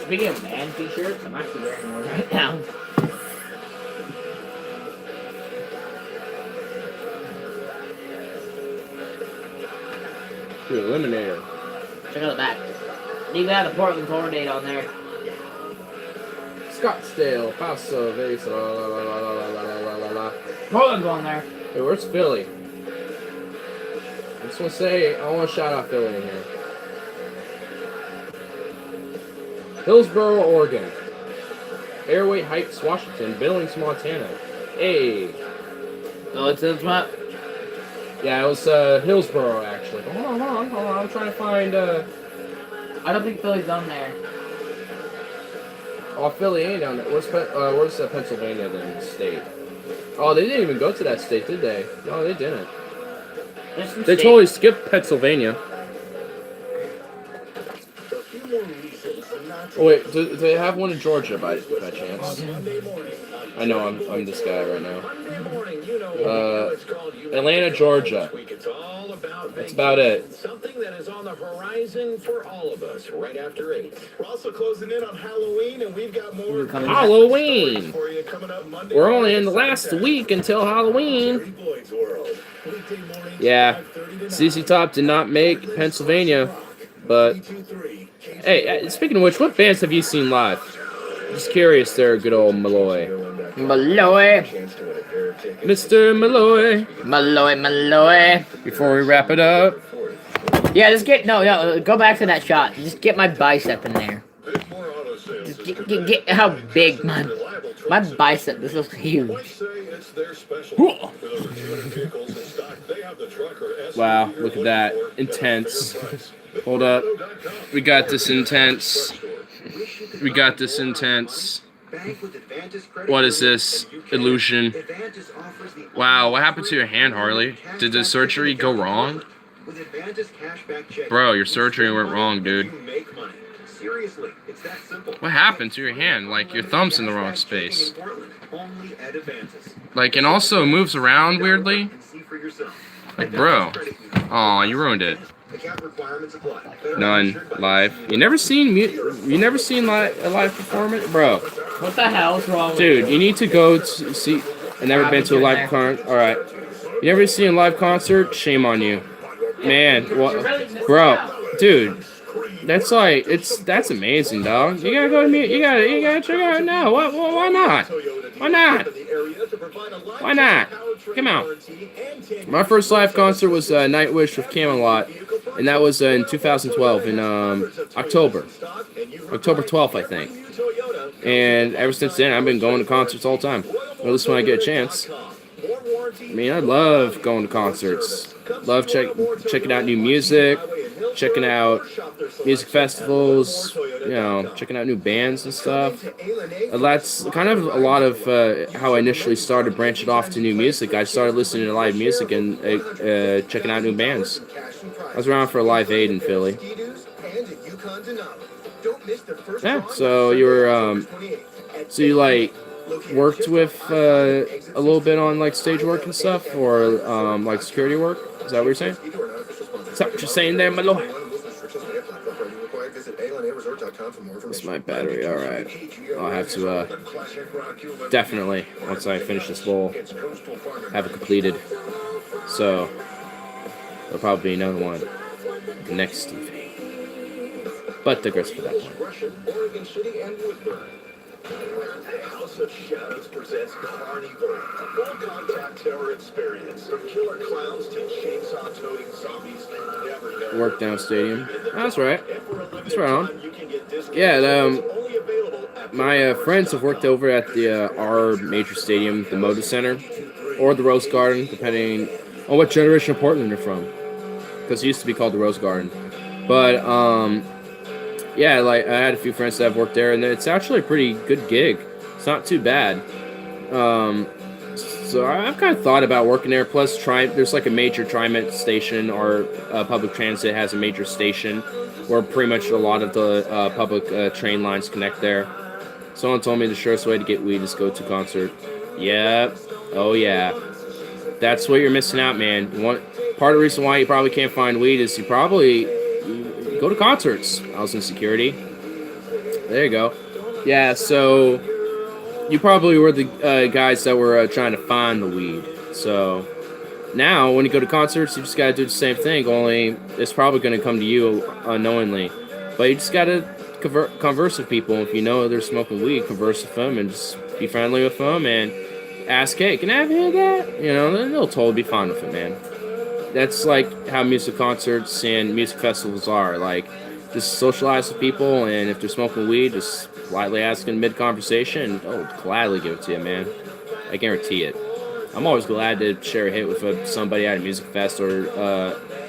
Speaking of band t-shirts, I'm actually wearing one right now. Dude, Eliminator. Check out the back. You got the Portland Tornado on there. Scottsdale, Paso, Vesa, la la la la la la la la la. Portland going there. Hey, where's Philly? I just want to say, I want to shout out Philly in here. Hillsboro, Oregon. Airway Heights, Washington. Billings, Montana. Hey. So it's this map. Yeah, it was Hillsboro, actually. Hold on. I'm trying to find... I don't think Philly's on there. Oh, Philly ain't down there. Where's Pennsylvania then, state? Oh, they didn't even go to that state, did they? No, they didn't. There's some They state- totally skipped Pennsylvania. Oh, wait, do they have one in Georgia by chance? I know, I'm this guy right now. Atlanta, Georgia. That's about it. Something that is on the horizon for all of us right after 8. We're also closing in on Halloween, and we've got more Halloween! for you coming up Monday. We're only in the last week until Halloween. Jerry Boyd's World. Weekday mornings, Yeah, 5:30 to ZZ Top did not make Pennsylvania, but... 9:23. Hey, speaking of which, what bands have you seen live? Just curious there, good old Malloy. Malloy. Mr. Malloy. Malloy. Before we wrap it up, Yeah, just go back to that shot. Just get my bicep in there. Just get how big my bicep. This is huge. wow, look at that. Intense. Hold up. We got this intense. What is this? Illusion. Wow, what happened to your hand, Harley? Did the surgery go wrong? Bro, your surgery went wrong, dude. What happened to your hand? Like, your thumb's in the wrong space. Like, and also it moves around weirdly. Like, bro. Aw, you ruined it. None. Live. You never seen a live performance? Bro. What the hell's wrong with Dude, you need to go to see... I've never been to a live concert. Alright. You never seen a live concert? Shame on you. Man, what... Bro. Dude. That's like... That's amazing, dog. You gotta go to me. You gotta check it out now. Why not? Why not? Why not? Come on. My first live concert was Nightwish with Camelot, and that was in 2012 in October 12th, I think. And ever since then, I've been going to concerts all the time. Or at least when I get a chance. I mean, I love going to concerts. Love checking out new music, checking out music festivals, you know, checking out new bands and stuff. That's kind of a lot of how I initially started branching off to new music. I started listening to live music and checking out new bands. I was around for Live Aid in Philly. Yeah, so you were, so you like worked with a little bit on like stage work and stuff, or like security work? Is that what you're saying? Is that what you're saying there, my lord? That's my battery, alright. I'll have to, definitely, once I finish this bowl, have it completed. So, there'll probably be another one next TV. But digress for that point. House of Shadows presents Carnival, full contact terror experience. From killer clowns to chainsaw-toting zombies, you never know. Workdown Stadium. That's right. That's right on. Yeah, my friends have worked over at the our major stadium, the Moda Center, or the Rose Garden, depending on what generation of Portland you're from. Because it used to be called the Rose Garden. But, yeah, like, I had a few friends that have worked there, and it's actually a pretty good gig. It's not too bad. So I've kind of thought about working there. Plus, there's like a major TriMet station, or public transit has a major station where pretty much a lot of the public train lines connect there. Someone told me the surest way to get weed is go to a concert. Yep. Oh, yeah. That's what you're missing out, man. Part of the reason why you probably can't find weed is you go to concerts. I was in security. There you go. Yeah, so you probably were the guys that were trying to find the weed. So now, when you go to concerts, you just gotta do the same thing. Only it's probably gonna come to you unknowingly. But you just gotta converse with people. If you know they're smoking weed, converse with them and just be friendly with them and ask, hey, can I have any of that? You know, then they'll totally be fine with it, man. That's like how music concerts and music festivals are. Like, just socialize with people, and if they're smoking weed, just politely ask in mid-conversation, and they'll gladly give it to you, man. I guarantee it. I'm always glad to share a hit with somebody at a music fest or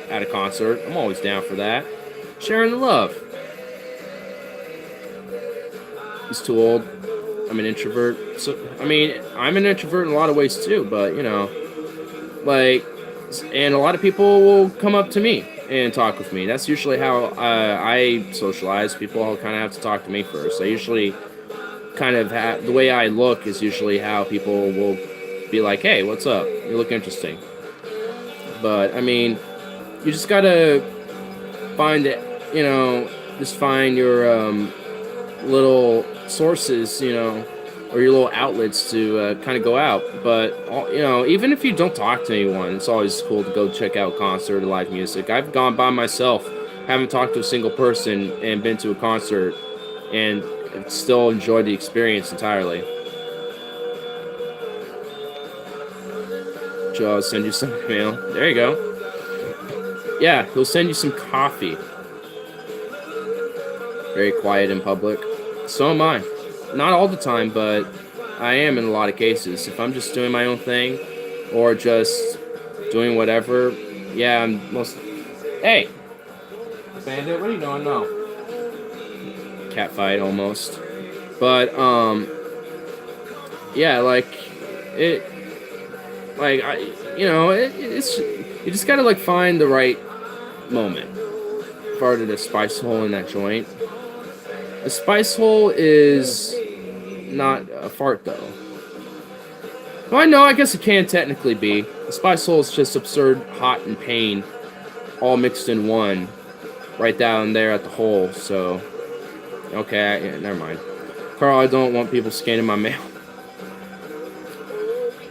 at a concert. I'm always down for that. Sharing the love. He's too old. I'm an introvert. So, I mean, I'm an introvert in a lot of ways too, but, you know, like, and a lot of people will come up to me and talk with me. That's usually how I socialize. People all kind of have to talk to me first. I usually kind of have, the way I look is usually how people will be like, hey, what's up? You look interesting. But, I mean, you just gotta find it, you know, just find your little sources, you know, or your little outlets to kind of go out. But, you know, even if you don't talk to anyone, it's always cool to go check out a concert or live music. I've gone by myself, haven't talked to a single person, and been to a concert, and still enjoyed the experience entirely. Joe, I'll send you some mail. There you go. Yeah, he'll send you some coffee. Very quiet in public. So am I. Not all the time, but I am in a lot of cases. If I'm just doing my own thing, or just doing whatever, yeah, I'm most... Hey! Bandit, what are you doing now? Catfight, almost. But, yeah, like, it... Like, you know, it's... You just gotta, like, find the right moment. Farted a spice hole in that joint. A spice hole is not a fart, though. Well, I know, I guess it can technically be. A spice hole is just absurd hot and pain, all mixed in one, right down there at the hole, so... Okay, yeah, never mind. Carl, I don't want people scanning my mail.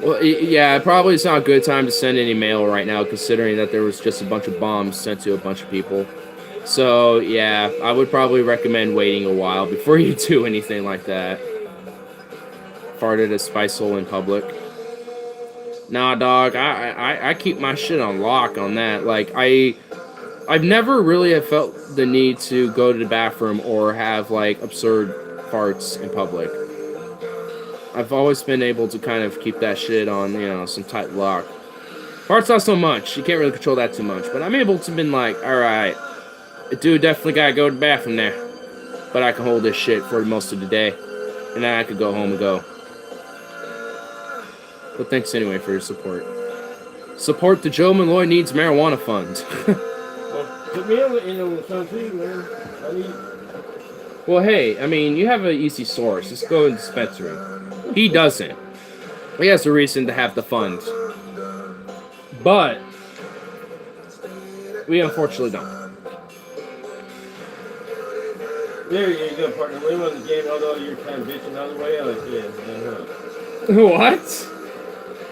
Well, yeah, probably it's not a good time to send any mail right now, considering that there was just a bunch of bombs sent to a bunch of people. So, yeah, I would probably recommend waiting a while before you do anything like that. Farted a spice hole in public. Nah, dog, I keep my shit on lock on that. Like, I've never really have felt the need to go to the bathroom or have, like, absurd farts in public. I've always been able to kind of keep that shit on, you know, some tight lock. Farts not so much. You can't really control that too much. But I'm able to been like, alright, dude definitely gotta go to the bathroom there. But I can hold this shit for most of the day. And then I could go home and go. But thanks anyway for your support. Support the Joe Malloy Needs Marijuana Fund. Put me in the sun too, man. I need... Well, hey, I mean, you have an easy source. Just go to the dispensary. He doesn't. He has a reason to have the funds. But we unfortunately don't. There you go, partner. We won the game, although you're kind of bitching the other way. I like, yeah, What?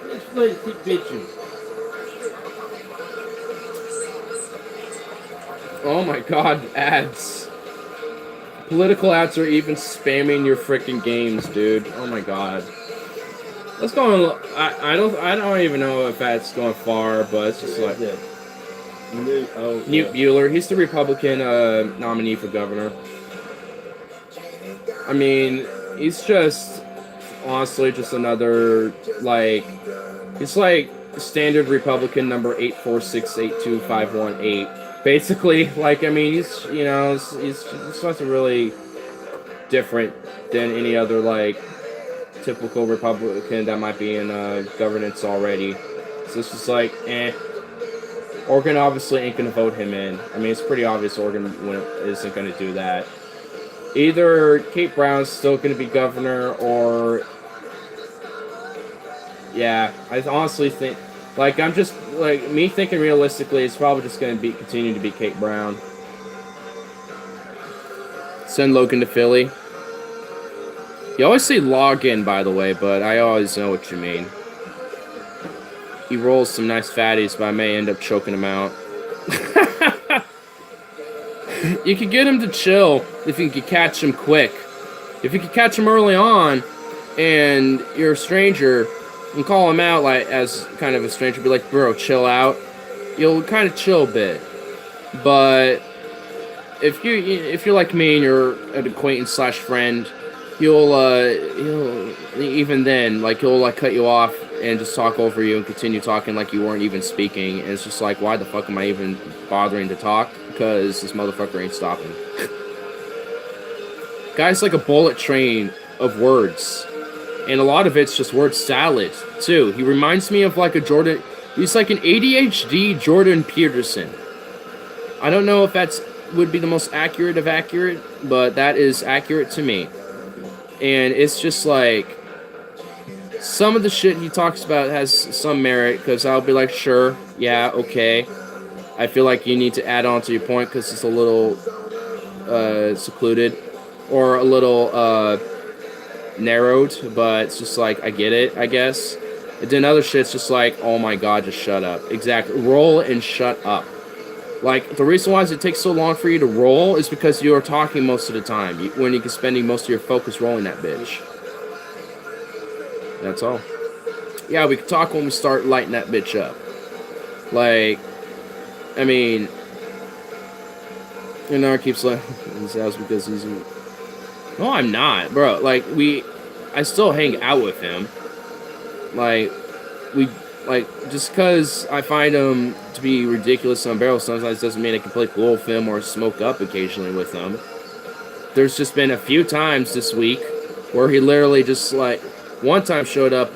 Let's play keep bitching. Oh my god, ads. Political ads are even spamming your freaking games, dude. Oh my god. Let's go on. I don't even know if that's going far, but it's just like Newt Bueller. He's the Republican nominee for governor. I mean, he's just honestly just another like he's like standard Republican number 846825118. Basically, like, I mean, he's, you know, he's nothing really different than any other, like, typical Republican that might be in governance already. So it's just like, Oregon obviously ain't gonna vote him in. I mean, it's pretty obvious Oregon isn't gonna do that. Either Kate Brown's still gonna be governor, or... Yeah, I honestly think... Like, I'm just, like, me thinking realistically, it's probably just going to continue to be Kate Brown. Send Logan to Philly. You always say log in, by the way, but I always know what you mean. He rolls some nice fatties, but I may end up choking him out. you could get him to chill if you could catch him quick. If you could catch him early on, and you're a stranger, and call him out like as kind of a stranger, be like, bro, chill out. You'll kind of chill a bit. But if you're like me and you're an acquaintance slash friend, he'll even then, like, he'll like cut you off and just talk over you and continue talking like you weren't even speaking. And it's just like, why the fuck am I even bothering to talk? Because this motherfucker ain't stopping. Guy's like a bullet train of words. And a lot of it's just word salad, too. He reminds me of like a Jordan... He's like an ADHD Jordan Peterson. I don't know if that's would be the most accurate of accurate, but that is accurate to me. And it's just like... Some of the shit he talks about has some merit, because I'll be like, sure, yeah, okay. I feel like you need to add on to your point, because it's a little secluded. Or a little narrowed, but it's just like, I get it, I guess. And then other shit's just like, oh my god, just shut up. Exactly. Roll and shut up. Like, the reason why it takes so long for you to roll is because you're talking most of the time, when you can spending most of your focus rolling that bitch. That's all. Yeah, we can talk when we start lighting that bitch up. Like, I mean, you know, it keeps like, that's because he's... No, I'm not, bro. Like, I still hang out with him. Like, just because I find him to be ridiculous and unbearable sometimes doesn't mean I can play pool with him or smoke up occasionally with him. There's just been a few times this week where he literally just, like, one time showed up,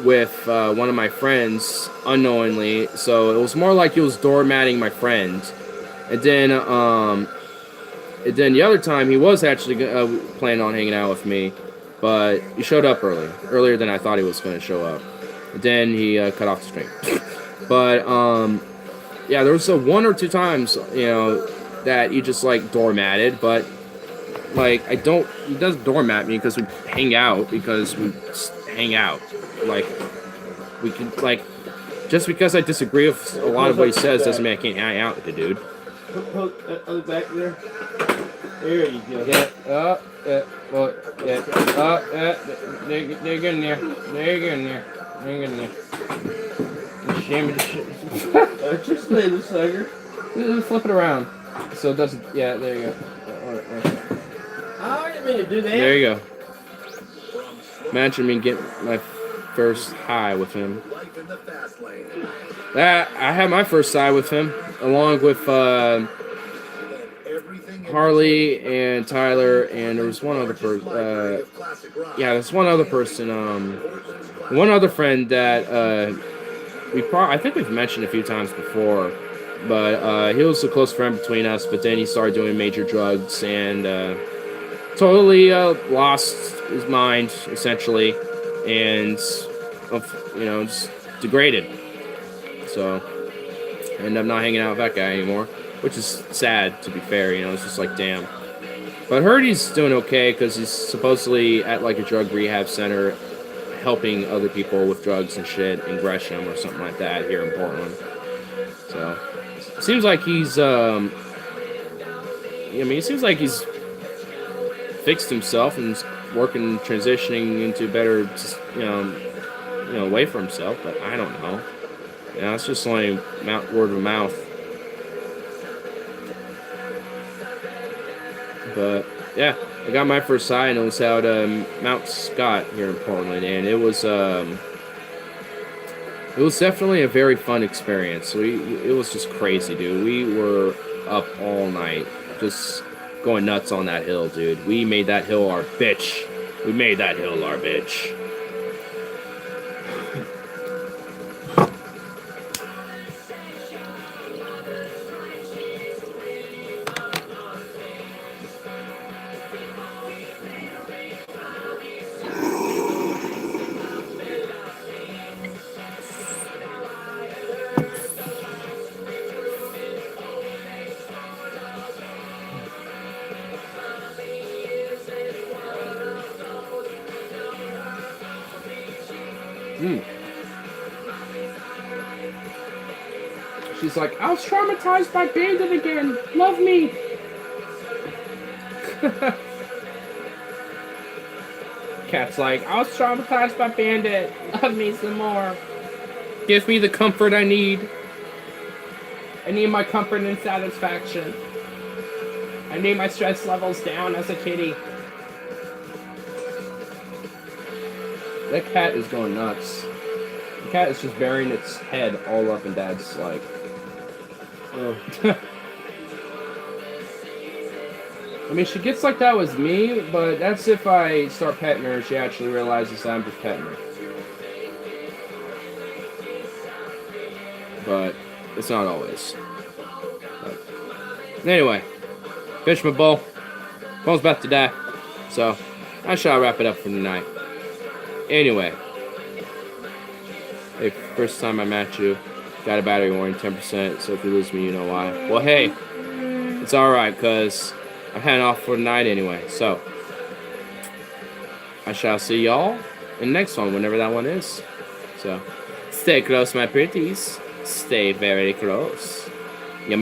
with, one of my friends, unknowingly, so it was more like he was doormatting my friend. And then the other time, he was actually planning on hanging out with me, but he showed up earlier than I thought he was going to show up. And then he cut off the stream. But, yeah, there was one or two times, you know, that he just, like, doormatted, but, like, he doesn't doormat me because we hang out, Like, we can, like, just because I disagree with a lot of what he says doesn't mean I can't hang out with the dude. Put back there. There you go. Dig in there. Shimmy the shit. Just lay the sucker. Flip it around. So it doesn't, yeah, there you go. I didn't mean to do that. There you go. Imagine me getting my first high with him. I had my first high with him, along with Harley and Tyler, and there was one other person. Yeah, there's one other person. One other friend that I think we've mentioned a few times before, but he was a close friend between us. But then he started doing major drugs and totally lost his mind, essentially, and you know, just degraded. So I ended up not hanging out with that guy anymore, which is sad, to be fair. You know, it's just like, damn. But I heard he's doing okay because he's supposedly at like a drug rehab center helping other people with drugs and shit in Gresham or something like that here in Portland. So it seems like he's it seems like he's fixed himself and working, transitioning into better, you know, way for himself. But I don't know. You know, it's just only word of mouth. But yeah, I got my first high, and it was out Mount Scott here in Portland, and it was definitely a very fun experience. It was just crazy, dude. We were up all night, just going nuts on that hill, dude. We made that hill our bitch. We made that hill our bitch. like, I was traumatized by Bandit again. Love me. Cat's like, I was traumatized by Bandit. Love me some more. Give me the comfort I need. I need my comfort and satisfaction. I need my stress levels down as a kitty. That cat is going nuts. The cat is just burying its head all up in Dad's, like... I mean, she gets like that with me, but that's if I start petting her and she actually realizes that I'm just petting her. But it's not always. But anyway, finished my bowl. Bowl's about to die, so I shall wrap it up for tonight. Anyway, hey, first time I met you, got a battery warning, 10%, so if you lose me, you know why. Well, hey, it's alright, because I'm heading off for the night anyway, so I shall see y'all in the next one, whenever that one is. So, stay close, my pretties. Stay very close.